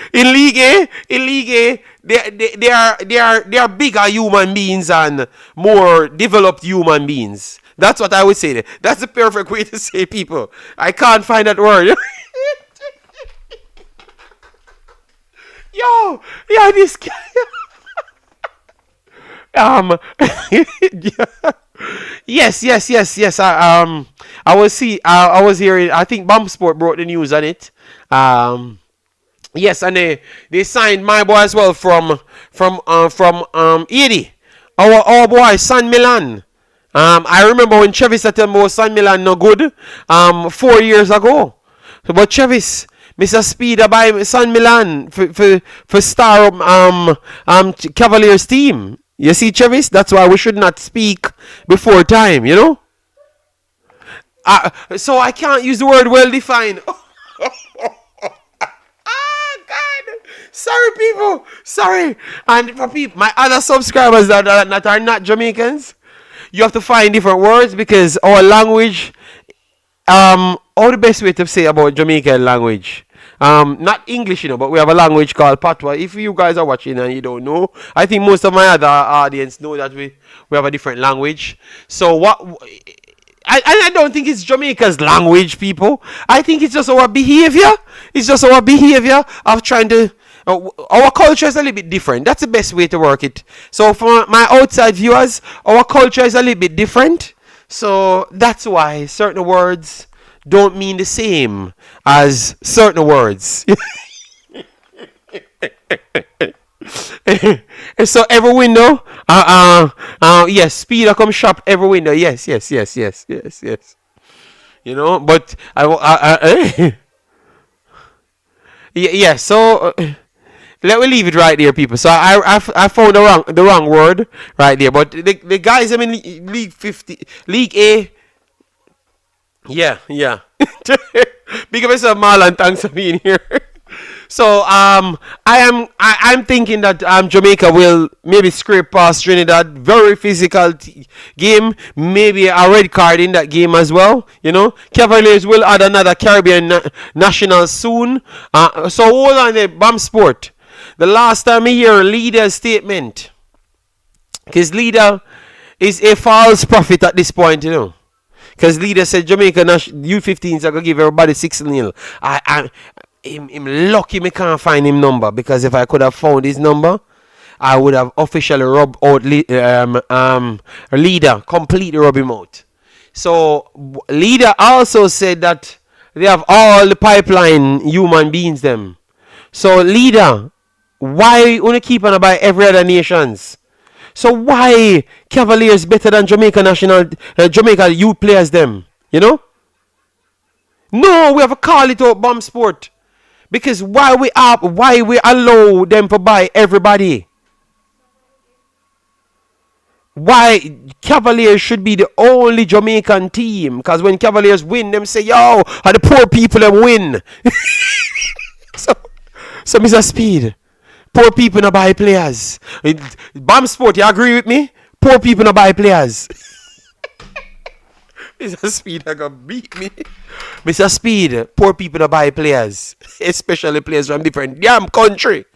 they are bigger human beings and more developed human beings. That's what I would say. That's the perfect way to say people. I can't find that word. This guy. Yes. I was hearing. I think Bomb Sport brought the news on it. Yes, and they signed my boy as well from Haiti. Our boy San Milan. I remember when Travis said was San Milan no good. 4 years ago. But Travis, Mr. Speeder by San Milan for star Cavaliers team. You see, Travis, that's why we should not speak before time, you know? So I can't use the word well defined. God. Sorry, people. Sorry. And for people, my other subscribers that are not Jamaicans, you have to find different words because our language, all the best way to say about Jamaican language. Not English, you know, but we have a language called Patois. If you guys are watching and you don't know, I think most of my other audience know that we have a different language. So what? I don't think it's Jamaica's language, people. I think it's just our behavior. It's just our behavior of trying to. Our culture is a little bit different. That's the best way to work it. So for my outside viewers, our culture is a little bit different. So that's why certain words don't mean the same as certain words. So every window, yes, Speeder come shop every window. Yes. You know, but yeah. So let me leave it right there, people. So I found the wrong word right there. But the guys, I mean, League 50, League A. Yeah. Big up yourself, Marlon. Thanks for being here. So I'm thinking that Jamaica will maybe scrape past Trinidad. Very physical game. Maybe a red card in that game as well. You know, Cavaliers will add another Caribbean national soon. So hold on there, Bam Sport. The last time I hear Leader's statement, because Leader is a false prophet at this point, you know. Because Leader said Jamaica U15s are going to give everybody 6-0. I'm lucky me can't find him number, because if I could have found his number, I would have officially rubbed out Leader, completely rub him out. So Leader also said that they have all the pipeline human beings them. So Leader, why only keep on about every other nations? So why Cavaliers better than Jamaica Jamaica youth players them? You know? No, we have to call it out, Bomb Sport. Because why we allow them to buy everybody? Why Cavaliers should be the only Jamaican team? Because when Cavaliers win, them say, yo, how the poor people them win. so, so Mr. Speed, poor people no buy players. Bam Sport, you agree with me? Poor people no buy players. Mr. Speed, I gonna beat me. Mr. Speed, poor people no buy players. Especially players from different damn country.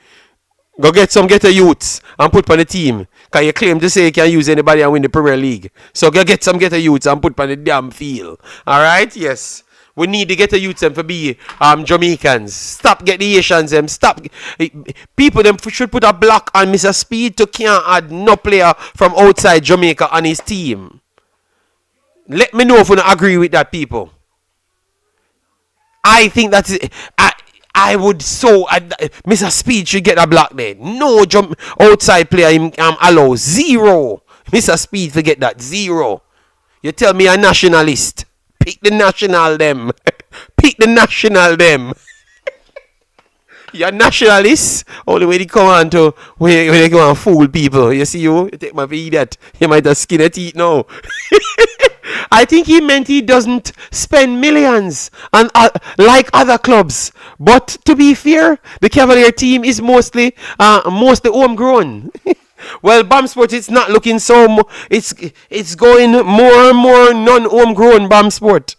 Go get some ghetto youths and put on the team. Because you claim to say you can use anybody and win the Premier League. So go get some ghetto youths and put on the damn field. Alright? Yes. We need to get the youths them to be Jamaicans. Stop get the Asians them. Stop. People them should put a block on Mr. Speed to can't add no player from outside Jamaica on his team. Let me know if you don't agree with that, people. I think that's it. I would Mr. Speed should get a block there. No outside player him allow. Zero. Mr. Speed forget that. Zero. You tell me a nationalist. Pick the national them. Pick the national them. You're nationalist. Only when they come on to when they come and fool people. You see you take my idiot. You might have skin at eat now. I think he meant he doesn't spend millions on like other clubs. But to be fair, the Cavalier team is mostly homegrown. Well, BAM Sport, it's not looking so. It's going more and more non-homegrown BAM Sport.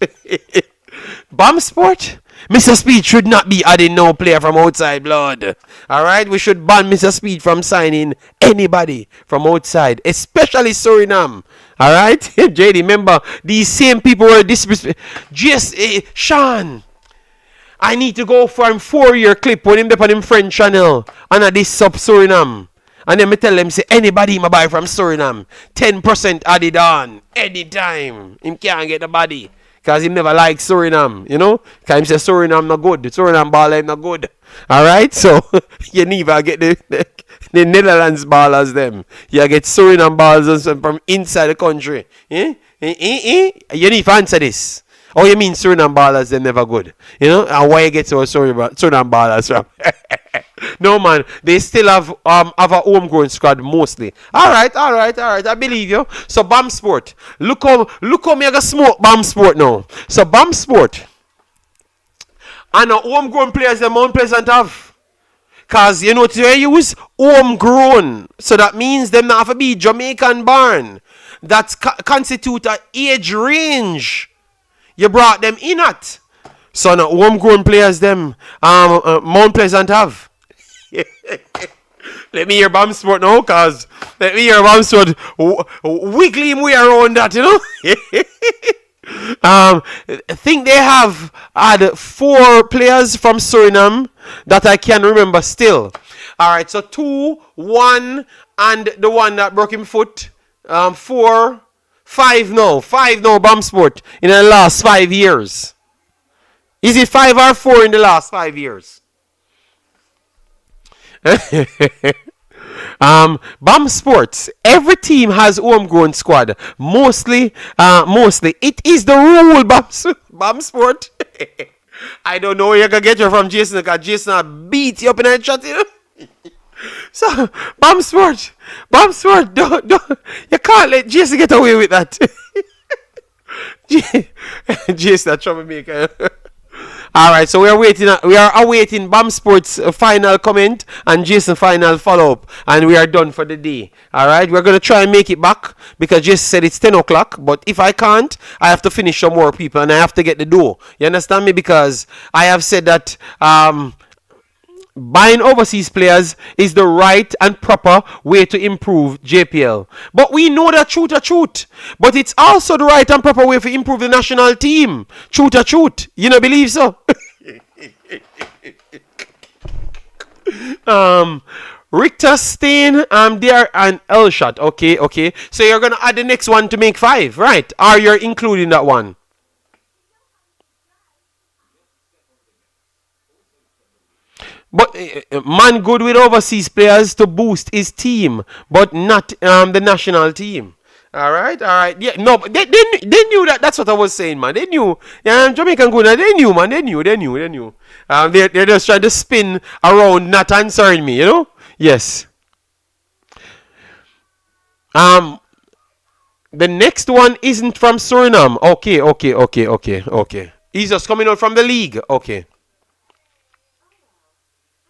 BAM Sport? Mr. Speed should not be adding no player from outside blood. Alright? We should ban Mr. Speed from signing anybody from outside, especially Suriname. Alright? JD, remember, these same people were disrespectful. Sean, I need to go for him 4-year clip when him on him French channel and I this sub Suriname. And then me tell them, say, anybody ma buy from Suriname, 10% added on, anytime. Him can't get the body. Because he never liked Suriname, you know? Because he said Suriname not good. Suriname baller not good. Alright? So, you never get the Netherlands ballers them. You get Suriname ballers from inside the country. You need to answer this. Oh, you mean Suriname ballers, they're never good. You know? And why you get so Suriname ballers from? No, man. They still have a homegrown squad mostly. Alright. I believe you. So, BAM Sport. Look how me I got smoke BAM Sport now. So, BAM Sport. And the homegrown players the Mount Pleasant have. Because, you know what they use? Homegrown. So, that means them not have to be Jamaican born. That constitute an age range. You brought them in at. So, the homegrown players them Mount Pleasant have. Let me hear BAM Sport now, cause let me hear BAM Sport wiggly him way around that, you know. I think they have had 4 players from Suriname that I can remember still. Alright, so 2, 1, and the one that broke him foot. 4, 5 now. 5 now, BAM Sport in the last 5 years. Is it 5 or 4 in the last 5 years? BAM Sports, every team has homegrown squad. Mostly. It is the rule, BAM Sport. I don't know where you can get you from Jason, because Jason beat you up in that chat, you know? So, BAM Sport, don't, you can't let Jason get away with that. Jason, a troublemaker. Alright, so we are awaiting BAM Sports final comment and Jason final follow-up. And we are done for the day. Alright, we're going to try and make it back because Jason said it's 10 o'clock. But if I can't, I have to finish some more people and I have to get the dough. You understand me? Because I have said that buying overseas players is the right and proper way to improve JPL. But we know that truth. But it's also the right and proper way to improve the national team. Truth. You don't believe so? Richter, Stain, there and Elshot. Okay. So you're gonna add the next one to make 5, right? Or you're including that one? But man good with overseas players to boost his team, but not the national team. All right, all right. Yeah, no, but they knew that. That's what I was saying, man. They knew. Yeah, Jamaican good. They knew, man. They knew. They're just trying to spin around, not answering me. You know. Yes. Um, the next one isn't from Suriname. Okay. He's just coming out from the league. Okay.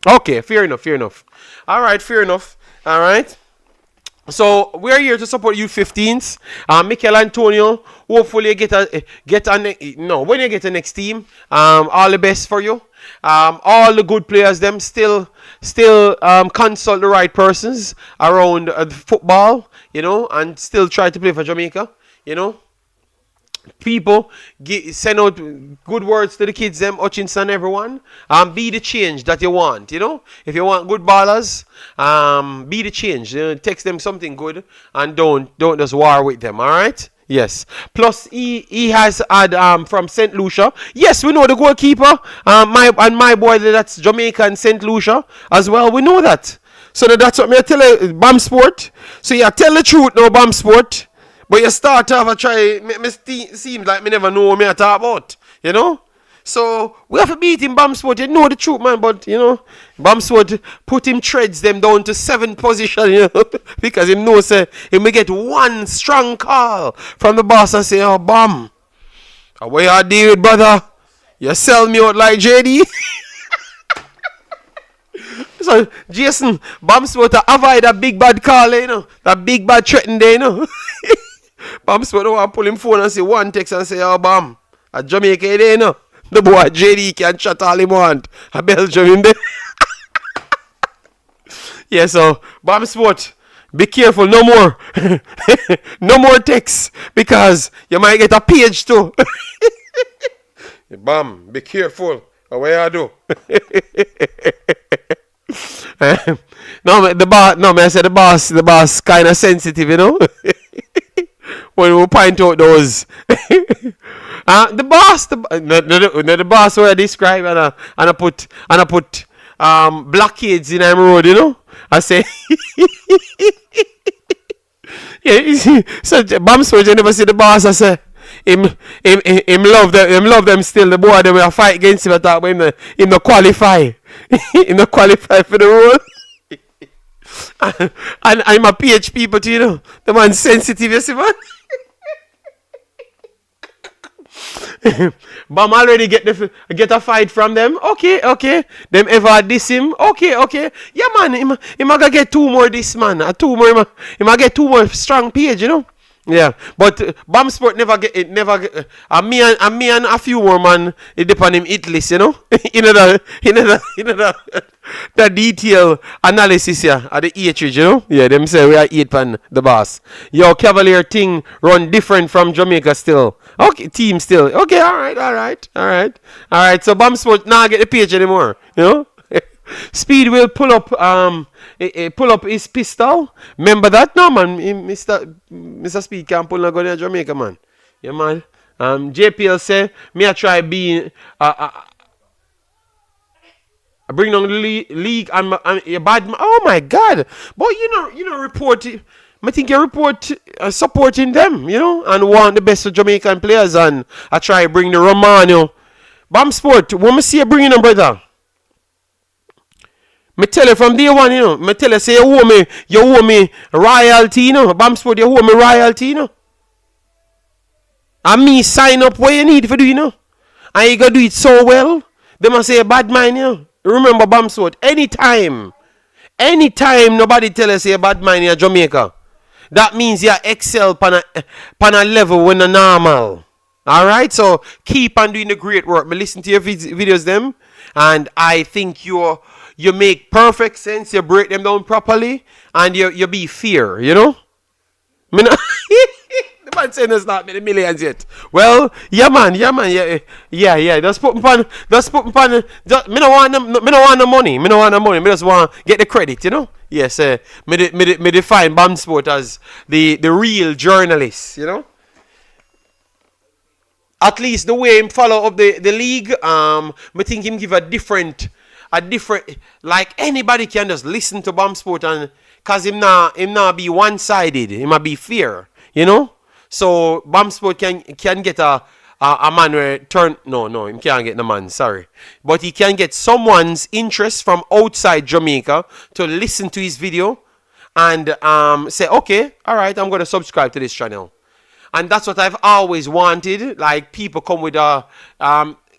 Okay, fair enough. All right, fair enough. All right. So we're here to support U15s. Michail Antonio, hopefully you no, when you get a next team, all the best for you. All the good players, them still consult the right persons around football, and still try to play for Jamaica, you know. People send out good words to the kids, them Hutchinson, everyone. Be the change that you want. If you want good ballers, be the change. Text them something good and don't just war with them. All right. Yes. Plus, he has had from St. Lucia. Yes, we know the goalkeeper. My boy that's Jamaica and St. Lucia as well. We know that. So that's what me tell you, Bam Sport. So yeah, tell the truth now, Bam Sport. But you start off and try, seems like me never know what me I talk about, So, we have to beat him, Bamsport. You know the truth, man, but, Bamsport put him treads them down to 7th position, because he knows, he may get one strong call from the boss and say, oh, Bam, what you deal with, brother? You sell me out like JD? So, Jason, Bamsport to avoid that big bad call, that big bad threaten there, Bam Sport don't want to pull him phone and say one text and say, oh, Bam, at Jamaica there, the boy JD can chat all he want. A Belgium in there. Yeah, so, Bam Sport, be careful, no more. No more texts, because you might get a page too. Bam, be careful. What you do? I said the boss kind of sensitive, when we point out those. The boss where I describe and I put blockades in him road, I say yeah, you see, so Bam Switch, you never see the boss. I say him love them still. The boy them will fight against him. I talk about him no qualify. Him no qualify for the role. and I'm a PHP, but the man sensitive, you see, man. Bam already get a fight from them. Okay. Them ever diss him. Okay. Yeah, man. Him gonna get 2 more this man. 2 more. Him gonna get 2 more strong page. Yeah, but Bam Sport never get it. Me and a few more man. It depend him hit list. The detail analysis at the EH. Yeah, them say we are 8 pan the boss. Your Cavalier thing run different from Jamaica still. Okay, team still. Okay, all right. So Bam Sport now get the page anymore. Speed will pull up his pistol. Remember that? No, man. Mr. Speed can't pull no gun in Jamaica, man. Yeah, man. JPL say, me I try being I bring down the league. I'm a bad man. Oh my God! But report. I think you report supporting them, and want the best for Jamaican players, and I try bring the Romano. Bam Sport, when me see you bringing them, brother. Me tell you from day one, Me tell you, say you owe me royalty, Bam Sport, you owe me royalty, And me sign up what you need for do, And you gotta do it so well. They must say a bad mind, Remember, Bam Sport, anytime nobody tell us say a bad mind in Jamaica, that means you excel pan a level when a normal. Alright, so keep on doing the great work. Me listen to your videos them, and I think you make perfect sense. You break them down properly, and you be fair. Me not the man saying it's not many millions yet. Well, yeah, man. Yeah. Just put me pan. Me don't want the money. Me just want get the credit. Yes. Me define Bam Sport as the real journalist. At least the way him follow up the league. Me think him give a different, like anybody can just listen to Bam Sport, and cause him not be one-sided. He might be fair. you know. So Bamsport can get a man where turn no he can't get the man, sorry, but he can get someone's interest from outside Jamaica to listen to his video and say, okay, all right, I'm going to subscribe to this channel. And that's what I've always wanted. Like, people come with a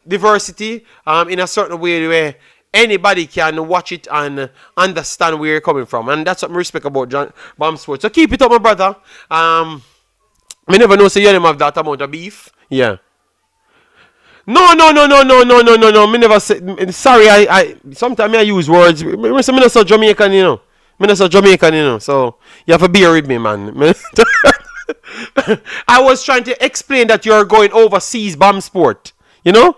diversity in a certain way where anybody can watch it and understand where you're coming from. And that's what I respect about Bam Sports. So keep it up, my brother. Me never know so you don't have that amount of beef. Yeah. No. Me never say. Sorry, I sometimes I use words. Me not so Jamaican, you know. Me not so Jamaican, you know. So you have to bear with me, man. I was trying to explain that you're going overseas, Bam Sport. You know.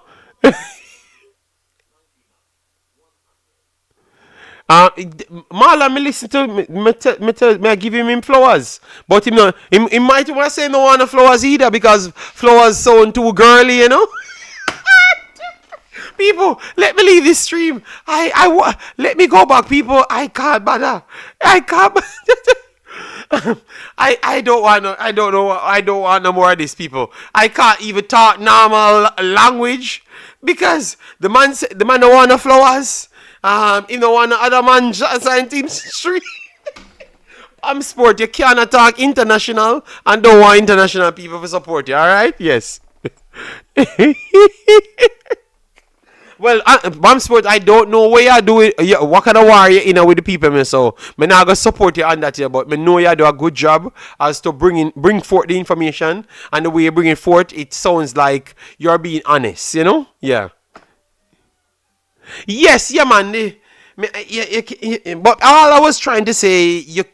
Marlon, me listen to me I give him flowers, but him no, he might want to say no one flowers either because flowers sound too girly, you know. People, let me leave this stream. Let me go back, people. I can't bother. I can't. I don't want no more of these people. I can't even talk normal language because the man don't want no flowers. He don't want no other man sign team street. I'm sport. You cannot talk international and don't want international people to support you. All right? Yes. Well, Bam Sport, I don't know where you do it. What kind of war you in with the people, man. So, I'm not going to support you on that here, but I know you do a good job as to bring forth the information. And the way you bring it forth, it sounds like you're being honest, you know? Yeah. Yes, yeah, man. But all I was trying to say, you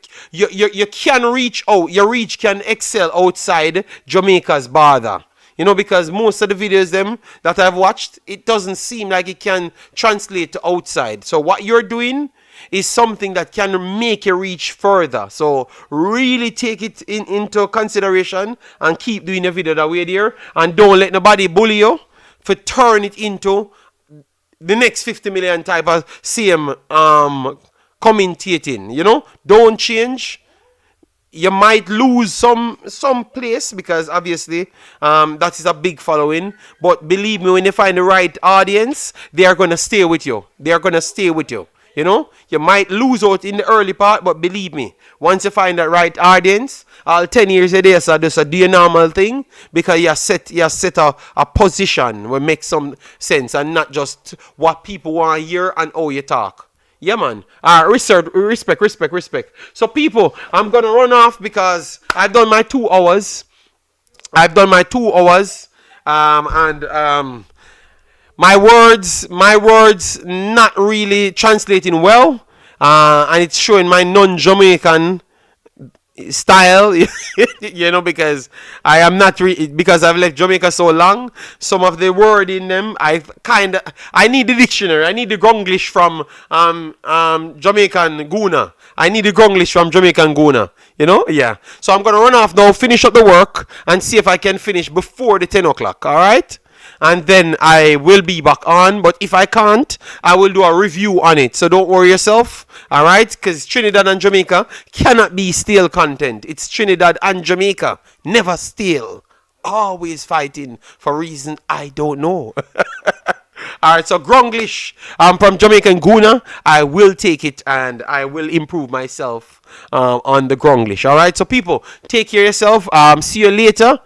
can reach out. Your reach can excel outside Jamaica's border. You know, because most of the videos them that I've watched, it doesn't seem like it can translate to outside. So what you're doing is something that can make you reach further. So really take it into consideration and keep doing the video that way there. And don't let nobody bully you for turn it into the next 50 million type of same commentating. You know, don't change. You might lose some place because obviously that is a big following. But believe me, when you find the right audience, they are going to stay with you. They are going to stay with you. You know, you might lose out in the early part, but believe me, once you find that right audience, all 10 years a day, so just do a normal thing because you set a position will make some sense and not just what people want to hear and how you talk. Yeah, man. Respect. So, people, I'm going to run off because I've done my 2 hours. And my words not really translating well. And it's showing my non-Jamaican style, you know, because I am not because I've left Jamaica so long. Some of the word in them, I need the dictionary. I need the Gronglish from Jamaican Guna. I need the Gronglish from Jamaican Guna. You know, yeah. So I'm gonna run off now, finish up the work, and see if I can finish before the 10 o'clock. All right. And then I will be back on. But if I can't, I will do a review on it. So don't worry yourself. All right? Because Trinidad and Jamaica cannot be stale content. It's Trinidad and Jamaica. Never stale. Always fighting for reasons I don't know. All right. So Gronglish from Jamaican Guna. I will take it and I will improve myself on the Gronglish. All right? So people, take care of yourself. See you later.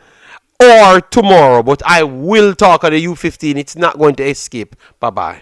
Or tomorrow, but I will talk on the U15. It's not going to escape. Bye-bye.